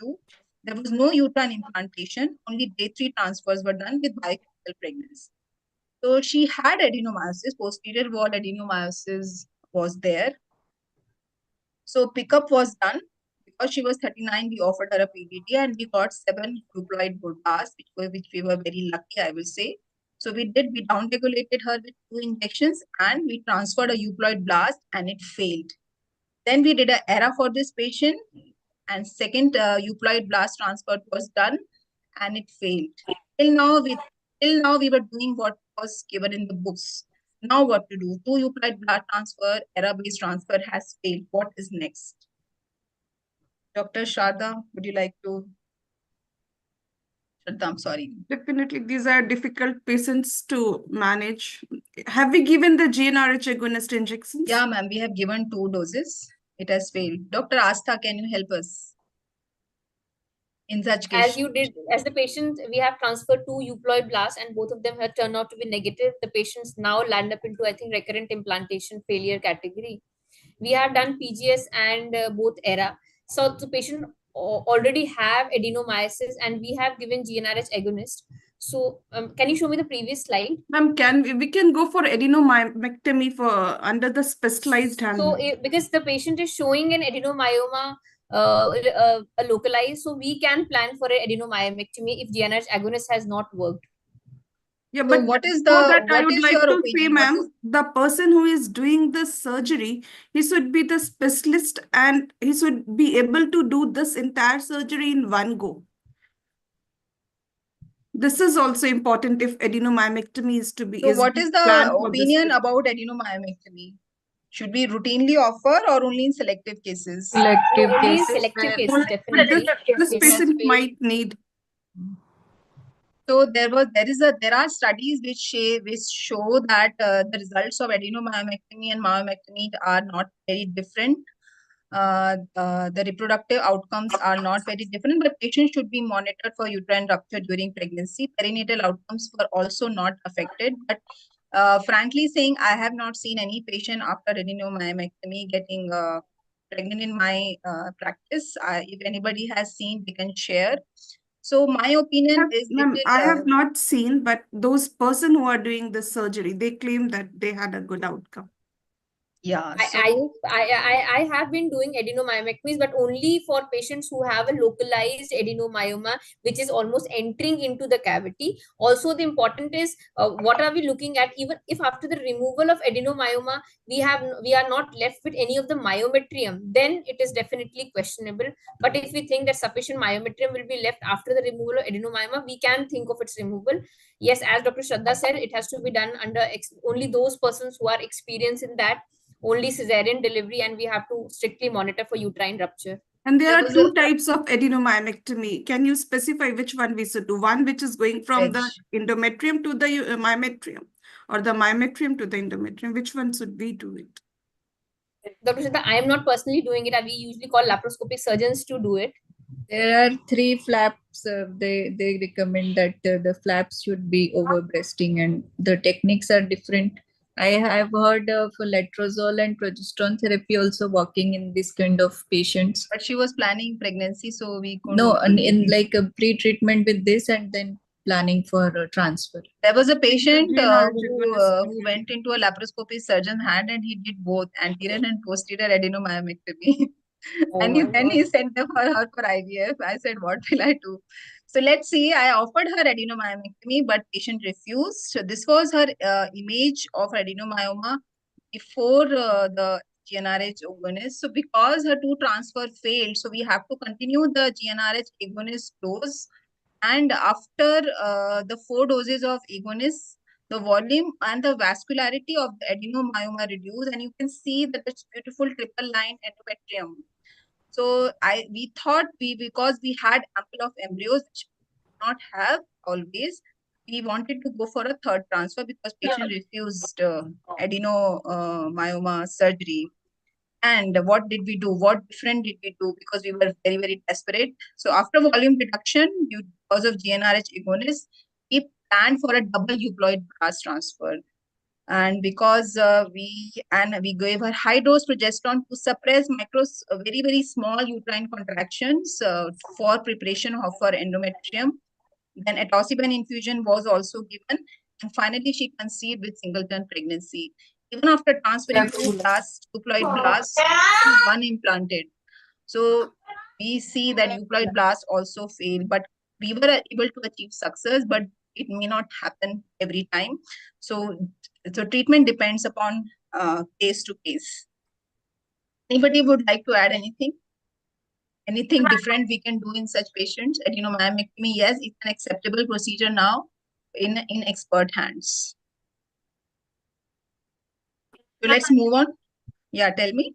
There was no uterine implantation. Only day 3 transfers were done with biochemical pregnancy. So she had adenomyosis, posterior wall adenomyosis was there. So pickup was done. Because she was 39, we offered her a PDT and we got 7 euploid blasts, which we were very lucky, I will say. So we downregulated her with 2 injections and we transferred a euploid blast and it failed. Then we did an ERA for this patient and second euploid blast transfer was done and it failed. Till now we were doing what was given in the books. Now what to do? 2 euploid blast transfer, ERA-based transfer has failed. What is next? Dr. Shraddha, would you like to? Shraddha, I'm sorry. Definitely, these are difficult patients to manage. Have we given the GnRH agonist injections? Yeah, ma'am, we have given 2 doses. It has failed. Dr. Astha, can you help us? In such case. As you did, as the patient, we have transferred 2 euploid blasts and both of them have turned out to be negative. The patients now land up into, I think, recurrent implantation failure category. We have done PGS and both ERA. So the patient already have adenomyosis and we have given GnRH agonist. So can you show me the previous slide? Ma'am, we can go for adenomyectomy for under the specialized hand. So because the patient is showing an adenomyoma localized, so we can plan for an adenomyectomy if GnRH agonist has not worked. Yeah, So but what is I what would is like your to opinion? say, ma'am, the person who is doing the surgery, he should be the specialist and he should be able to do this entire surgery in one go. This is also important if adenomyectomy is to be. So what is the planned for this opinion patient. about adenomyectomy? Should we routinely offer or only in selective cases? Selective only in selective cases, definitely. This patient might need. So there are studies which show that the results of adenomyectomy and myomectomy are not very different. The reproductive outcomes are not very different, but patients should be monitored for uterine rupture during pregnancy. Perinatal outcomes were also not affected, but frankly saying, I have not seen any patient after adenomyectomy getting pregnant in my practice. If anybody has seen, they can share. So my opinion is, I have not seen, but those person who are doing the surgery, they claim that they had a good outcome. Yeah, I have been doing adenomyectomies, but only for patients who have a localized adenomyoma, which is almost entering into the cavity. Also, the important is what are we looking at? Even if after the removal of adenomyoma, we are not left with any of the myometrium, then it is definitely questionable. But if we think that sufficient myometrium will be left after the removal of adenomyoma, we can think of its removal. Yes, as Dr. Shraddha said, it has to be done under only those persons who are experienced in that. Only cesarean delivery, and we have to strictly monitor for uterine rupture. And there are 2 types of adenomyectomy. Can you specify which one we should do? One which is going from the endometrium to the myometrium, or the myometrium to the endometrium. Which one should we do it? Dr. Shraddha, I am not personally doing it. We usually call laparoscopic surgeons to do it. There are 3 flaps. They recommend that the flaps should be over breasting, and the techniques are different. I have heard of letrozole and progesterone therapy also working in this kind of patients. But she was planning pregnancy, so we couldn't. No, in like a pre-treatment with this and then planning for transfer. There was a patient who went into a laparoscopy surgeon's hand and he did both anterior and posterior adenomyectomy. Oh And my then he God. sent her for IVF. I said, what will I do? So let's see. I offered her adenomyomectomy, but patient refused. So this was her image of adenomyoma before the GnRH agonist. So because her 2 transfer failed, so we have to continue the GnRH agonist dose. And after the 4 doses of agonist, the volume and the vascularity of the adenomyoma reduced, and you can see that it's beautiful triple line endometrium. So we thought because we had ample of embryos, which we did not have always, we wanted to go for a 3rd transfer because patient refused adenomyoma surgery. And what did we do? What different did we do? Because we were very, very desperate. So after volume reduction, because of GnRH agonist, we planned for a double euploid blast transfer. And because we gave her high dose progesterone to suppress very, very small uterine contractions for preparation of her endometrium. Then atoxaban infusion was also given. And finally, she conceived with singleton pregnancy. Even after transferring 2 euploid blasts, 1 implanted. So we see that euploid blast also failed, but we were able to achieve success, but it may not happen every time. So treatment depends upon case to case. Anybody would like to add anything? Anything different we can do in such patients? Adenomyomectomy, yes, it's an acceptable procedure now in expert hands. So let's move on. Yeah, tell me.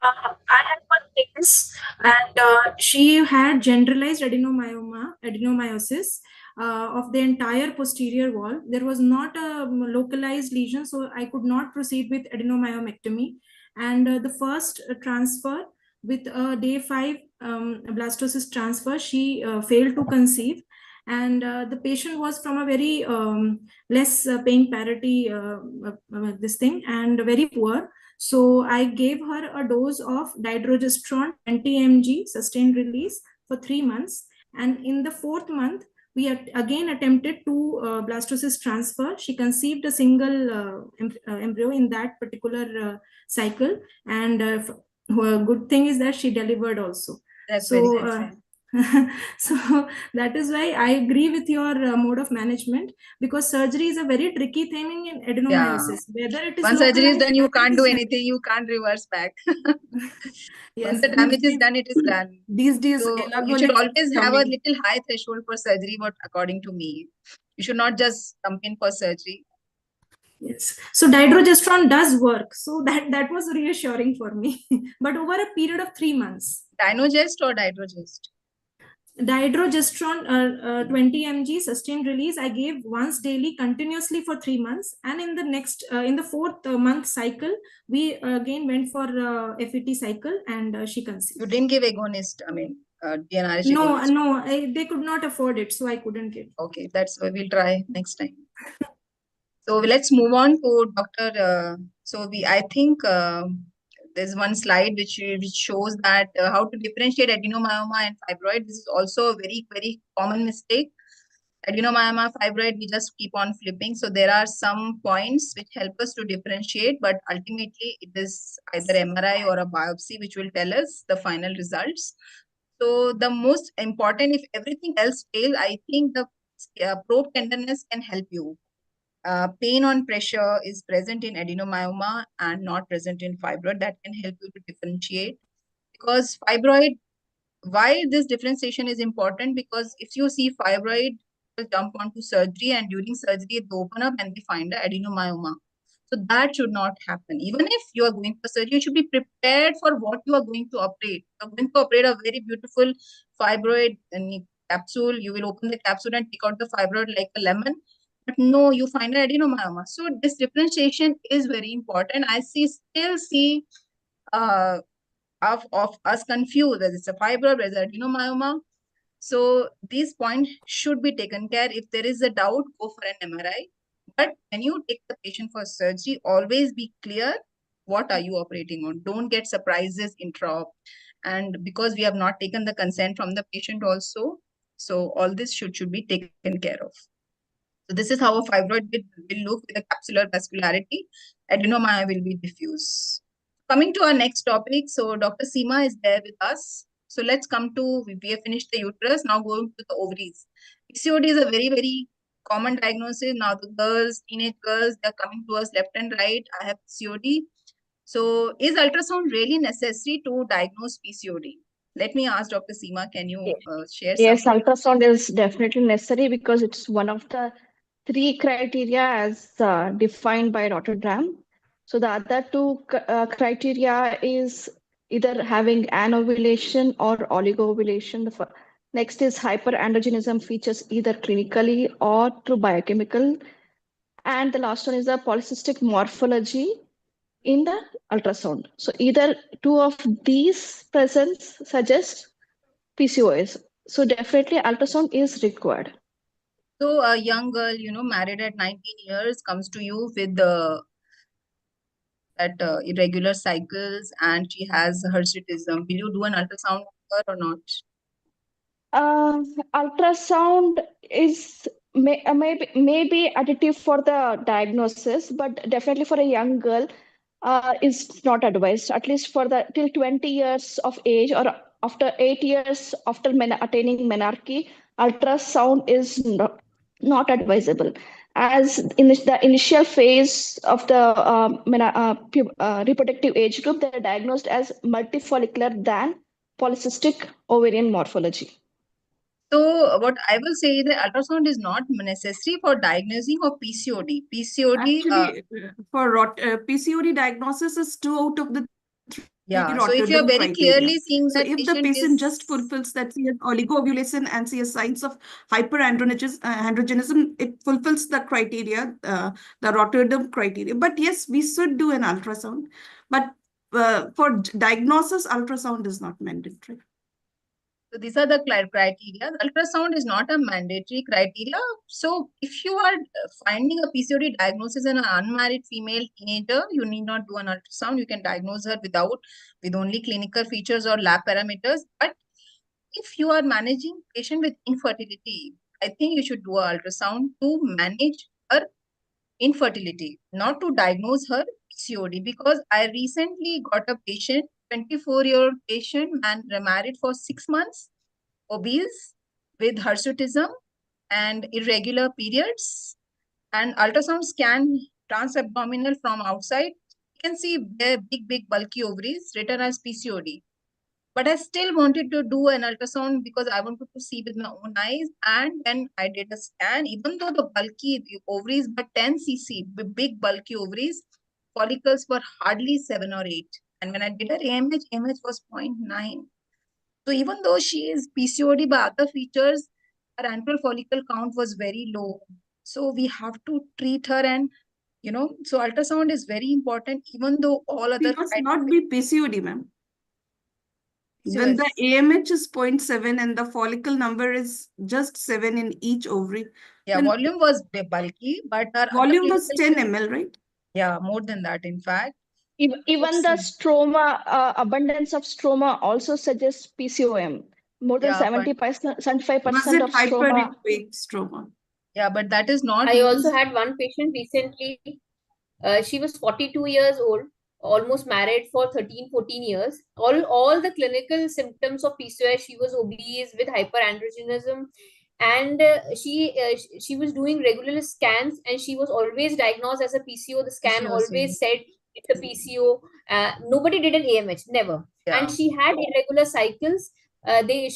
I had one case, and she had generalized adenomyosis of the entire posterior wall. There was not a localized lesion, so I could not proceed with adenomyomectomy. And the first transfer with a day 5 blastocyst transfer, she failed to conceive. And the patient was from a very less paying parity, this thing, and very poor. So I gave her a dose of dydrogesterone 20 mg sustained release for 3 months. And in the 4th month, we again attempted 2 blastocyst transfer. She conceived a single embryo in that particular cycle. And good thing is that she delivered also. That's so, very nice. So that is why I agree with your mode of management, because surgery is a very tricky thing in adenomyosis. Whether it is Once surgery is localized, done, you whether it can't do is anything. You can't reverse back. Yes, Once the damage is done, it is done. These days, So you should always have a little high threshold for surgery, but according to me, you should not just jump in for surgery. Yes. So dydrogesterone does work. So that was reassuring for me. But over a period of 3 months. Dynogest or Dydrogest? Dydrogesterone 20 mg sustained release I gave once daily continuously for 3 months, and in the next in the 4th month cycle we again went for FET cycle, and she conceived. You didn't give agonist, I mean GnRH No, agonist. they could not afford it, so I couldn't give. Okay, that's why we'll try next time. So let's move on to Dr. I think there's one slide which shows that how to differentiate adenomyoma and fibroid. This is also a very, very common mistake. Adenomyoma, fibroid, we just keep on flipping. So there are some points which help us to differentiate, but ultimately it is either MRI or a biopsy which will tell us the final results. So the most important, if everything else fails, I think the probe tenderness can help you. Pain on pressure is present in adenomyoma and not present in fibroid. That can help you to differentiate. Because fibroid, why this differentiation is important? Because if you see fibroid, people jump onto surgery, and during surgery, they open up and they find an adenomyoma. So that should not happen. Even if you are going for surgery, you should be prepared for what you are going to operate. You are going to operate a very beautiful fibroid capsule. You will open the capsule and take out the fibroid like a lemon. But no, you find an adenomyoma. So this differentiation is very important. I still see of us confused whether it's a fibroid, whether it's adenomyoma. So these points should be taken care. If there is a doubt, go for an MRI. But when you take the patient for surgery, always be clear what are you operating on. Don't get surprises intra-op. And because we have not taken the consent from the patient also, so all this should be taken care of. So this is how a fibroid will look with a capsular vascularity. Adenomyoma will be diffuse. Coming to our next topic, so Dr. Seema is there with us. So let's come to, we have finished the uterus, now going to the ovaries. PCOD is a very, very common diagnosis. Now the girls, teenage girls, they're coming to us left and right. I have PCOD. So is ultrasound really necessary to diagnose PCOD? Let me ask Dr. Seema, can you share Yes, some? ultrasound is definitely necessary because it's one of the 3 criteria as defined by Rotterdam. So the other 2 criteria is either having anovulation or oligoovulation. Next is hyperandrogenism features either clinically or through biochemical. And the last one is the polycystic morphology in the ultrasound. So either 2 of these presence suggest PCOS. So definitely ultrasound is required. So a young girl, married at 19 years comes to you with that irregular cycles and she has hirsutism. Will you do an ultrasound on her or not? Ultrasound is maybe additive for the diagnosis, but definitely for a young girl is not advised, at least for the till 20 years of age or after 8 years after attaining menarche, ultrasound is not advisable. As in the initial phase of the reproductive age group, they're diagnosed as multifollicular than polycystic ovarian morphology. So what I will say is that ultrasound is not necessary for diagnosing of PCOD. PCOD, Actually, for PCOD diagnosis is 2 out of the 3 yeah. So if you are Rotterdam very criteria. clearly seeing So that if the patient patient is, just fulfills that, she has oligoovulation and she has signs of hyperandrogenism, it fulfills the criteria, the Rotterdam criteria. But yes, we should do an ultrasound. But for diagnosis, ultrasound is not mandatory. so these are the criteria. Ultrasound is not a mandatory criteria. So if you are finding a PCOD diagnosis in an unmarried female teenager, you need not do an ultrasound. You can diagnose her with only clinical features or lab parameters. But if you are managing patient with infertility, I think you should do an ultrasound to manage her infertility, not to diagnose her PCOD. Because I recently got a patient, 24-year-old patient, and married for 6 months, obese, with hirsutism and irregular periods, and ultrasound scan transabdominal from outside. You can see their big bulky ovaries written as PCOD. But I still wanted to do an ultrasound because I wanted to see with my own eyes. And when I did a scan, even though the ovaries were 10 cc, big bulky ovaries, follicles were hardly 7 or 8. And when I did her AMH was 0.9. So even though she is PCOD by other features, her antral follicle count was very low. So we have to treat her, and so ultrasound is very important, even though all other It must not be PCOD, ma'am. When the PCOS. AMH is 0.7 and the follicle number is just 7 in each ovary. Yeah, then volume was bulky, but our other volume was clinical 10 ml, right? Yeah, more than that, in fact. Even the stroma, abundance of stroma also suggests PCOM. More than Yeah, but 75% Was it of stroma. hyperechoic stroma? yeah, but that is not I also used. had one patient recently. She was 42 years old, almost married for 13-14 years. All the clinical symptoms of PCOS, she was obese with hyperandrogenism, and she was doing regular scans, and she was always diagnosed as a PCO. The scan always said it's a PCO. Nobody did an AMH, never. And Yeah. she had irregular cycles.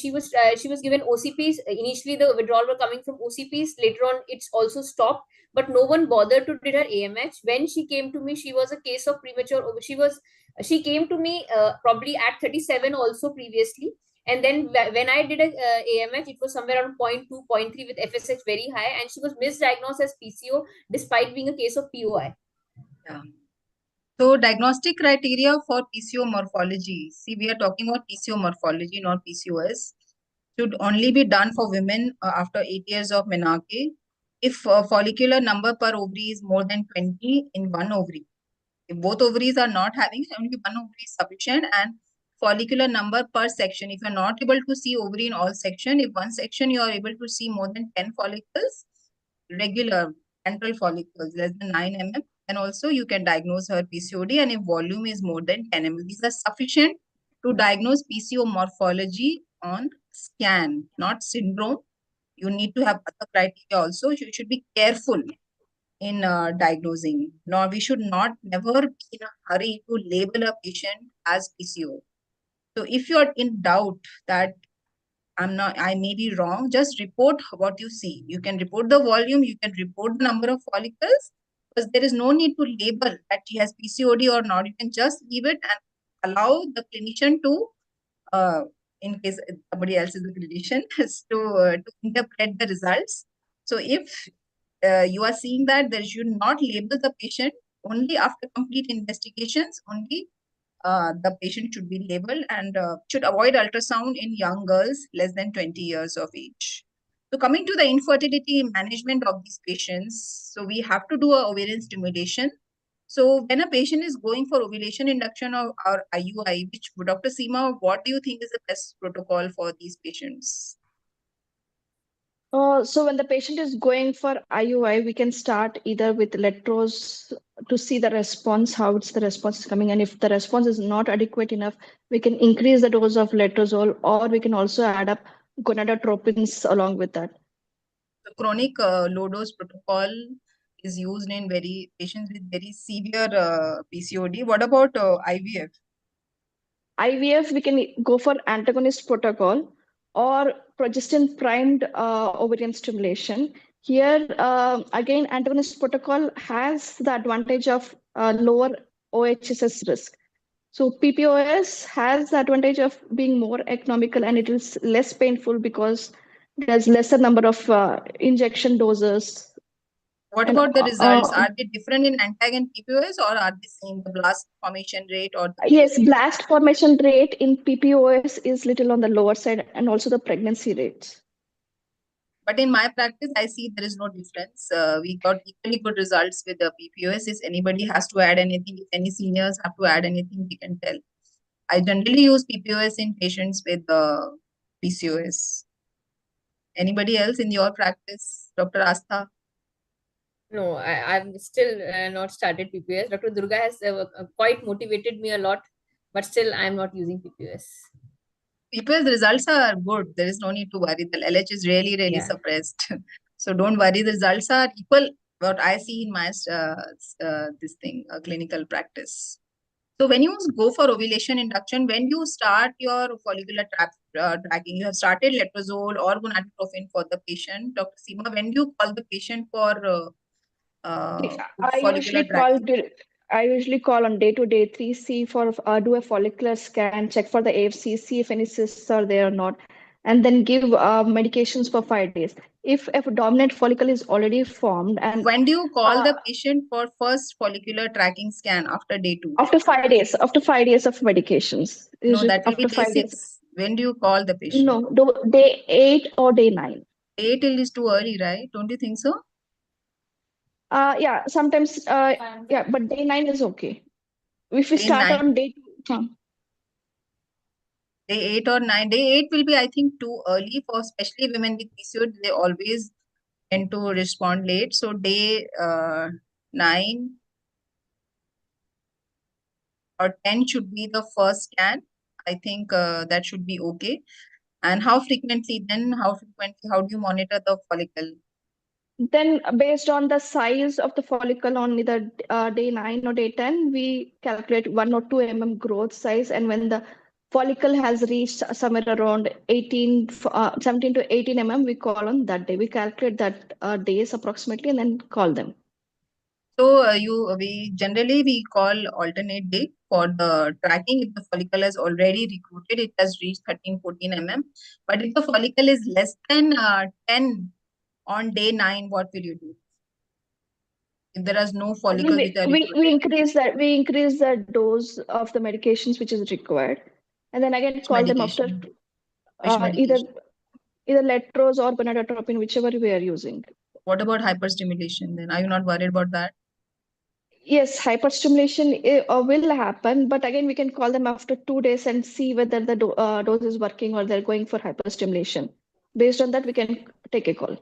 She was given OCPs. Initially, the withdrawal were coming from OCPs. Later on, it's also stopped. But no one bothered to did her AMH. When she came to me, she was a case of premature. She came to me probably at 37 also previously. And then when I did a AMH, it was somewhere around 0.2, 0.3 with FSH very high, and she was misdiagnosed as PCO despite being a case of POI. Yeah. So diagnostic criteria for PCO morphology. See, we are talking about PCO morphology, not PCOS. Should only be done for women after 8 years of menarche. If follicular number per ovary is more than 20 in one ovary. If both ovaries are not having, only one ovary is sufficient, and follicular number per section. If you're not able to see ovary in all section, if one section you are able to see more than 10 follicles, regular antral follicles less than 9 mm, then also you can diagnose her PCOD, and if volume is more than 10 ml, these are sufficient to diagnose PCO morphology on scan, not syndrome. You need to have other criteria also. You should be careful in diagnosing. Nor we should never be in a hurry to label a patient as PCO. So if you're in doubt that I may be wrong, just report what you see. You can report the volume, you can report the number of follicles, because there is no need to label that she has PCOD or not. You can just leave it and allow the clinician to, in case somebody else is the clinician, to interpret the results. So if you are seeing that, there should not label the patient. Only after complete investigations, only the patient should be labeled, and should avoid ultrasound in young girls less than 20 years of age. So coming to the infertility management of these patients, so we have to do a ovarian stimulation. So when a patient is going for ovulation induction or IUI, which Dr. Seema, what do you think is the best protocol for these patients? So when the patient is going for IUI, we can start either with letrozole to see the response, how the response is coming. And if the response is not adequate enough, we can increase the dose of letrozole, or we can also add up gonadotropins along with that. The chronic low dose protocol is used in patients with very severe PCOD. What about IVF? IVF, we can go for antagonist protocol or progestin primed ovarian stimulation. Here, again, antagonist protocol has the advantage of lower OHSS risk. So PPOS has the advantage of being more economical, and it is less painful because there's lesser number of injection doses. What about the results? Are they different in ANTAG and PPOS, or are they same, the blast formation rate? Or Yes, blast formation rate in PPOS is little on the lower side, and also the pregnancy rates. But in my practice, I see there is no difference. We got equally good results with the PPOS. If anybody has to add anything, if any seniors have to add anything, we can tell. I generally use PPOS in patients with PCOS. Anybody else in your practice, Dr. Astha? No, I've still not started PPOS. Dr. Durga has quite motivated me a lot, but still I'm not using PPOS. PPOS results are good. There is no need to worry. The LH is really, really suppressed. So don't worry. The results are equal. What I see in my clinical practice. So when you go for ovulation induction, when you start your follicular tracking, you have started letrozole or gonadotropin for the patient. Dr. Seema, when do you call the patient for follicular tracking? I usually call on day 2, day 3, see for do a follicular scan, check for the AFC, see if any cysts are there or not, and then give medications for 5 days. If a dominant follicle is already formed, and when do you call the patient for first follicular tracking scan after day 2? After 5 days. After 5 days of medications. No, that will be after day 5 days. 6. When do you call the patient? No, day 8 or day 9. 8 is too early, right? Don't you think so? Yeah, sometimes, yeah, but day 9 is okay. If we Day start 9. on day 2. Day 8 or 9. Day 8 will be, I think, too early for especially women with PCOD. They always tend to respond late. So day 9 or 10 should be the first scan. I think that should be okay. And how frequently then? How do you monitor the follicle? Then based on the size of the follicle on either day 9 or day 10, we calculate 1 or 2 mm growth size. And when the follicle has reached somewhere around 17 to 18 mm, we call on that day. We calculate that days approximately and then call them. So we generally call alternate day for the tracking. If the follicle has already recruited, it has reached 13-14 mm. But if the follicle is less than 10 on day 9, what will you do? If there is no follicle with a we increase the dose of the medications which is required, and then again call them after either letrozole or gonadotropin, whichever we are using. What about hyperstimulation then? Are you not worried about that? Yes, hyperstimulation will happen, but again, we can call them after 2 days and see whether the dose is working or they're going for hyperstimulation. Based on that, we can take a call.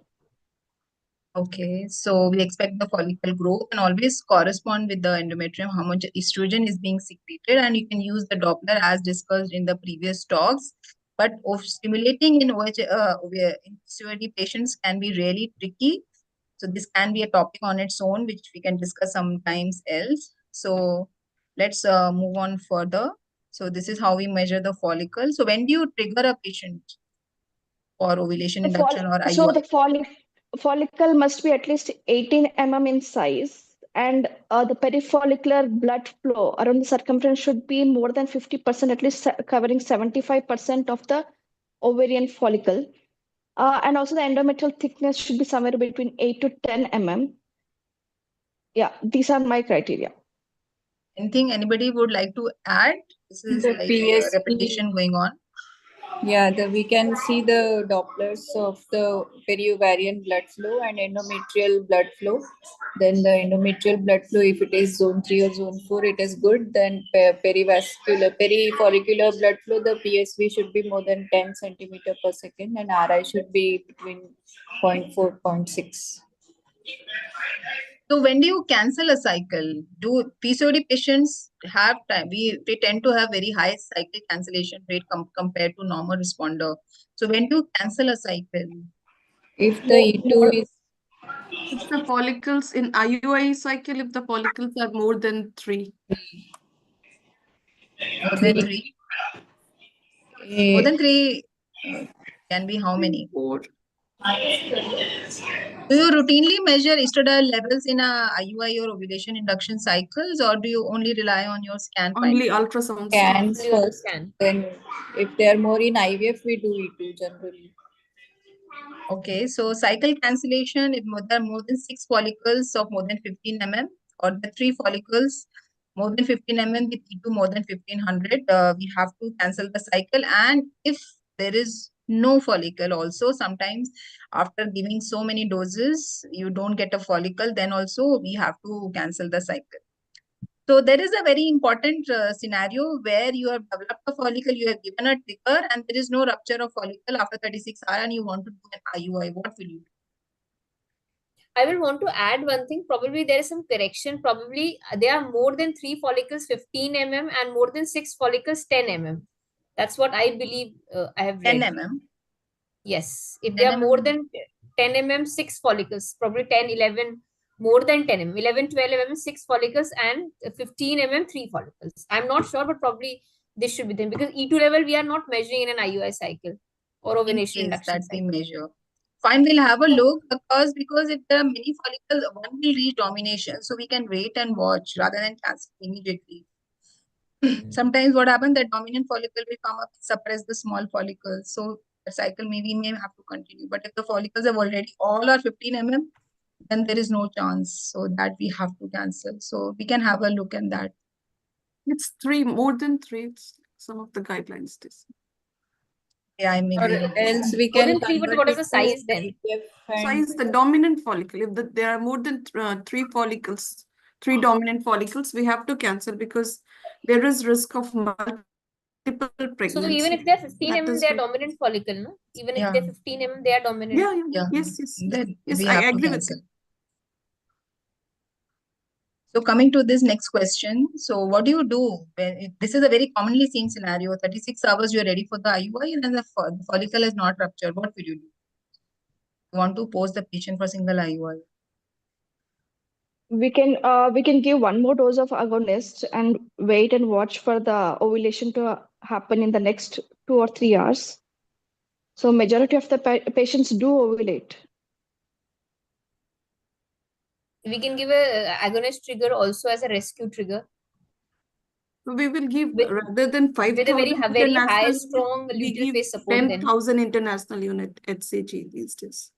Okay, so we expect the follicle growth and always correspond with the endometrium, how much estrogen is being secreted, and you can use the Doppler as discussed in the previous talks. But of stimulating in in PCOD patients can be really tricky. So this can be a topic on its own, which we can discuss sometimes else. So let's move on further. So this is how we measure the follicle. So when do you trigger a patient for ovulation The induction or so IUI? the follicle must be at least 18 mm in size, and the perifollicular blood flow around the circumference should be more than 50%, at least covering 75% of the ovarian follicle. And also the endometrial thickness should be somewhere between 8 to 10 mm. Yeah, these are my criteria. Anything anybody would like to add? This is The like PSP. repetition going on. Yeah, we can see the Dopplers of the periovarian blood flow and endometrial blood flow. Then the endometrial blood flow, if it is zone 3 or zone 4, it is good. Then perifollicular blood flow, the PSV should be more than 10 centimeter per second, and RI should be between 0.4, 0.6. So when do you cancel a cycle? Do PCOD patients have time? We tend to have very high cycle cancellation rate compared to normal responder. So when do you cancel a cycle? If the E2 is If the follicles in IUI cycle, if the follicles are more than 3. More than 3? More than 3 can be how many? 4. Do you routinely measure estradiol levels in a IUI or ovulation induction cycles, or do you only rely on your scan Only findings? ultrasound scans scans. first, then if they are more in IVF, we do E2 generally. Okay, so cycle cancellation, if there are more than 6 follicles of more than 15 mm, or the 3 follicles more than 15 mm with E2 more than 1500, we have to cancel the cycle. And if there is no follicle also, sometimes after giving so many doses, you don't get a follicle, then also we have to cancel the cycle. So there is a very important scenario where you have developed a follicle, you have given a trigger, and there is no rupture of follicle after 36 hours, and you want to do an IUI. What will you do? I will want to add one thing. Probably there is some correction. Probably there are more than 3 follicles 15 mm and more than 6 follicles 10 mm. That's what I believe I have read. 10 mm? Yes. If there are more than 10 mm, 6 follicles, probably 10, 11, more than 10 mm, 11, 12 mm, 6 follicles, and 15 mm, 3 follicles. I'm not sure, but probably this should be them, because E2 level we are not measuring in an IUI cycle or ovulation In case induction that we cycle. measure. Fine, we'll have a look, because if there are many follicles, one will reach domination. So we can wait and watch rather than cancel immediately. Sometimes what happens, that dominant follicle will come up and suppress the small follicles. So the cycle may have to continue. But if the follicles have already all are 15 mm, then there is no chance. So that we have to cancel. So we can have a look at that. It's 3, more than 3. It's some of the guidelines. Yeah, I mean, Or else we More can than 3, but what is the size then? Size, the dominant follicle. If there are more than 3 follicles, 3 dominant follicles, we have to cancel because there is risk of multiple pregnancy. So even if they're 15 That mm, is they're why- dominant follicle, no? Even if Yeah. they're 15 mm, they are dominant. Yeah. Yes. Then Yes, we I have to agree with cancel. So coming to this next question, so what do you do when this is a very commonly seen scenario? 36 hours you're ready for the IUI, and then the follicle is not ruptured. What will you do? You want to post the patient for single IUI? We can give one more dose of agonist and wait and watch for the ovulation to happen in the next 2 or 3 hours. So majority of the patients do ovulate. We can give a agonist trigger also as a rescue trigger. We will give, rather than 5,000 with a very high, international strong unit, we luteal give phase support then. 10,000 international unit HCG these days.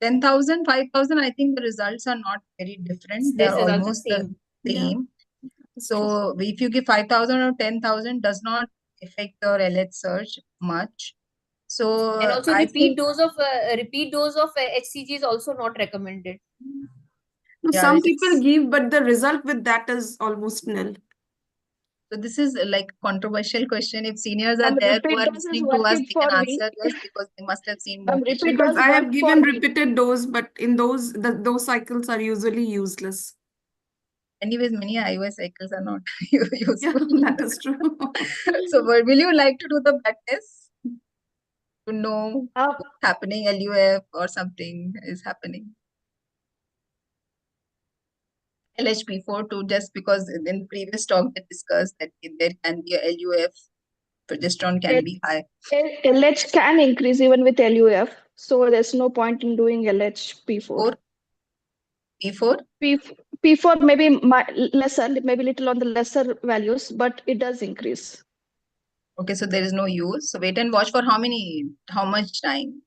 10,000, 5,000, I think the results are not very different. Their They're results are almost the same. same. So if you give 5,000 or 10,000, does not affect your LH surge much. So And also I repeat think dose of HCG is also not recommended. No, Yeah, some it people is. give, but the result with that is almost nil. So this is like controversial question. If seniors are there who Repeat are dose is listening to us, working they for can me. answer us because they must have seen more Repeat patients. Because dose I have work for given me. repeated dose, but in those cycles are usually useless. Anyways, many IUI cycles are not useful. Yeah, that is true. So, but will you like to do the blood test to know what's happening, LUF or something is happening? LHP4 too, just because in previous talk they discussed that there can be a LUF, progesterone can be high. LH can increase even with LUF, so there's no point in doing LHP4. P4? P4 maybe lesser, maybe little on the lesser values, but it does increase. Okay, so there is no use. So wait and watch for how much time?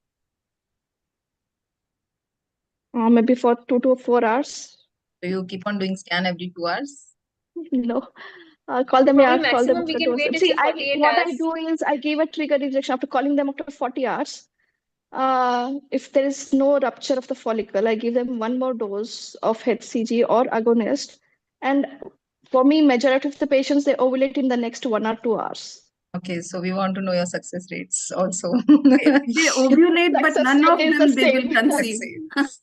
Maybe for 2 to 4 hours. So you keep on doing scan every 2 hours? No. Call them, Probably call them maximum we after can dose. wait is See, 48 what I hours. do is I give a trigger injection after calling them after 40 hours. If there is no rupture of the follicle, I give them one more dose of HCG or agonist. And for me, majority of the patients, they ovulate in the next 1 or 2 hours. Okay, so we want to know your success rates also. They ovulate, but Success none of rate is them the they will same. conceive.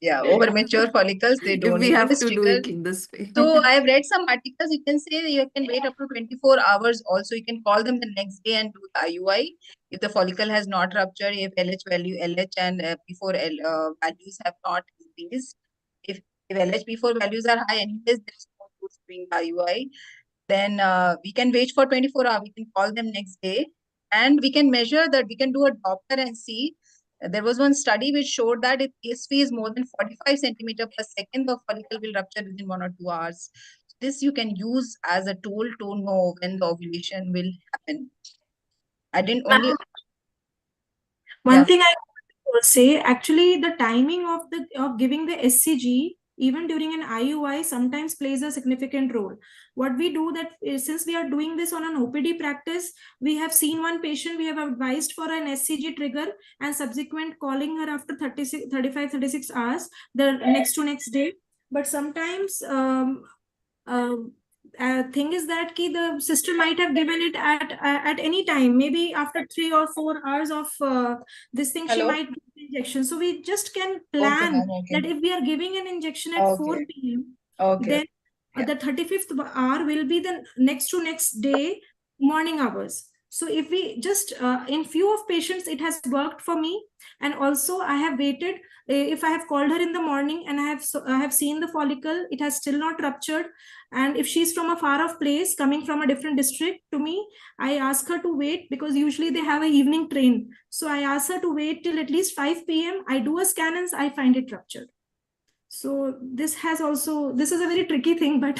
Yeah, over mature follicles, they If don't we even have this to do trigger. it in this way. So I've read some articles. You can say you can wait up to 24 hours. Also, you can call them the next day and do the IUI if the follicle has not ruptured, if LH and P4 values have not increased. If LH P4 values are high, anyways, there is no use doing IUI. Then we can wait for 24 hours. We can call them next day, and we can measure that. We can do a Doppler and see. There was one study which showed that if PSV is more than 45 centimeter per second, the follicle will rupture within 1 or 2 hours. This you can use as a tool to know when the ovulation will happen. I didn't only. One thing I will say, actually, the timing of giving the SCG even during an IUI sometimes plays a significant role. What we do that is, since we are doing this on an OPD practice, we have seen one patient, we have advised for an SCG trigger and subsequent calling her after 36 hours, the next day. But sometimes thing is that the sister might have given it at any time, maybe after 3 or 4 hours of this thing. She might give the injection. So we just can plan that if we are giving an injection at 4 p.m., then the 35th hour will be the next day morning hours. So if we just in few of patients it has worked for me, and also I have waited. If I have called her in the morning and I have seen the follicle, it has still not ruptured, and if she's from a far off place coming from a different district to me, I ask her to wait, because usually they have an evening train. So I ask her to wait till at least 5 p.m. I do a scan and I find it ruptured. So this is a very tricky thing, but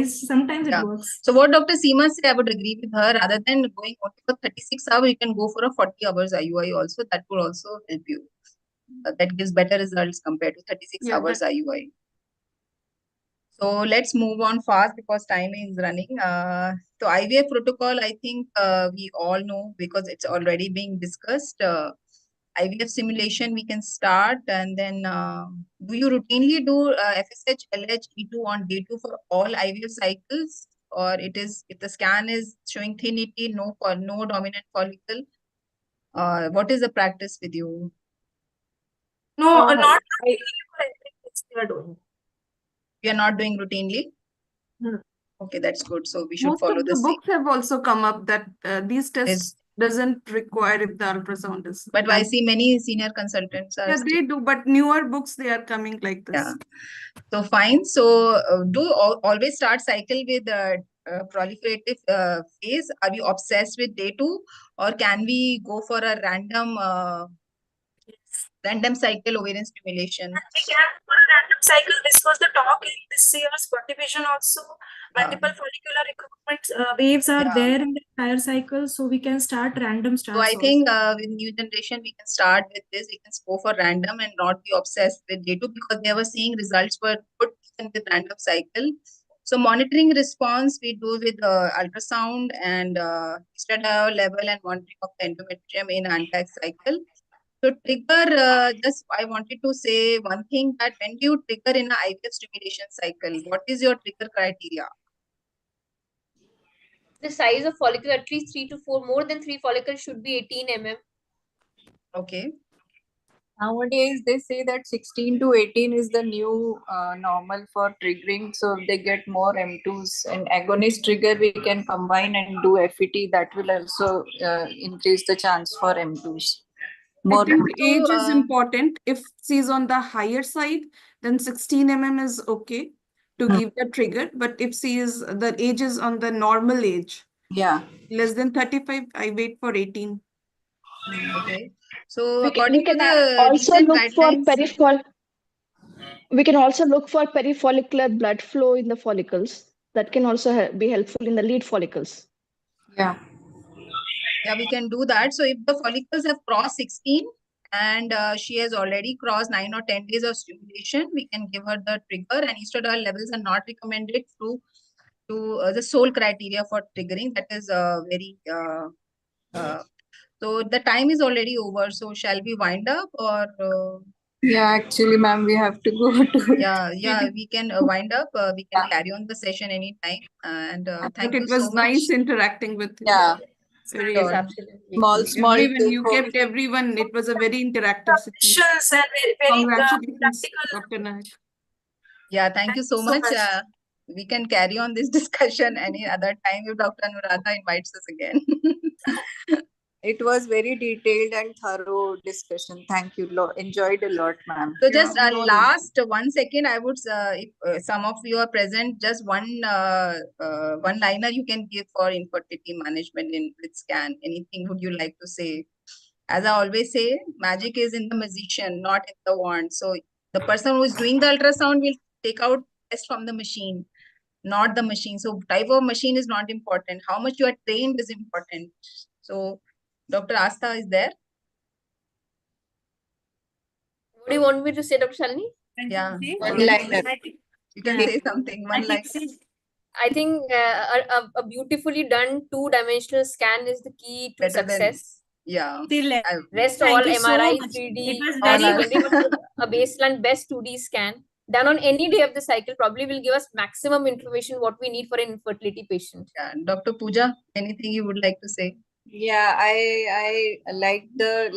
sometimes it works. So what Dr. Seema said, I would agree with her. Rather than going only for 36 hours, you can go for a 40 hours IUI also. That would also help you. That gives better results compared to 36 hours IUI. So let's move on fast because time is running. So IVF protocol, I think we all know because it's already being discussed. IVF simulation we can start, and then do you routinely do FSH, LH, E2 on day 2 for all IVF cycles, or it is if the scan is showing thin ET, no dominant follicle? What is the practice with you? No, not we are doing. You are not doing routinely? Okay, that's good. So we should Most follow of the the same. books have also come up that these tests doesn't require if the ultrasound is. But I see many senior consultants are. Yeah, they do, but newer books they are coming like this. Yeah. So fine. So do always start cycle with proliferative phase. Are you obsessed with day 2, or can we go for a random cycle ovarian stimulation? We can for a random cycle. This was the talk in this year's division also. Multiple follicular recruitment waves are there in the entire cycle, so we can start random starts. So I think with new generation, we can start with this. We can go for random and not be obsessed with day 2 because they were seeing results were good even with random cycle. So monitoring response we do with ultrasound and estradiol level and monitoring of the endometrium in anti cycle. So trigger, just I wanted to say one thing, that when do you trigger in a IVF stimulation cycle? What is your trigger criteria? the size of follicle, at least 3 to 4, more than 3 follicles should be 18 mm. Okay. Nowadays, they say that 16 to 18 is the new normal for triggering. So if they get more M2s and agonist trigger, we can combine and do FET. That will also increase the chance for M2s. I More think age is uh, important. If she's on the higher side, then 16 mm is okay to give the trigger. But if the age is on the normal age, yeah. less than 35, I wait for 18. Okay. So We according to can the also recent look for guidelines, we can also look for perifollicular blood flow in the follicles. That can also be helpful in the lead follicles. Yeah. yeah, we can do that. So if the follicles have crossed 16 and she has already crossed 9 or 10 days of stimulation, we can give her the trigger, and estradiol levels are not recommended to the sole criteria for triggering. That is very so the time is already over. So shall we wind up or? Yeah, actually, ma'am, we have to go to. Yeah, we can wind up. We can carry on the session anytime. And thank But you it was so much. nice interacting with you. Yeah. Very Sure. Absolutely. Small everyone, you takeaway. kept everyone. It was a very interactive session. Questions and very Congratulations, practical. Dr. Nayak. Yeah, thank you so much. We can carry on this discussion any other time if Dr. Anuradha invites us again. It was very detailed and thorough discussion. Thank you. Enjoyed a lot, ma'am. So just Yeah, we all last 1 second, I would, if some of you are present, just one liner you can give for infertility management with scan. Anything would you like to say? As I always say, magic is in the magician, not in the wand. So the person who is doing the ultrasound will take out test from the machine, not the machine. So type of machine is not important. How much you are trained is important. So Dr. Asta is there. What do you want me to say, Dr. Shalini? Yeah. One liner. You can say something. One line. I think a beautifully done 2-dimensional scan is the key to Better than- success. Yeah. Rest all Thank you so MRI, much. 3D, It was all very are secondary, but a baseline best 2D scan done on any day of the cycle probably will give us maximum information what we need for an infertility patient. Yeah. Dr. Pooja, anything you would like to say? Yeah, I like the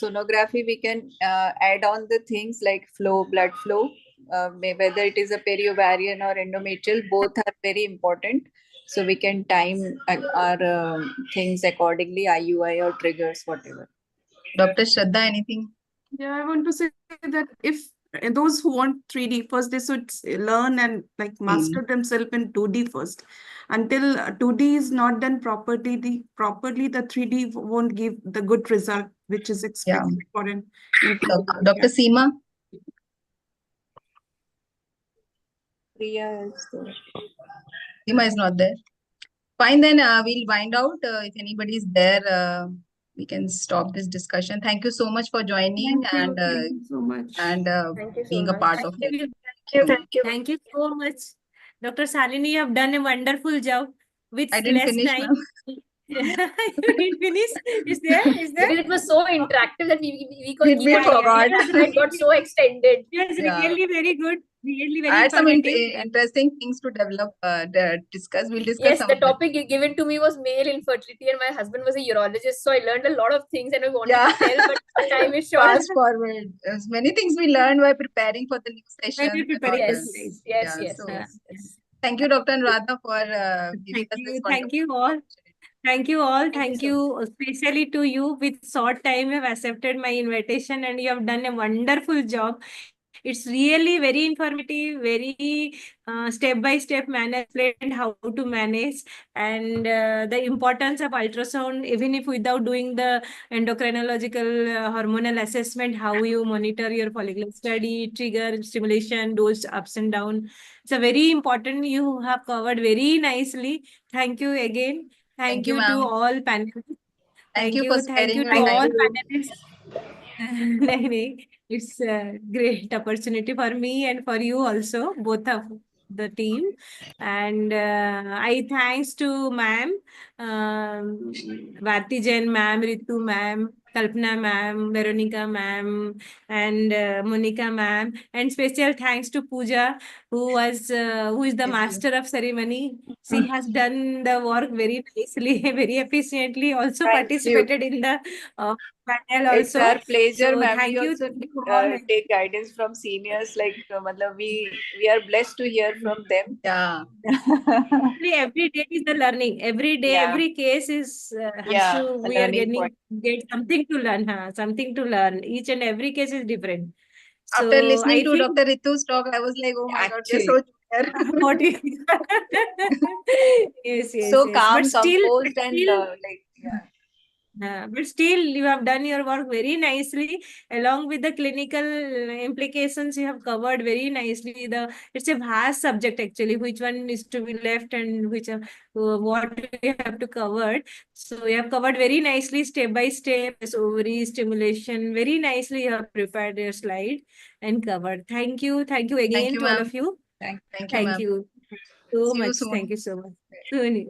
sonography. We can add on the things like blood flow, whether it is a periovarian or endometrial, both are very important. So we can time our things accordingly, IUI or triggers, whatever. Dr. Shraddha, anything? Yeah, I want to say that if those who want 3D first, they should learn and master themselves in 2D first. Until 2D is not done properly, the 3D won't give the good result which is expected for an Dr. Seema? Priya is there. Seema is not there. Fine, then we'll wind out. If anybody is there, we can stop this discussion. Thank you so much for joining Thank you so much. and Thank you so being a much. part of it. Thank you so much. Dr. Shalini, you have done a wonderful job with I didn't less finish, time. ma'am. You didn't finish? Is there? Because it was so interactive that we could We keep forgot. it got so extended. Yes, Yeah. really very good. Really I very had some informative. interesting things to develop, discuss. We'll discuss Yes, some the of it. topic given to me was male infertility, and my husband was a urologist, so I learned a lot of things, and I wanted Yeah. to tell, but the time is short. Fast forward. There's many things we learned while preparing for the new session. Maybe preparing Yes, for this. yes, Yeah, yes, so- yes. Thank you, Dr. Anuradha, for giving Thank us this you. Thank you wonderful all. Thank you all. Thank so you, especially to you. With short time, you have accepted my invitation and you have done a wonderful job. It's really very informative, very step-by-step manner explained how to manage and the importance of ultrasound, even if without doing the endocrinological hormonal assessment, how you monitor your follicular study, trigger, stimulation, dose ups and down. It's a very important. You have covered very nicely. Thank you again. Thank you, you to ma'am. all panelists. Thank you for Thank sparing you your to time. all panelists. नहीं, it's a great opportunity for me and for you also, both of the team. And I thanks to ma'am, Bharti Jain ma'am, Ritu ma'am, Kalpana ma'am, Veronica ma'am, and Monica ma'am, and special thanks to Pooja, who is the master of ceremony. She has done the work very nicely, very efficiently. Also Thank you. participated in the panel It's also. our pleasure, So ma'am. thank We you. also Thank you all. take guidance from seniors. Like, matlab we are blessed to hear from them. Yeah. Every day is the learning. Every day, Yeah. every case is has Yeah, to. a We are learning point. get something to learn. Something to learn. Each and every case is different. After So listening I to think Dr. Ritu's talk, I was like, oh my God, we're Actually. so junior. what is yes, yes, So yes. calm, But still, composed, and like, yeah. but still, you have done your work very nicely. Along with the clinical implications, you have covered very nicely. It's a vast subject actually. Which one is to be left and which what we have to cover. So you have covered very nicely, step by step. This ovary stimulation, very nicely. You have prepared your slide and covered. Thank you again Thank you, to all ma'am. of you. Thank you, Thank ma'am. you so See you much. soon. Thank you so much. Soon.